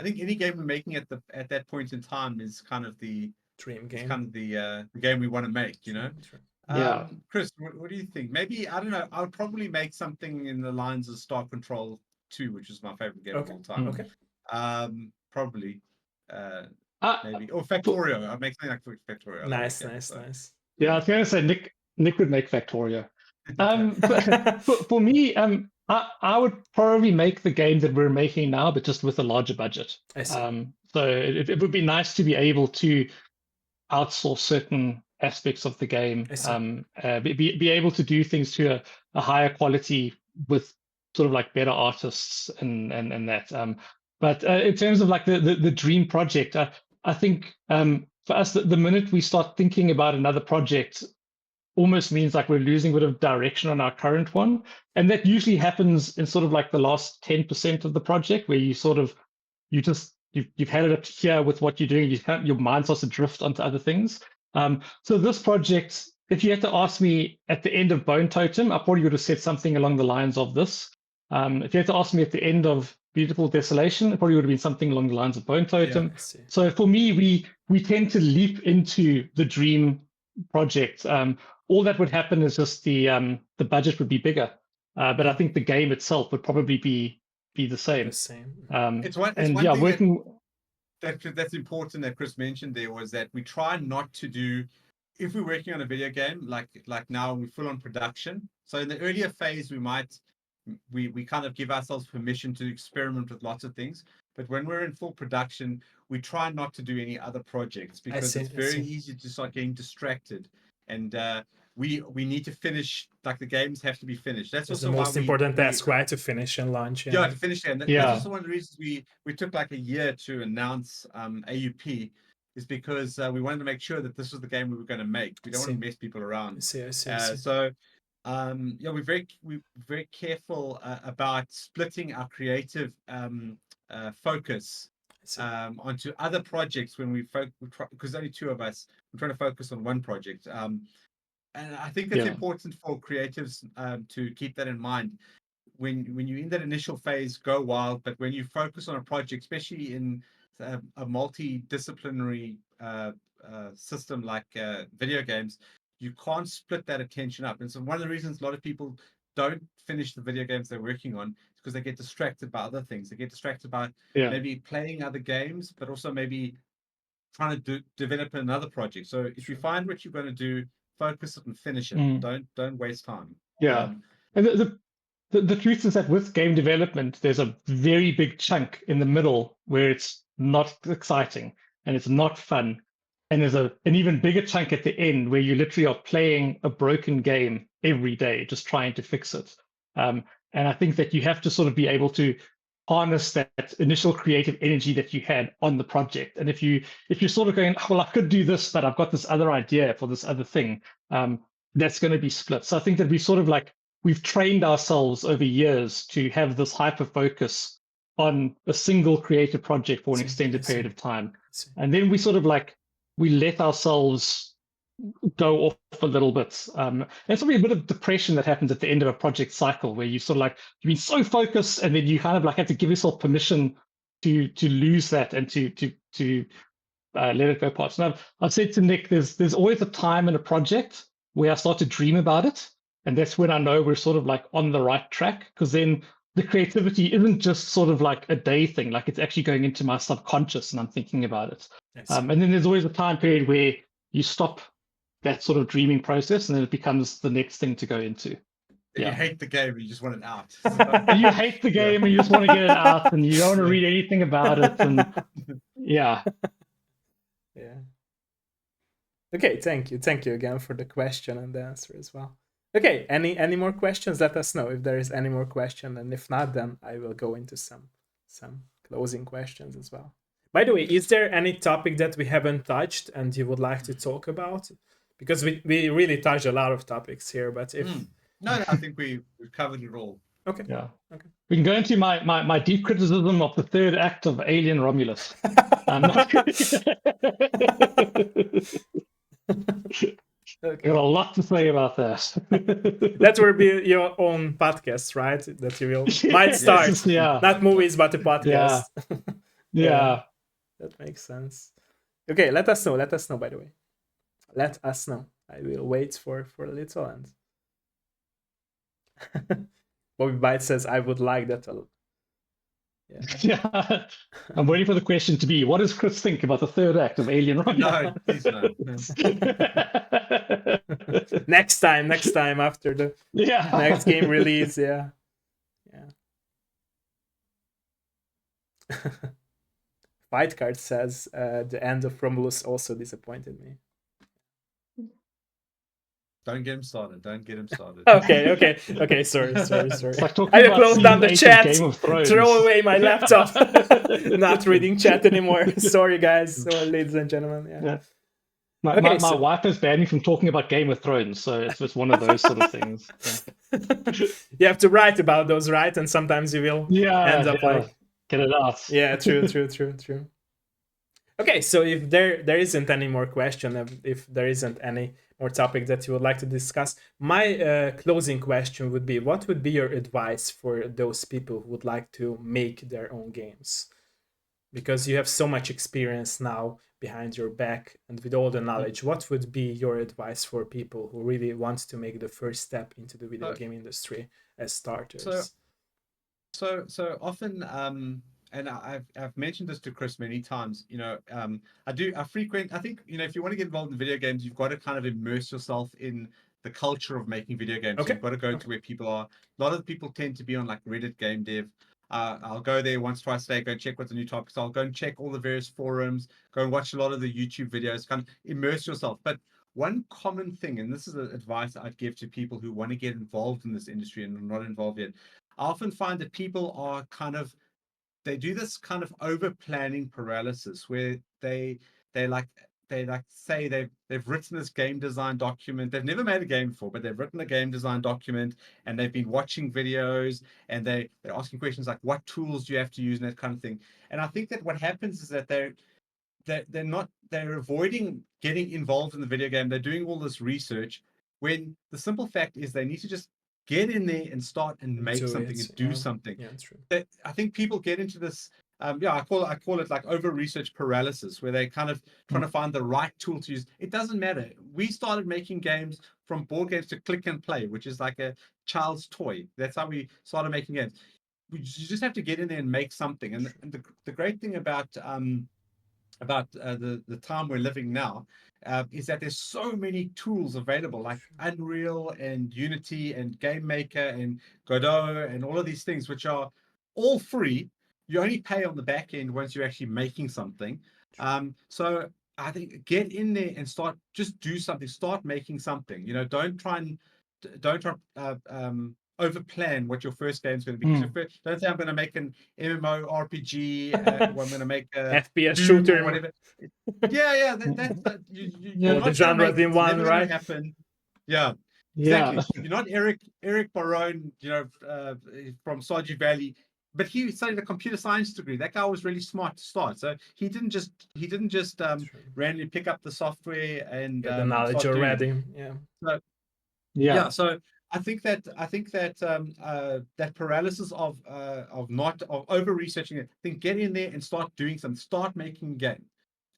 think any game we're making at that point in time is kind of the
dream game.
It's kind of the game we want to make, you know.
Yeah.
Chris, what do you think? Maybe I don't know. I would probably make something in the lines of Star Control 2, which is my favorite game of all time.
Okay.
Probably. Maybe or Factorio. I'd make something like Factorio.
Nice.
Yeah, I was going to say Nick would make Factorio. For me, I would probably make the game that we're making now, but just with a larger budget.
I see.
So it would be nice to be able to outsource certain aspects of the game, be able to do things to a higher quality with sort of like better artists and that. But in terms of like the dream project, I think for us, the minute we start thinking about another project, almost means like we're losing a bit of direction on our current one. And that usually happens in sort of like the last 10% of the project, where you've had it up to here with what you're doing, your mind starts to drift onto other things. So this project, if you had to ask me at the end of Bone Totem, I probably would have said something along the lines of this. If you had to ask me at the end of Beautiful Desolation, it probably would have been something along the lines of Bone Totem.
Yeah,
so for me, we tend to leap into the dream project. All that would happen is just the budget would be bigger, but I think the game itself would probably be the same.
It's one thing
working.
That's important that Chris mentioned there was that we try not to do, if we're working on a video game like now we're full on production. So in the earlier phase we kind of give ourselves permission to experiment with lots of things. But when we're in full production, we try not to do any other projects, because it's very easy to start getting distracted. And we need to finish, like the games have to be finished. That's also
the most important task, right? To finish and launch.
Yeah, to finish it. That's also one of the reasons we took like a year to announce AUP, is because we wanted to make sure that this was the game we were going to make. We don't want to mess people around.
I see.
So we're very careful about splitting our creative focus onto other projects when we because only two of us, we're trying to focus on one project. And I think it's important for creatives to keep that in mind. When you're in that initial phase, go wild. But when you focus on a project, especially in a multidisciplinary system like video games, you can't split that attention up. And so one of the reasons a lot of people don't finish the video games they're working on is because they get distracted by other things. They get distracted by maybe playing other games, but also maybe trying to develop another project. So if you find what you're going to do, focus it and finish it. Don't waste time.
And the truth is that with game development, there's a very big chunk in the middle where it's not exciting and it's not fun. And there's an even bigger chunk at the end where you literally are playing a broken game every day, just trying to fix it. And I think that you have to sort of be able to harness that initial creative energy that you had on the project. And if you're sort of going, well, I could do this, but I've got this other idea for this other thing, that's going to be split. So I think that we've trained ourselves over years to have this hyper focus on a single creative project for an extended period of time. And then we sort of we let ourselves go off a little bit. There's probably a bit of depression that happens at the end of a project cycle where you sort of you've been so focused and then you kind of have to give yourself permission to lose that and to let it go past. And I've said to Nick, there's always a time in a project where I start to dream about it. And that's when I know we're sort of on the right track, because then the creativity isn't just sort of a day thing, it's actually going into my subconscious and I'm thinking about it. And then there's always a time period where you stop that sort of dreaming process and then it becomes the next thing to go into.
You hate the game, you just want it out.
And you hate the game and you just want to get it out and you don't want to read anything about it. And yeah.
Okay, thank you again for the question and the answer as well. Okay, any more questions? Let us know if there is any more question, and if not, then I will go into some closing questions as well. By the way, is there any topic that we haven't touched and you would like to talk about? Because we really touched a lot of topics here, but if
no, I think we've covered it all.
Okay.
Yeah.
Okay.
We can go into my deep criticism of the third act of Alien Romulus.
Okay.
Got a lot to say about that.
That will be your own podcast, right? That you might start. Not movies, but a podcast.
Yeah.
That makes sense. Okay, let us know. By the way, let us know. I will wait for a little. And Bobby Bite says, "I would like that a lot."
Yeah. I'm waiting for the question to be, what does Chris think about the third act of Alien Romulus?
No, please no.
Next time after the next game release, yeah. Fight Card says the end of Romulus also disappointed me.
Don't get him started.
Okay. Sorry.
Like
I will close down the chat. Throw away my laptop. Not reading chat anymore. Sorry, guys. Ladies and gentlemen. Yeah.
My wife has banned me from talking about Game of Thrones, so it's just one of those sort of things.
You have to write about those, right? And sometimes you will end up
get it out.
Yeah, true. Okay, so if there isn't any more question, if there isn't any more topic that you would like to discuss, my closing question would be, what would be your advice for those people who would like to make their own games? Because you have so much experience now behind your back and with all the knowledge, what would be your advice for people who really want to make the first step into the video game industry as starters?
So often, and I've mentioned this to Chris many times, I think, if you want to get involved in video games, you've got to kind of immerse yourself in the culture of making video games.
Okay.
So you've got to go to where people are. A lot of the people tend to be on Reddit Game Dev. I'll go there once, twice a day, go check what the new topics are. I'll go and check all the various forums, go and watch a lot of the YouTube videos, kind of immerse yourself. But one common thing, and this is advice I'd give to people who want to get involved in this industry and are not involved yet, I often find that people are they do this kind of over planning paralysis where they like say they've written this game design document. They've never made a game before, but they've written a game design document, and they've been watching videos, and they're asking questions like, what tools do you have to use, and that kind of thing. And I think that what happens is that they're avoiding getting involved in the video game. They're doing all this research when the simple fact is they need to just get in there and start and make something and do something.
Yeah, that's true.
I think people get into this. I call it like over research paralysis, where they kind of trying to find the right tool to use. It doesn't matter. We started making games from board games to click and play, which is like a child's toy. That's how we started making games. You just have to get in there and make something. And the great thing about the time we're living now is that there's so many tools available, like Unreal and Unity and Game Maker and Godot and all of these things, which are all free. You only pay on the back end once you're actually making something. So I think get in there and just do something. Start making something. Don't try over plan what your first game is going to be. Don't say I'm going to make an MMO RPG or I'm going to make a
FPS shooter
or whatever. Yeah. You're
the genre in one, right?
Happen. Yeah. Exactly. You're not Eric Barone, from Stardew Valley, but he studied a computer science degree. That guy was really smart to start. So he didn't just randomly pick up the software and
the knowledge already.
So I think that that paralysis of over researching it. I think get in there and start doing something. Start making a game,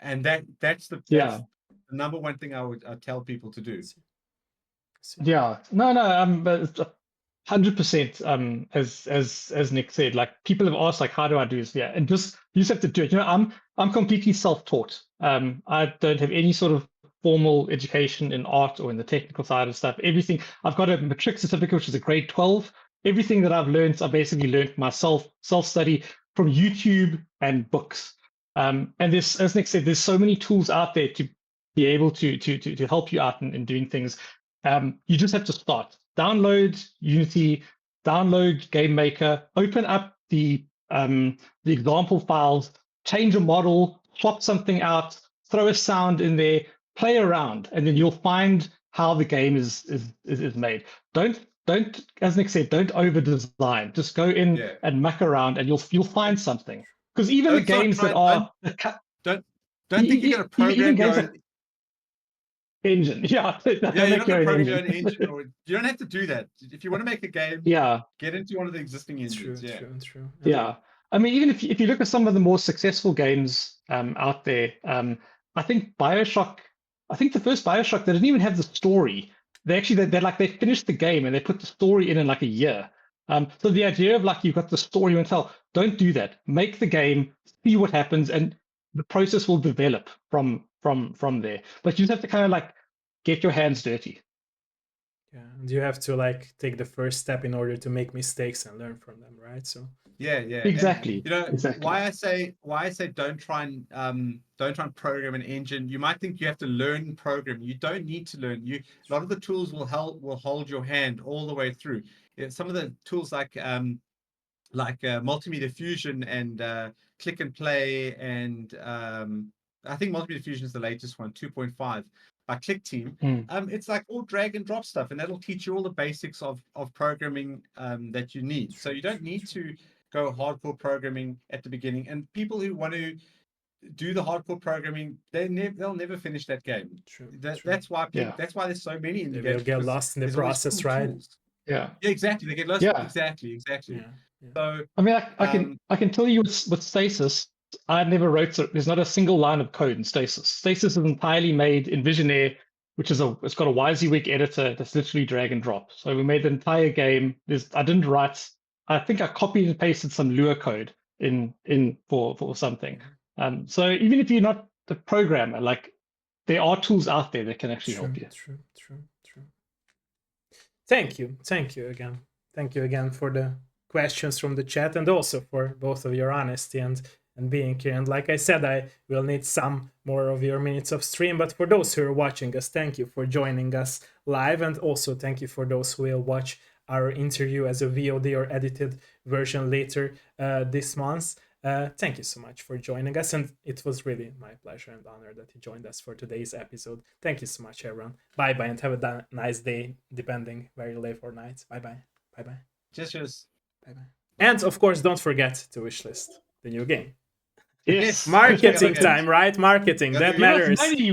and that's the number one thing I would tell people to do.
Yeah, no, 100%. As Nick said, like people have asked, like, how do I do this? Yeah, and you just have to do it. I'm completely self-taught. I don't have any sort of formal education in art or in the technical side of stuff. Everything, I've got a matric certificate, which is a grade 12. Everything that I've learned, I basically learned myself, self-study from YouTube and books. And there's, as Nick said, there's so many tools out there to be able to help you out in doing things. You just have to start. Download Unity, download Game Maker, open up the example files, change a model, swap something out, throw a sound in there, play around, and then you'll find how the game is made. Don't, as Nick said, don't over design. Just go in and muck around, and you'll find something. Because even the games that are
don't think you're going to program your own
engine. Yeah,
you're not going to program your own engine, or you don't have to do that. If you want to make a game, get into one of the existing engines.
True.
Yeah. I mean, even if you look at some of the more successful games out there, I think BioShock. I think the first BioShock, they didn't even have the story. They finished the game and they put the story in like a year. So the idea of like you've got the story you want to tell, don't do that. Make the game, see what happens, and the process will develop from there. But you just have to kind of like get your hands dirty.
Yeah, and you have to like take the first step in order to make mistakes and learn from them, right? So
exactly.
And, why I say don't try and program an engine. You might think you have to learn programming. You don't need to learn. A lot of the tools will hold your hand all the way through. Some of the tools like Multimedia Fusion and Click and Play, and I think Multimedia Fusion is the latest one, 2.5 by Click Team. It's like all drag and drop stuff, and that'll teach you all the basics of programming that you need. So you don't need to go hardcore programming at the beginning. And people who want to do the hardcore programming, they'll never finish that game. That's why that's why there's so many in the game.
They'll get lost in the process, right?
Yeah, exactly. They get lost. Yeah. Exactly. So
I mean, I can tell you with Stasis, I never wrote. There's not a single line of code in Stasis. Stasis is entirely made in Visionaire, which is it's got a WYSIWYG editor that's literally drag and drop. So we made the entire game. I didn't write. I think I copied and pasted some Lua code in for something. So even if you're not the programmer, like there are tools out there that can actually help you.
True. Thank you again. Thank you again for the questions from the chat, and also for both of your honesty and being here. And like I said, I will need some more of your minutes of stream, but for those who are watching us, thank you for joining us live, and also thank you for those who will watch our interview as a VOD or edited version later this month. Thank you so much for joining us, and it was really my pleasure and honor that you joined us for today's episode. Thank you so much, everyone. Bye bye, and have a nice day, depending where you live or night. Bye bye. Bye bye.
Cheers.
Bye bye. And of course, don't forget to wishlist the new game.
Yes.
Marketing time, right? Marketing, that
Give us
matters.
Money.